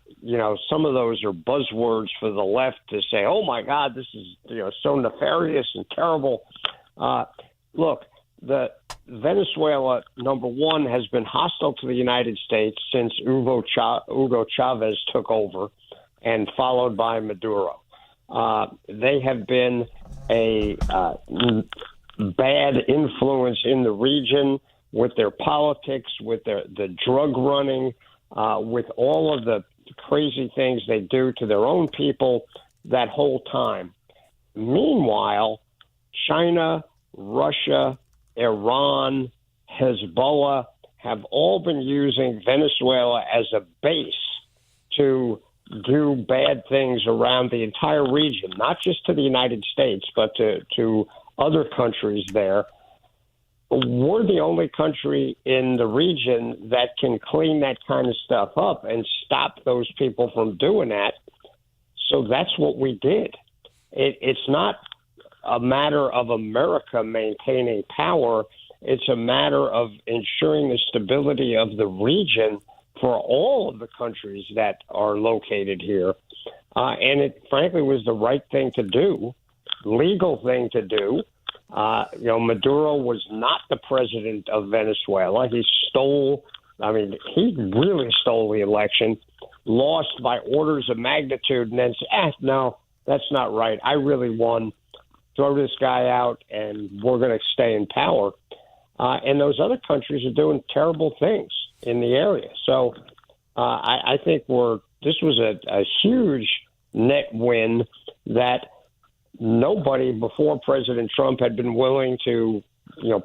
some of those are buzzwords for the left to say, oh, my God, this is so nefarious and terrible. Look, the Venezuela, number one, has been hostile to the United States since Hugo Chavez took over, and followed by Maduro. They have been a bad influence in the region with their politics, with the drug running, with all of the crazy things they do to their own people that whole time. Meanwhile, China, Russia, Iran, Hezbollah have all been using Venezuela as a base to do bad things around the entire region, not just to the United States, but to other countries there. We're the only country in the region that can clean that kind of stuff up and stop those people from doing that. So that's what we did. It's not a matter of America maintaining power. It's a matter of ensuring the stability of the region for all of the countries that are located here. And it, frankly, was the right thing to do, legal thing to do. Maduro was not the president of Venezuela. He really stole the election, lost by orders of magnitude, and then said, no, that's not right. I really won. Throw this guy out, and we're going to stay in power. And those other countries are doing terrible things in the area. So I think this was a huge net win that nobody before President Trump had been willing to,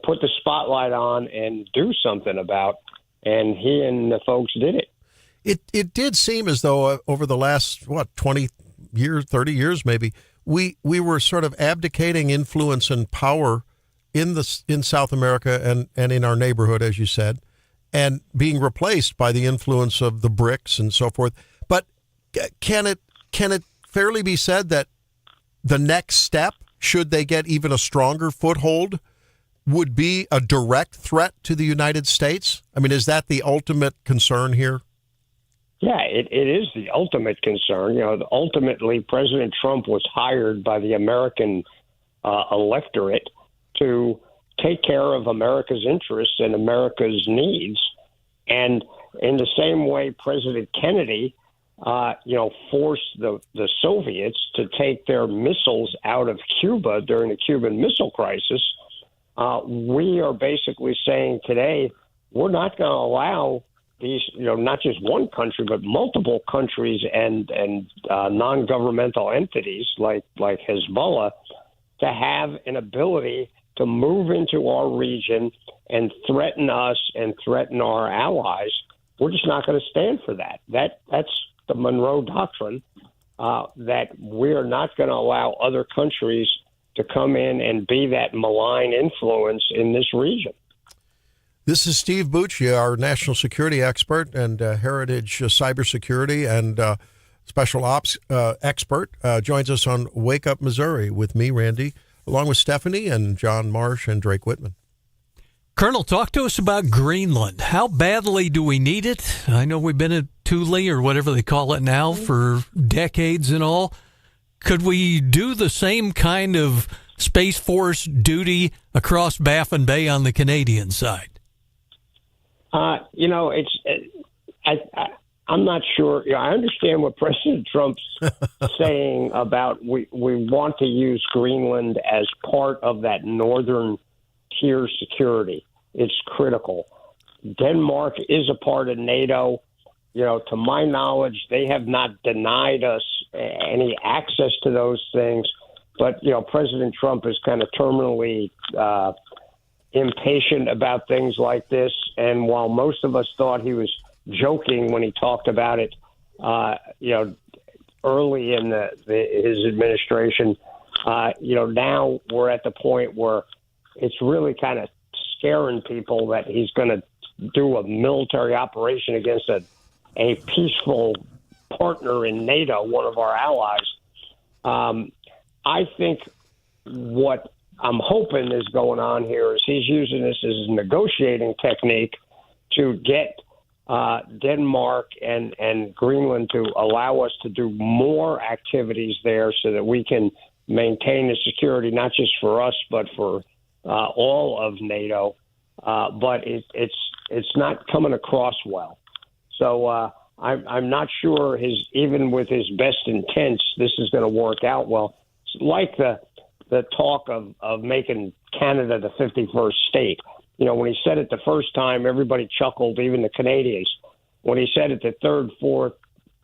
put the spotlight on and do something about. And he and the folks did it. It did seem as though over the last, 20 years, 30 years maybe, we were sort of abdicating influence and power in South America and in our neighborhood, as you said, and being replaced by the influence of the BRICS and so forth. But can it fairly be said that the next step, should they get even a stronger foothold, would be a direct threat to the United States? I mean, is that the ultimate concern here? Yeah, it is the ultimate concern. Ultimately, President Trump was hired by the American electorate to take care of America's interests and America's needs. And in the same way President Kennedy, forced the Soviets to take their missiles out of Cuba during the Cuban Missile Crisis, we are basically saying today we're not going to allow these, not just one country, but multiple countries and non-governmental entities like Hezbollah to have an ability to move into our region and threaten us and threaten our allies. We're just not going to stand for that. That's the Monroe Doctrine, that we're not going to allow other countries to come in and be that malign influence in this region. This is Steve Bucci, our national security expert and heritage cybersecurity and special ops expert, joins us on Wake Up Missouri with me, Randy, along with Stephanie and John Marsh and Drake Whitman. Colonel, talk to us about Greenland. How badly do we need it? I know we've been Thule or whatever they call it now for decades and all. Could we do the same kind of Space Force duty across Baffin Bay on the Canadian side? I'm not sure. I understand what President Trump's saying about we want to use Greenland as part of that northern tier security. It's critical. Denmark is a part of NATO. To my knowledge, they have not denied us any access to those things. But, President Trump is kind of terminally impatient about things like this. And while most of us thought he was joking when he talked about it, early in his administration, now we're at the point where it's really kind of scaring people that he's going to do a military operation against a peaceful partner in NATO, one of our allies. I think what I'm hoping is going on here is he's using this as a negotiating technique to get Denmark and Greenland to allow us to do more activities there so that we can maintain the security, not just for us, but for all of NATO. But it's not coming across well. So I'm not sure even with his best intents, this is going to work out well. It's like the talk of making Canada the 51st state. When he said it the first time, everybody chuckled, even the Canadians. When he said it the third, fourth,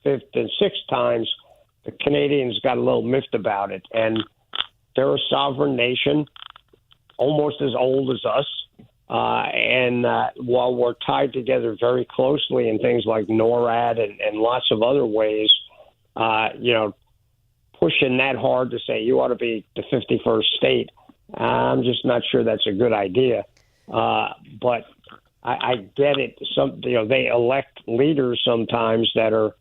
fifth, and sixth times, the Canadians got a little miffed about it. And they're a sovereign nation, almost as old as us. And while we're tied together very closely in things like NORAD and lots of other ways, pushing that hard to say you ought to be the 51st state, I'm just not sure that's a good idea. But I get it. They elect leaders sometimes that are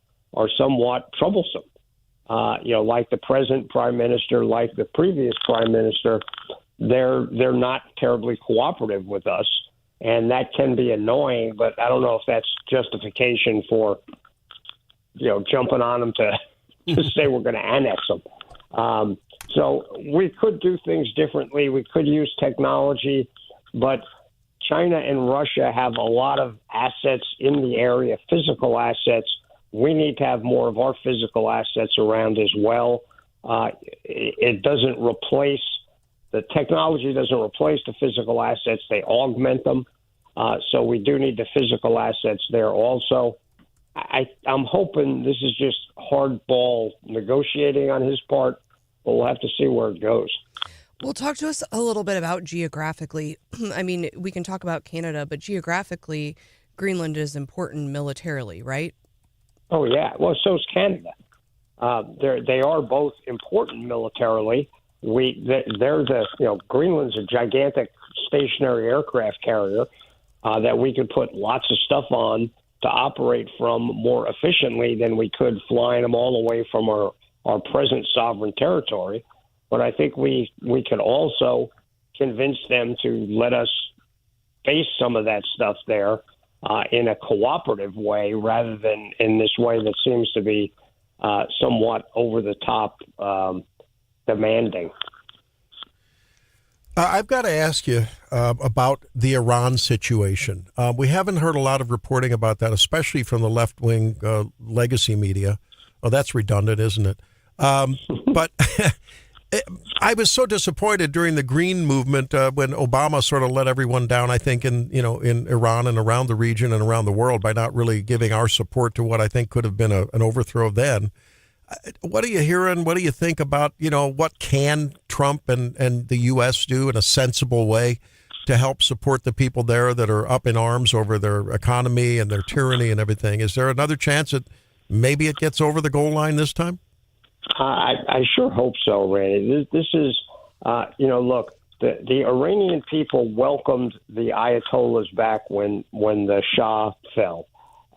somewhat troublesome. Like the present prime minister, like the previous prime minister, they're not terribly cooperative with us, and that can be annoying. But I don't know if that's justification for jumping on them to say we're going to annex them. So we could do things differently. We could use technology, but China and Russia have a lot of assets in the area, physical assets. We need to have more of our physical assets around as well. It doesn't replace the technology, doesn't replace the physical assets. They augment them. So we do need the physical assets there also. I'm hoping this is just hardball negotiating on his part, but we'll have to see where it goes. Well, talk to us a little bit about geographically. I mean, we can talk about Canada, but geographically, Greenland is important militarily, right? Oh, yeah. Well, so is Canada. They are both important militarily. Greenland's a gigantic stationary aircraft carrier that we could put lots of stuff on to operate from more efficiently than we could flying them all the way from our present sovereign territory. But I think we could also convince them to let us base some of that stuff there in a cooperative way rather than in this way that seems to be somewhat over the top demanding. I've got to ask you about the Iran situation. We haven't heard a lot of reporting about that, especially from the left-wing legacy media. Oh, that's redundant, isn't it? But I was so disappointed during the Green movement when Obama sort of let everyone down, I think, in Iran and around the region and around the world by not really giving our support to what I think could have been an overthrow then. What are you hearing? What do you think about, what can Trump and the U.S. do in a sensible way to help support the people there that are up in arms over their economy and their tyranny and everything? Is there another chance that maybe it gets over the goal line this time? I sure hope so, Randy. This is, look, the Iranian people welcomed the Ayatollahs back when the Shah fell.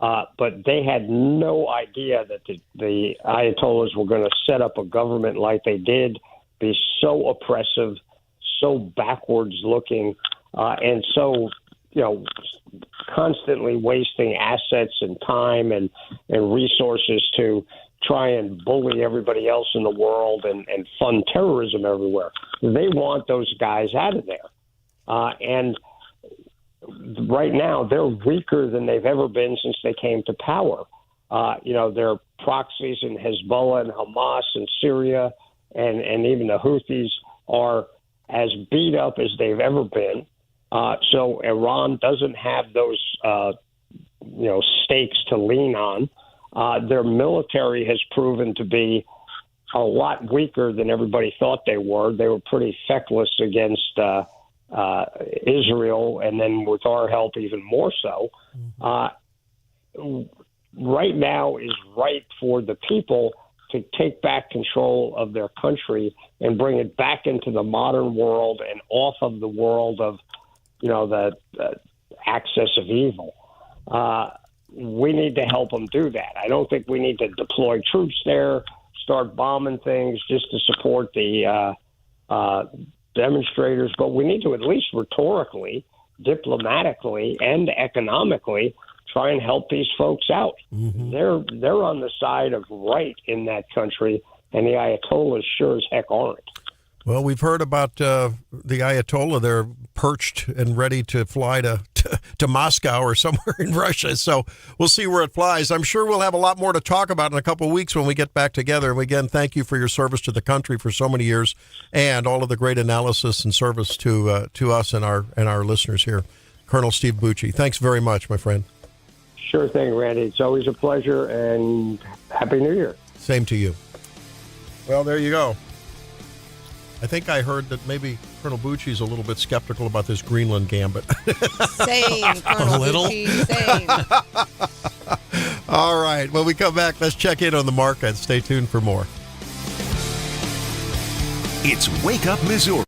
But they had no idea that the Ayatollahs were going to set up a government like they did, be so oppressive, so backwards looking, and so, constantly wasting assets and time and resources to try and bully everybody else in the world and fund terrorism everywhere. They want those guys out of there. And right now, they're weaker than they've ever been since they came to power. Their proxies in Hezbollah and Hamas and Syria and even the Houthis are as beat up as they've ever been. So Iran doesn't have those, stakes to lean on. Their military has proven to be a lot weaker than everybody thought they were. They were pretty feckless against Israel, and then with our help, even more so. Right now is right for the people to take back control of their country and bring it back into the modern world and off of the world of, the access of evil. We need to help them do that. I don't think we need to deploy troops there, start bombing things just to support the demonstrators, but we need to at least rhetorically, diplomatically, and economically try and help these folks out. They're on the side of right in that country, and the Ayatollahs sure as heck aren't. Well, we've heard about the Ayatollah. They're perched and ready to fly to Moscow or somewhere in Russia. So we'll see where it flies. I'm sure we'll have a lot more to talk about in a couple of weeks when we get back together. And again, thank you for your service to the country for so many years and all of the great analysis and service to us and our listeners here. Colonel Steve Bucci, thanks very much, my friend. Sure thing, Randy. It's always a pleasure, and Happy New Year. Same to you. Well, there you go. I think I heard that maybe Colonel Bucci's a little bit skeptical about this Greenland gambit. Same, Colonel Bucci, same. All right. When we come back, let's check in on the market. Stay tuned for more. It's Wake Up Missouri.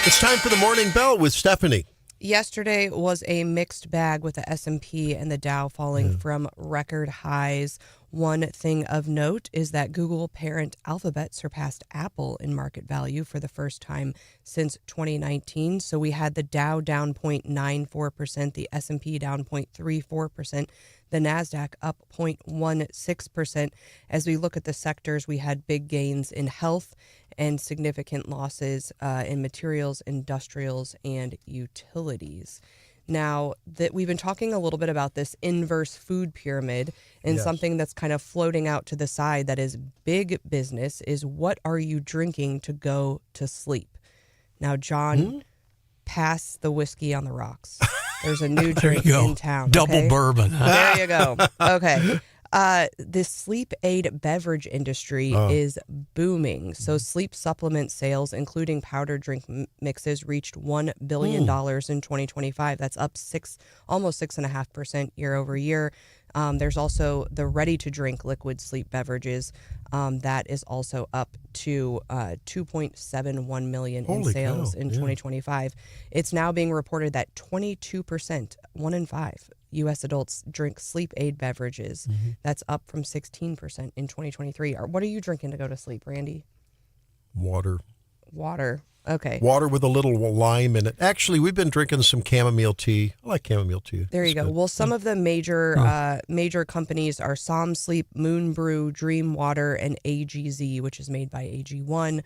It's time for the Morning Bell with Stephanie. Yesterday was a mixed bag with the S&P and the Dow falling from record highs. One thing of note is that Google parent Alphabet surpassed Apple in market value for the first time since 2019. So we had the Dow down 0.94%, the S&P down 0.34%, the NASDAQ up 0.16%. As we look at the sectors, we had big gains in health and significant losses in materials, industrials, and utilities. Now, that we've been talking a little bit about this inverse food pyramid, and something that's kind of floating out to the side that is big business is, what are you drinking to go to sleep? Now, John, pass the whiskey on the rocks. There's a new drink in town. Double bourbon. Huh? There you go. Okay. The sleep aid beverage industry is booming. So sleep supplement sales, including powder drink mixes, reached $1 billion in 2025. That's up almost 6.5% year over year. There's also the ready-to-drink liquid sleep beverages. That is also up to $2.71 million in sales in 2025. It's now being reported that 22%, 1 in 5, U.S. adults drink sleep aid beverages. That's up from 16% in 2023. What are you drinking to go to sleep, Randy? Water. Okay. Water with a little lime in it. Actually, we've been drinking some chamomile tea. I like chamomile tea. There you go. Well, some of the major companies are Som Sleep, Moon Brew, Dream Water, and AGZ, which is made by AG1.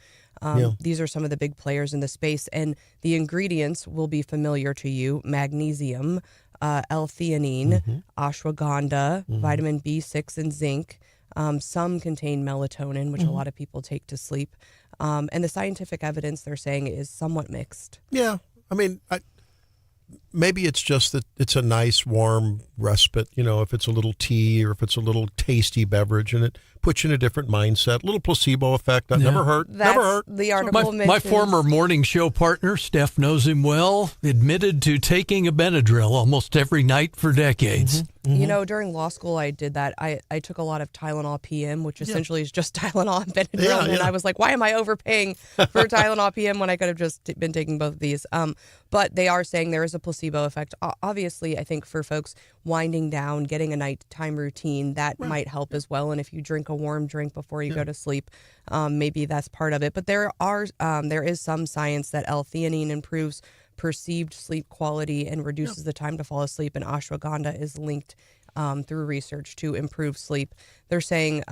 These are some of the big players in the space, and the ingredients will be familiar to you: magnesium, L-theanine, ashwagandha, vitamin B6, and zinc. Some contain melatonin, which a lot of people take to sleep. And the scientific evidence, they're saying, is somewhat mixed. Yeah. I mean, maybe it's just that it's a nice warm respite, if it's a little tea or if it's a little tasty beverage, and it puts you in a different mindset. A little placebo effect. That never hurt. Never hurt. The article my former morning show partner, Steph knows him well, admitted to taking a Benadryl almost every night for decades. During law school, I did that. I took a lot of Tylenol PM, which essentially is just Tylenol and Benadryl. And I was like, why am I overpaying for Tylenol PM when I could have just been taking both of these? But they are saying there is a placebo effect. Obviously, I think for folks winding down, getting a nighttime routine, that might help as well. And if you drink a warm drink before you go to sleep, maybe that's part of it. But there is some science that L-theanine improves perceived sleep quality and reduces the time to fall asleep, and ashwagandha is linked through research to improve sleep. They're saying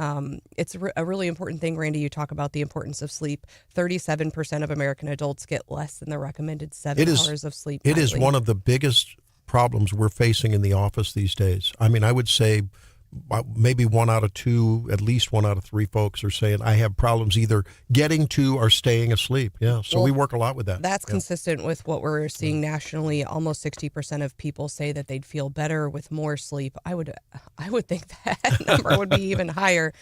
it's a really important thing, Randy. You talk about the importance of sleep. 37% of American adults get less than the recommended 7 hours of sleep. It is one of the biggest problems we're facing in the office these days. I mean, I would say maybe 1 out of 2, at least 1 out of 3 folks are saying, I have problems either getting to or staying asleep. Yeah. So we work a lot with that. That's consistent with what we're seeing nationally. Almost 60% of people say that they'd feel better with more sleep. I would think that number would be even higher.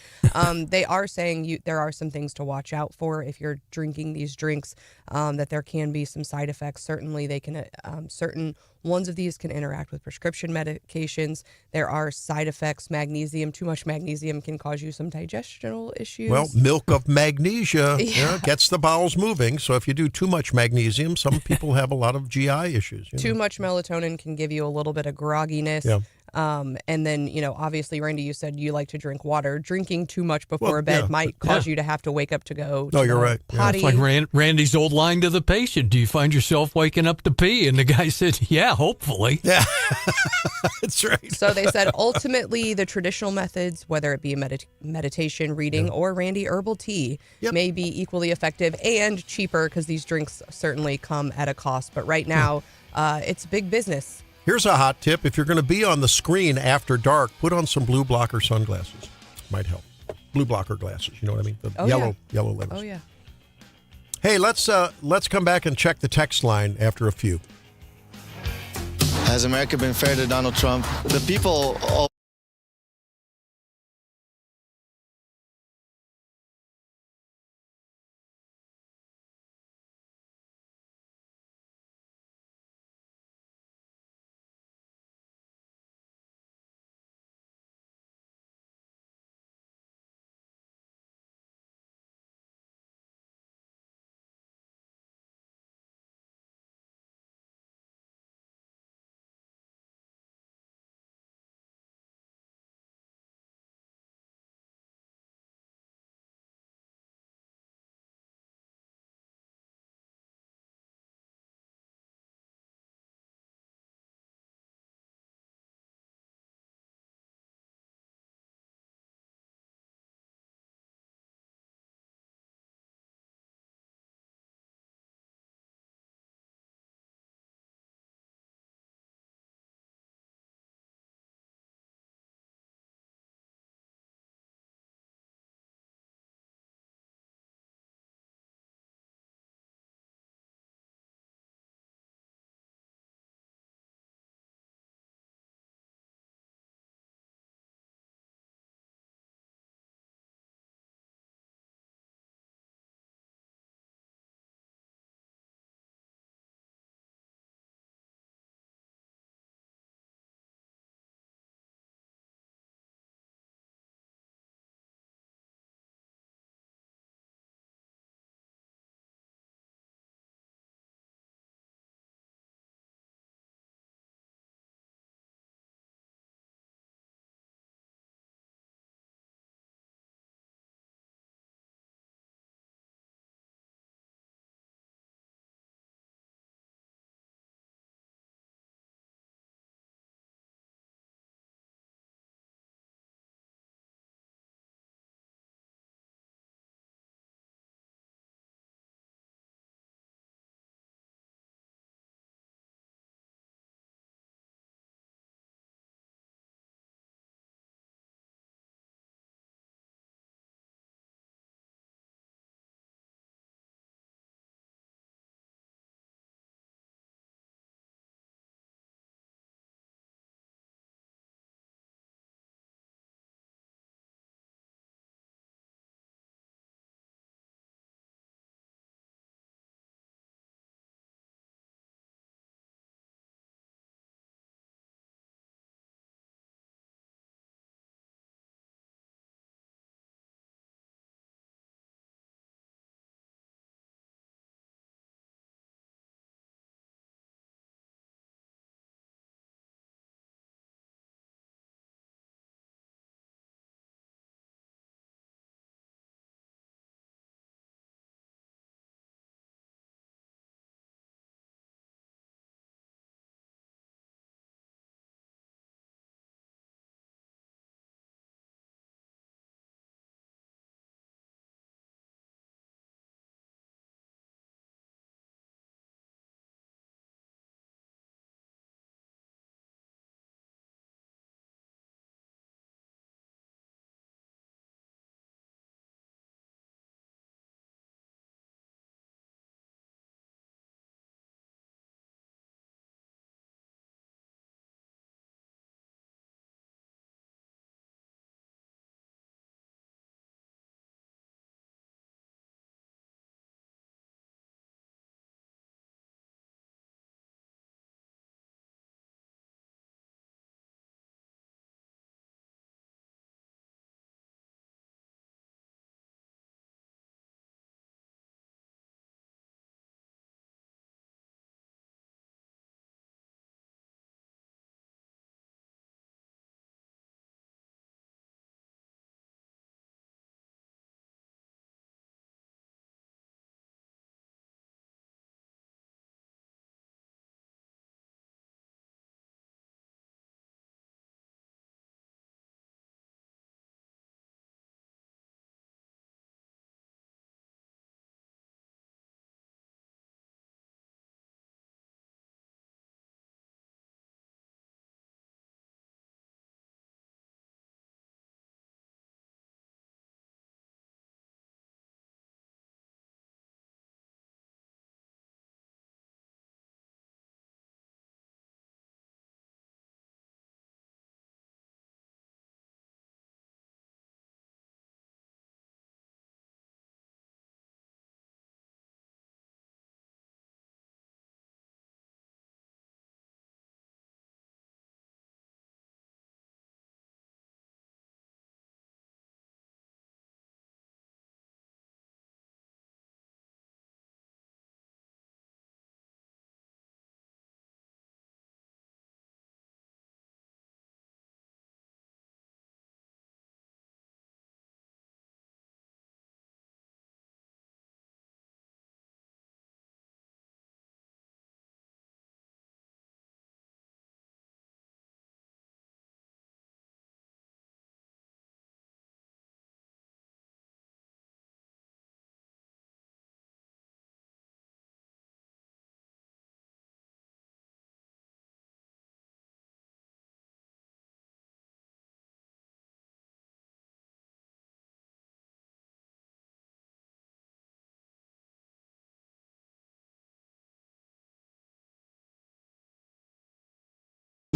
They are saying there are some things to watch out for if you're drinking these drinks, that there can be some side effects. Certainly they can, certain ones of these can interact with prescription medications. There are side effects. Magnesium, too much magnesium can cause you some digestional issues. Well, milk of magnesia gets the bowels moving. So if you do too much magnesium, some people have a lot of GI issues. Too much melatonin can give you a little bit of grogginess. Yeah. And then, obviously, Randy, you said you like to drink water. Drinking too much before bed might cause you to have to wake up to go to you're right. potty. It's like Randy's old line to the patient. Do you find yourself waking up to pee? And the guy said, yeah, hopefully. Yeah, that's right. So they said ultimately the traditional methods, whether it be meditation, reading, or Randy herbal tea, may be equally effective and cheaper, because these drinks certainly come at a cost. But right now, it's big business. Here's a hot tip. If you're going to be on the screen after dark, put on some blue blocker sunglasses. Might help. Blue blocker glasses, you know what I mean? The yellow lenses. Oh, yeah. Hey, let's come back and check the text line after a few. Has America been fair to Donald Trump? The people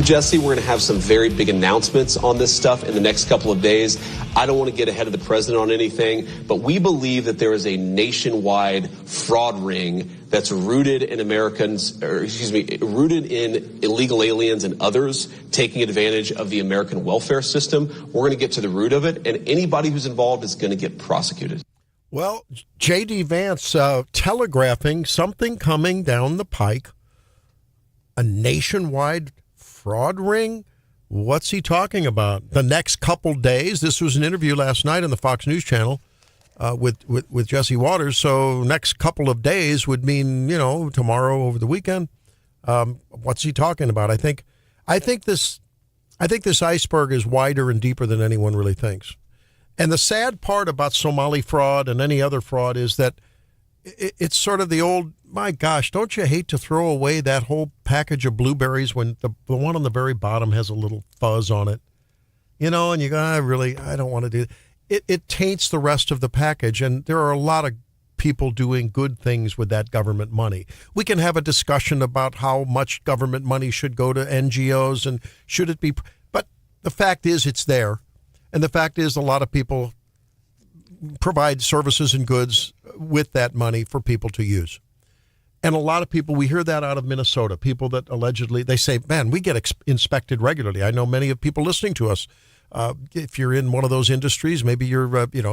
Jesse, we're going to have some very big announcements on this stuff in the next couple of days. I don't want to get ahead of the president on anything, but we believe that there is a nationwide fraud ring that's rooted in rooted in illegal aliens and others taking advantage of the American welfare system. We're going to get to the root of it, and anybody who's involved is going to get prosecuted. Well, J.D. Vance telegraphing something coming down the pike, a nationwide fraud ring. What's he talking about? The next couple days? This was an interview last night on the Fox News Channel with Jesse Waters. So next couple of days would mean, tomorrow, over the weekend. What's he talking about? I think this iceberg is wider and deeper than anyone really thinks. And the sad part about Somali fraud and any other fraud is that it's sort of the old, my gosh, don't you hate to throw away that whole package of blueberries when the one on the very bottom has a little fuzz on it? And you go, I don't want to do it. It taints the rest of the package. And there are a lot of people doing good things with that government money. We can have a discussion about how much government money should go to NGOs and should it be. But the fact is it's there. And the fact is a lot of people provide services and goods with that money for people to use. And a lot of people, we hear that out of Minnesota, people that allegedly, they say, man, we get inspected regularly. I know many of people listening to us. If you're in one of those industries, maybe you're, you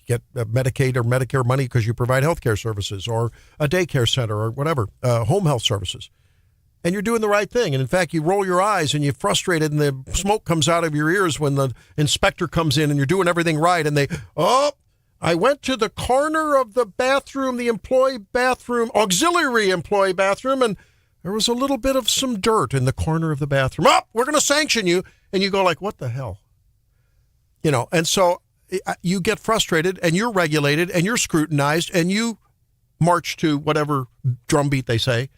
get Medicaid or Medicare money because you provide health care services or a daycare center or whatever, home health services. And you're doing the right thing. And in fact, you roll your eyes and you're frustrated and the smoke comes out of your ears when the inspector comes in and you're doing everything right. And I went to the corner of the bathroom, the auxiliary employee bathroom, and there was a little bit of some dirt in the corner of the bathroom. We're going to sanction you. And you go like, what the hell? And so you get frustrated and you're regulated and you're scrutinized and you march to whatever drumbeat they say.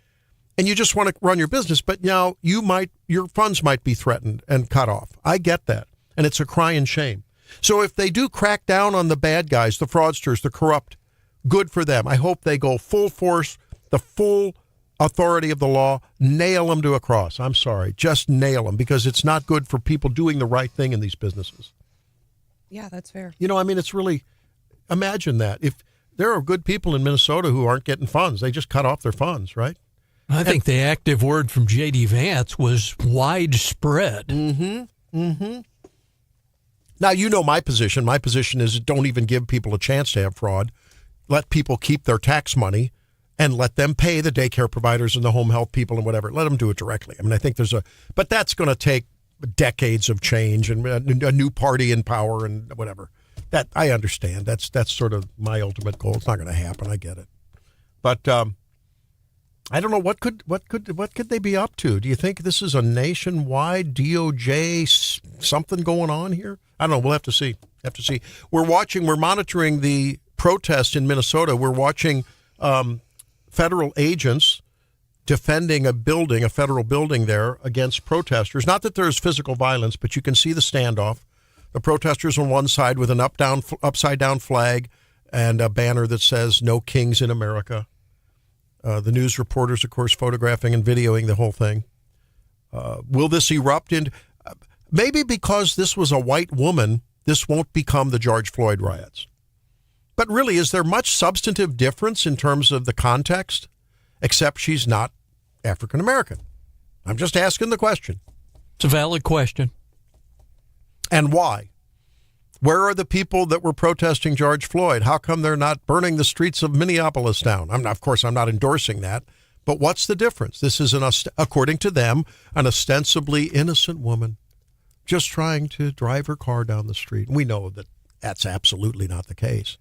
And you just want to run your business, but now your funds might be threatened and cut off. I get that. And it's a crying shame. So if they do crack down on the bad guys, the fraudsters, the corrupt, good for them. I hope they go full force, the full authority of the law, nail them to a cross. I'm sorry, just nail them, because it's not good for people doing the right thing in these businesses. Yeah, that's fair. It's really, imagine that. If there are good people in Minnesota who aren't getting funds, they just cut off their funds, right? I think the active word from J.D. Vance was widespread. Mm-hmm. Now, my position. My position is don't even give people a chance to have fraud. Let people keep their tax money and let them pay the daycare providers and the home health people and whatever. Let them do it directly. I mean, I think but that's going to take decades of change and a new party in power and whatever. That I understand. That's sort of my ultimate goal. It's not going to happen. I get it. But I don't know what could they be up to? Do you think this is a nationwide DOJ something going on here? I don't know. We'll have to see. We're monitoring the protest in Minnesota. We're watching federal agents defending a federal building there against protesters. Not that there's physical violence, but you can see the standoff. The protesters on one side with an upside down flag and a banner that says "No Kings in America." The news reporters, of course, photographing and videoing the whole thing. Will this erupt into... Maybe because this was a white woman, this won't become the George Floyd riots. But really, is there much substantive difference in terms of the context? Except she's not African American. I'm just asking the question. It's a valid question. And why? Where are the people that were protesting George Floyd? How come they're not burning the streets of Minneapolis down? I'm not endorsing that. But what's the difference? This is, according to them, an ostensibly innocent woman just trying to drive her car down the street. And we know that that's absolutely not the case.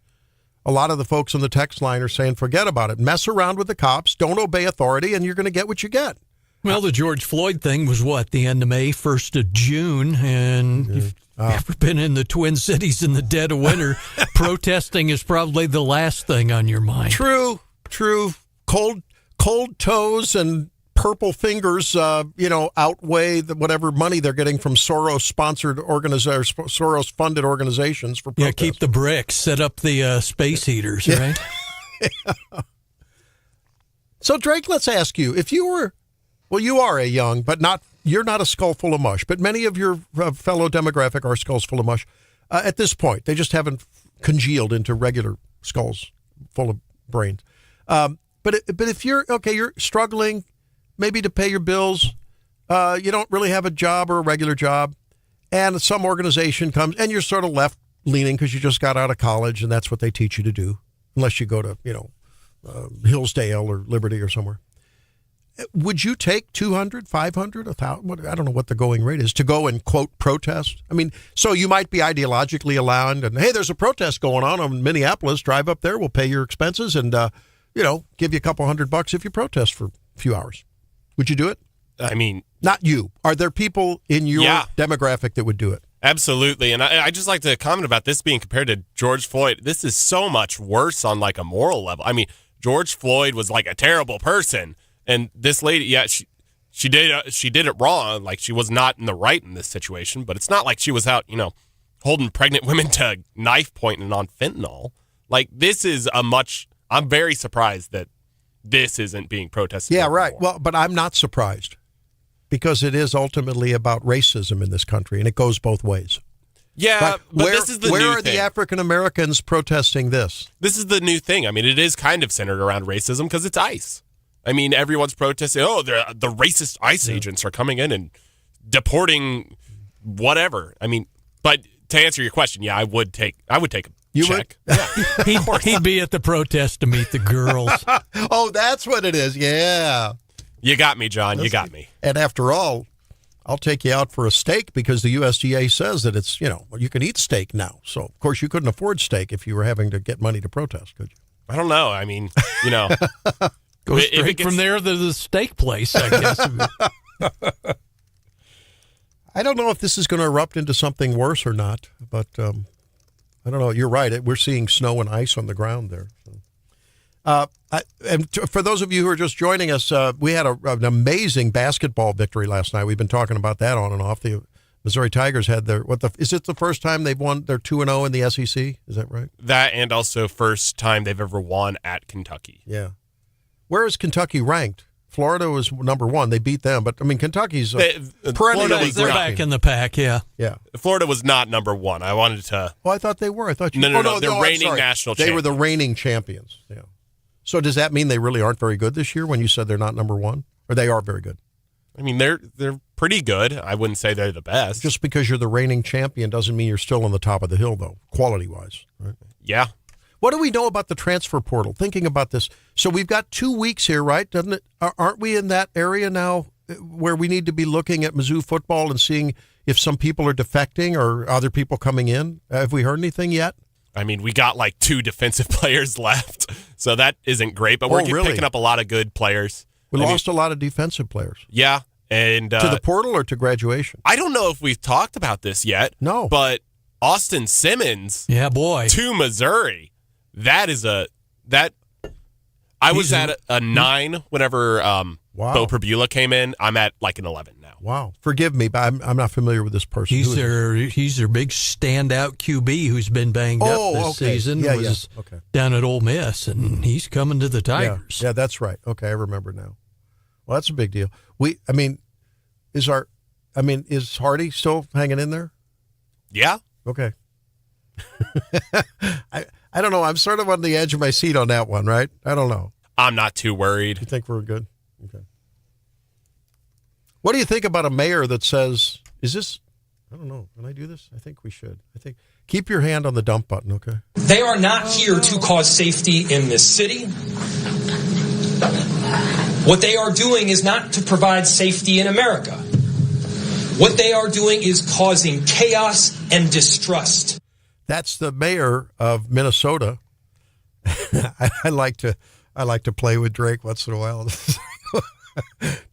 A lot of the folks on the text line are saying, forget about it. Mess around with the cops. Don't obey authority, and you're going to get what you get. Well, the George Floyd thing was the end of May, 1st of June, and if you've ever been in the Twin Cities in the dead of winter, protesting is probably the last thing on your mind. True. Cold toes and purple fingers, outweigh whatever money they're getting from Soros-sponsored organizations, Soros-funded organizations for protest. Yeah, keep the bricks, set up the space heaters, right? Yeah. So, Drake, let's ask you, if you were, you are a young, but not you're not a skull full of mush, but many of your fellow demographic are skulls full of mush. At this point, they just haven't congealed into regular skulls full of brains. But if you're struggling maybe to pay your bills, you don't really have a job or a regular job, and some organization comes and you're sort of left leaning because you just got out of college and that's what they teach you to do, unless you go to Hillsdale or Liberty or somewhere. Would you take 200, 500, 1,000? I don't know what the going rate is to go and, quote, protest. I mean, so you might be ideologically aligned and, hey, there's a protest going on in Minneapolis. Drive up there. We'll pay your expenses and, give you a couple $100 if you protest for a few hours. Would you do it? I mean, not you. Are there people in your demographic that would do it? Absolutely. And I just like to comment about this being compared to George Floyd. This is so much worse on like a moral level. I mean, George Floyd was like a terrible person. And this lady, she did it wrong. Like, she was not in the right in this situation, but it's not like she was out, holding pregnant women to knife pointing on fentanyl. Like, this is I'm very surprised that this isn't being protested. Yeah, right. Well, but I'm not surprised because it is ultimately about racism in this country, and it goes both ways. Yeah, but this is the new thing. Where are the African Americans protesting this? This is the new thing. I mean, it is kind of centered around racism because it's ICE. I mean, everyone's protesting, the racist ICE agents are coming in and deporting whatever. I mean, but to answer your question, yeah, I would take a check. Would? Yeah. He'd be at the protest to meet the girls. Oh, that's what it is. Yeah. You got me, John. You got me. And after all, I'll take you out for a steak because the USDA says that it's, you can eat steak now. So, of course, you couldn't afford steak if you were having to get money to protest, could you? I don't know. I mean, Go straight from there to the steak place, I guess. I don't know if this is going to erupt into something worse or not, but I don't know. You're right. We're seeing snow and ice on the ground there. For those of you who are just joining us, we had an amazing basketball victory last night. We've been talking about that on and off. The Missouri Tigers had is it the first time they've won? They're 2-0 in the SEC. Is that right? That, and also first time they've ever won at Kentucky. Yeah. Where is Kentucky ranked? Florida was number 1. They beat them, but I mean Kentucky's perennially they're back in the pack. Yeah. Florida was not number 1. I wanted to. Oh, I thought they were. I thought you. No. They're reigning national champions. They were the reigning champions. Yeah. So does that mean they really aren't very good this year? When you said they're not number 1, or they are very good? I mean, they're pretty good. I wouldn't say they're the best. Just because you're the reigning champion doesn't mean you're still on the top of the hill, though, quality-wise. Right? Yeah. What do we know about the transfer portal? Thinking about this. So we've got 2 weeks here, right? Doesn't it? Aren't we in that area now where we need to be looking at Mizzou football and seeing if some people are defecting or other people coming in? Have we heard anything yet? I mean, we got like 2 defensive players left, so that isn't great, but we're picking up a lot of good players. We lost a lot of defensive players. Yeah. And to the portal or to graduation? I don't know if we've talked about this yet. No. But Austin Simmons to Missouri. That is I was at a 9 whenever Bo Perbula came in. I'm at like an 11 now. Wow. Forgive me, but I'm not familiar with this person. He's their big standout QB who's been banged up this season. Was down at Ole Miss, and he's coming to the Tigers. Yeah, that's right. Okay, I remember now. Well, that's a big deal. Is Hardy still hanging in there? Yeah. Okay. I don't know. I'm sort of on the edge of my seat on that one, right? I don't know. I'm not too worried. You think we're good? Okay. What do you think about a mayor that says, is this, I don't know, can I do this? I think we should. Keep your hand on the dump button, okay? They are not here to cause safety in this city. What they are doing is not to provide safety in America. What they are doing is causing chaos and distrust. That's the mayor of Minnesota. I like to play with Drake once in a while.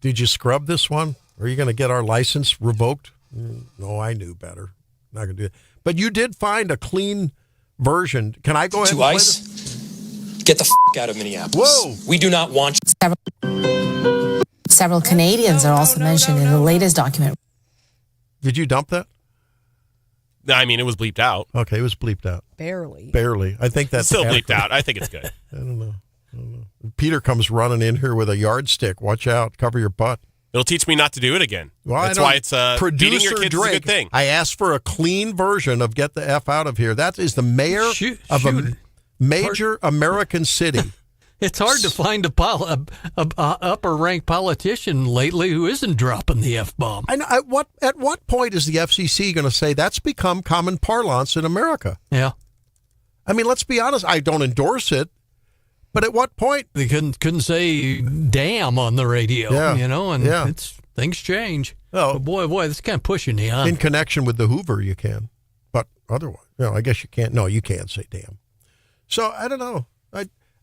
Did you scrub this one? Are you going to get our license revoked? No, I knew better. Not going to do it. But you did find a clean version. Can I go ahead and play this? Get the out of Minneapolis. Whoa! We do not want Several Canadians are also mentioned in the latest document. Did you dump that? I mean, it was bleeped out. Okay, it was bleeped out. Barely. I think that's still bleeped out. I think it's good. I don't know. Peter comes running in here with a yardstick. Watch out. Cover your butt. It'll teach me not to do it again. Well, That's why it's beating your kids Drake, is a good thing. I asked for a clean version of "Get the F Out of Here." That is the mayor of a major American city. It's hard to find a upper-ranked politician lately who isn't dropping the F-bomb. And at what point is the FCC going to say that's become common parlance in America? Yeah. I mean, let's be honest. I don't endorse it, but at what point? They couldn't say damn on the radio, and things change. Oh, but boy, that's kind of pushing the on. In connection with the Hoover, you can, but otherwise, I guess you can't. No, you can't say damn. So I don't know.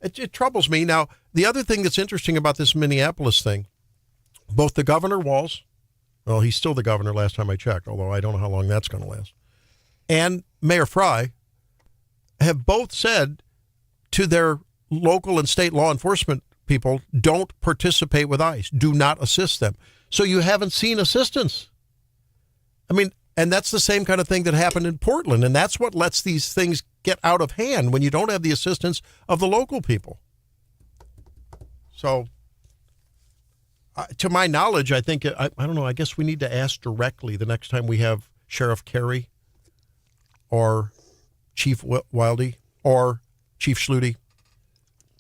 It troubles me. Now, the other thing that's interesting about this Minneapolis thing, both the Governor Walz, well, he's still the governor last time I checked, although I don't know how long that's going to last, and Mayor Fry have both said to their local and state law enforcement people, don't participate with ICE. Do not assist them. So you haven't seen assistance. I mean, and that's the same kind of thing that happened in Portland, and that's what lets these things get out of hand when you don't have the assistance of the local people. So, to my knowledge, I think, I don't know, I guess we need to ask directly the next time we have Sheriff Carey or Chief Wildy or Chief Schluty.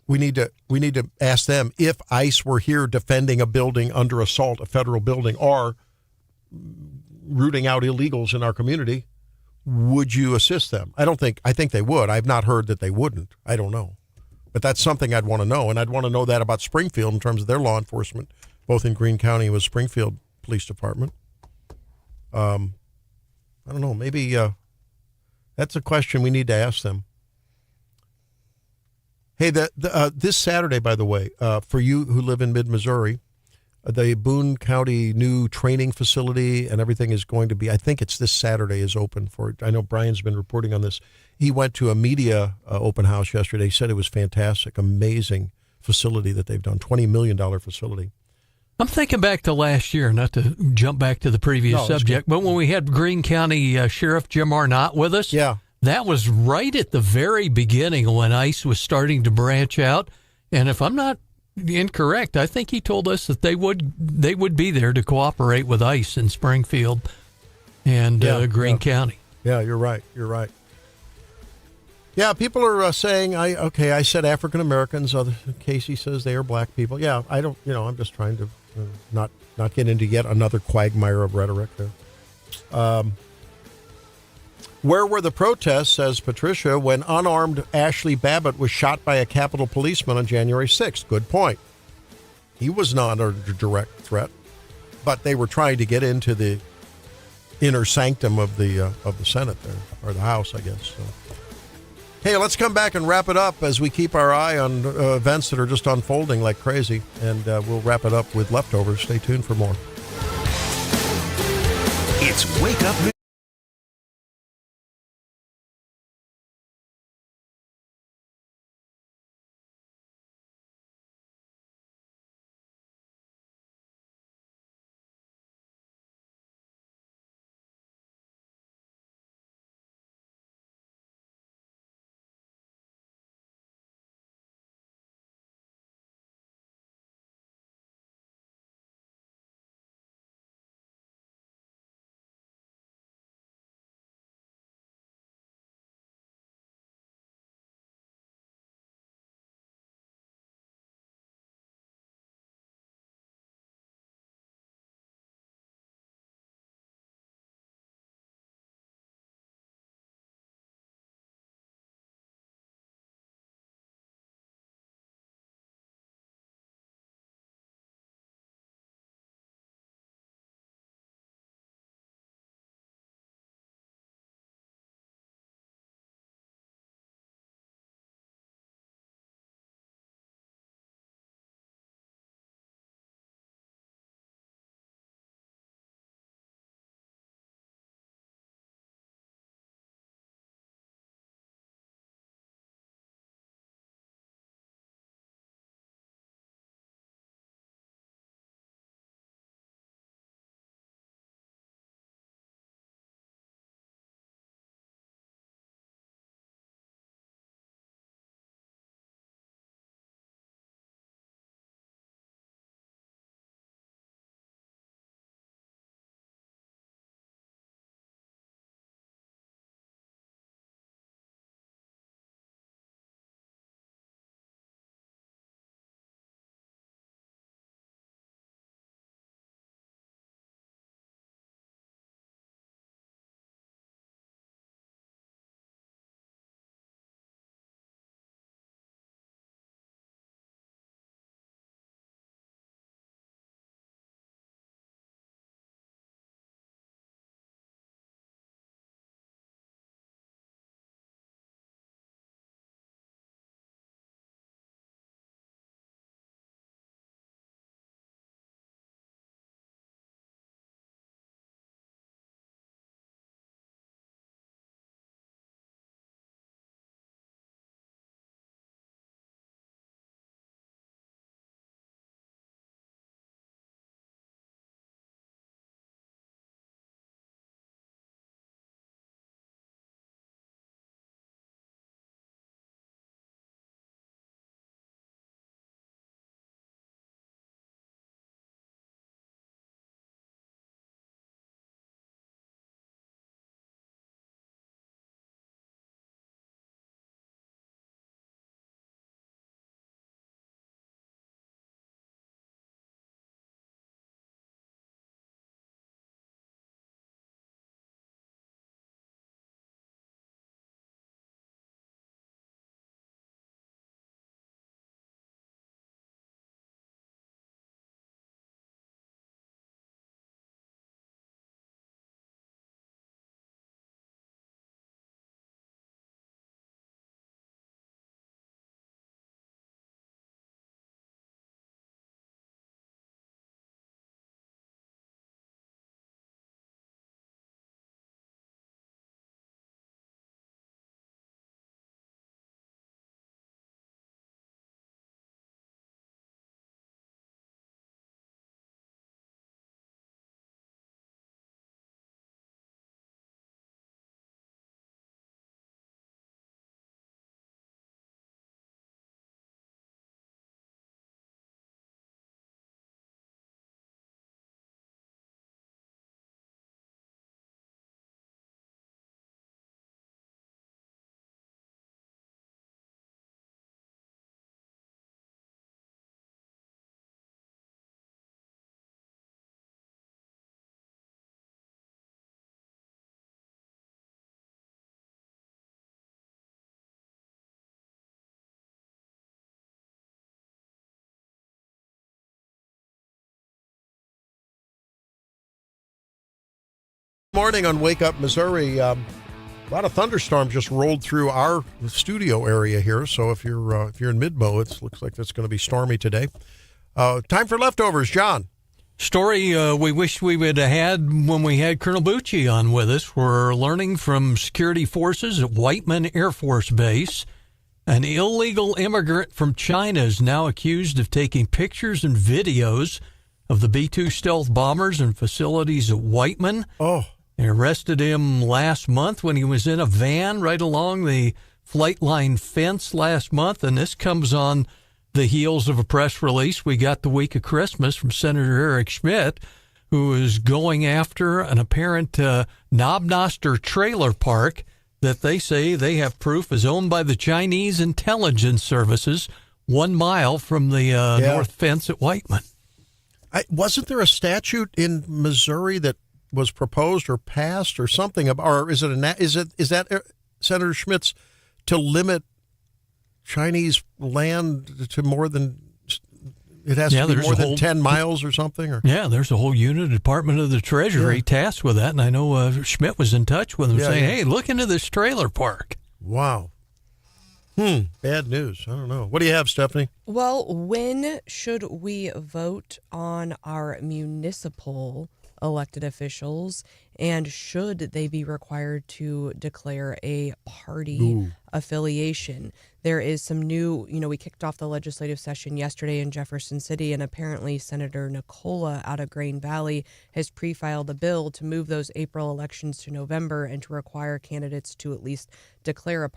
We need to ask them if ICE were here defending a building under assault, a federal building, or rooting out illegals in our community, would you assist them? I think they would. I've not heard that they wouldn't. I don't know. But that's something I'd want to know. And I'd want to know that about Springfield in terms of their law enforcement, both in Greene County and with Springfield Police Department. I don't know. Maybe that's a question we need to ask them. Hey, this Saturday, by the way, for you who live in mid-Missouri, the Boone County new training facility and everything is going to be, I think it's this Saturday, is open for it. I know Brian's been reporting on this. He went to a media open house yesterday. He said it was fantastic, amazing facility that they've done, $20 million facility. I'm thinking back to last year, not to jump back to the previous subject, but when we had Greene County Sheriff Jim Arnott with us, that was right at the very beginning when ICE was starting to branch out. And if I'm not incorrect, I think he told us that they would be there to cooperate with ICE in Springfield and Greene County. Yeah, you're right. Yeah, people are saying, I said African Americans. Casey says they are black people. Yeah, I don't, I'm just trying to not get into yet another quagmire of rhetoric there. Where were the protests, says Patricia, when unarmed Ashley Babbitt was shot by a Capitol policeman on January 6th? Good point. He was not under direct threat, but they were trying to get into the inner sanctum of the Senate there, or the House, I guess. So. Hey, let's come back and wrap it up as we keep our eye on events that are just unfolding like crazy, and we'll wrap it up with leftovers. Stay tuned for more. It's Wake Up morning on Wake Up Missouri. A lot of thunderstorms just rolled through our studio area here. So if you're in Midmo, it looks like it's going to be stormy today. Time for leftovers, John. Story we wish we would have had when we had Colonel Bucci on with us. We're learning from security forces at Whiteman Air Force Base. An illegal immigrant from China is now accused of taking pictures and videos of the B-2 stealth bombers and facilities at Whiteman. Oh. They arrested him last month when he was in a van right along the flight line fence last month, and this comes on the heels of a press release we got the week of Christmas from Senator Eric Schmitt, who is going after an apparent Knobnoster trailer park that they say they have proof is owned by the Chinese intelligence services 1 mile from the north fence at Whiteman. Wasn't there a statute in Missouri that was proposed or passed or something, or is that Senator Schmitt's to limit Chinese land to more than it has to be more than 10 miles or something? Or? Yeah, there's a whole unit, Department of the Treasury, tasked with that, and I know Schmitt was in touch with him saying, hey, look into this trailer park. Wow. Bad news. I don't know. What do you have, Stephanie? Well, when should we vote on our municipal elected officials, and should they be required to declare a party affiliation? There is some new, we kicked off the legislative session yesterday in Jefferson City, and apparently Senator Nicola out of Grain Valley has pre-filed a bill to move those April elections to November and to require candidates to at least declare a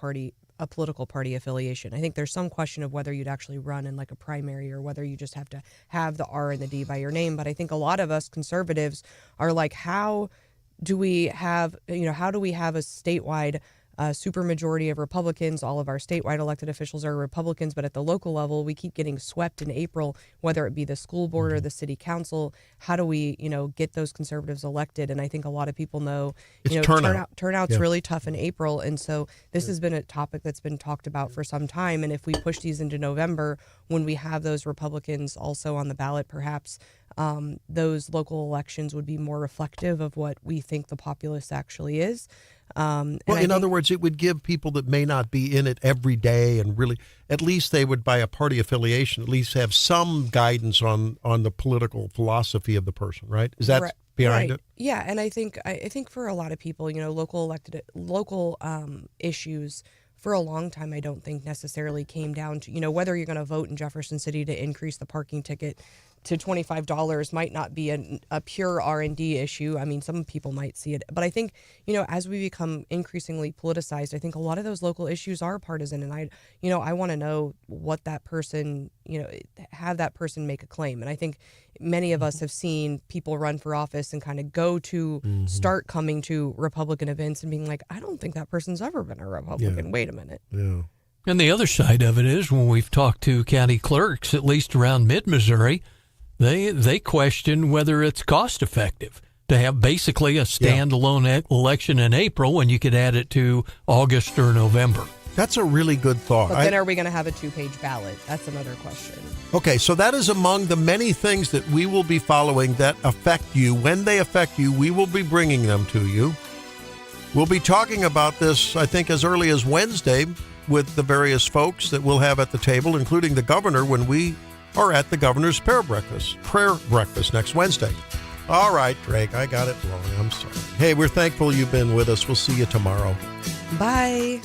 political party affiliation. I think there's some question of whether you'd actually run in like a primary or whether you just have to have the R and the D by your name. But I think a lot of us conservatives are like, how do we have a statewide supermajority of Republicans? All of our statewide elected officials are Republicans, but at the local level, we keep getting swept in April, whether it be the school board or the city council. How do we, get those conservatives elected? And I think a lot of people know, turnout's really tough in April. And so this has been a topic that's been talked about for some time. And if we push these into November, when we have those Republicans also on the ballot, perhaps those local elections would be more reflective of what we think the populace actually is. In other words, it would give people that may not be in it every day, and really, at least they would, by a party affiliation, at least have some guidance on the political philosophy of the person, right? Is that behind it? Yeah, and I think for a lot of people, local issues for a long time, I don't think necessarily came down to, whether you're going to vote in Jefferson City to increase the parking ticket to $25 might not be a pure R&D issue. I mean, some people might see it, but I think, as we become increasingly politicized, I think a lot of those local issues are partisan, and I want to know what that person, have that person make a claim. And I think many of us have seen people run for office and kind of go to start coming to Republican events and being like, I don't think that person's ever been a Republican. Wait a minute. Yeah. And the other side of it is, when we've talked to county clerks, at least around mid-Missouri, they question whether it's cost effective to have basically a standalone election in April when you could add it to August or November. That's a really good thought. But then are we going to have a 2-page ballot? That's another question. Okay, so that is among the many things that we will be following that affect you. When they affect you, we will be bringing them to you. We'll be talking about this, I think, as early as Wednesday with the various folks that we'll have at the table, including the governor, when we are at the governor's prayer breakfast next Wednesday. All right, Drake, I got it wrong. I'm sorry. Hey, we're thankful you've been with us. We'll see you tomorrow. Bye.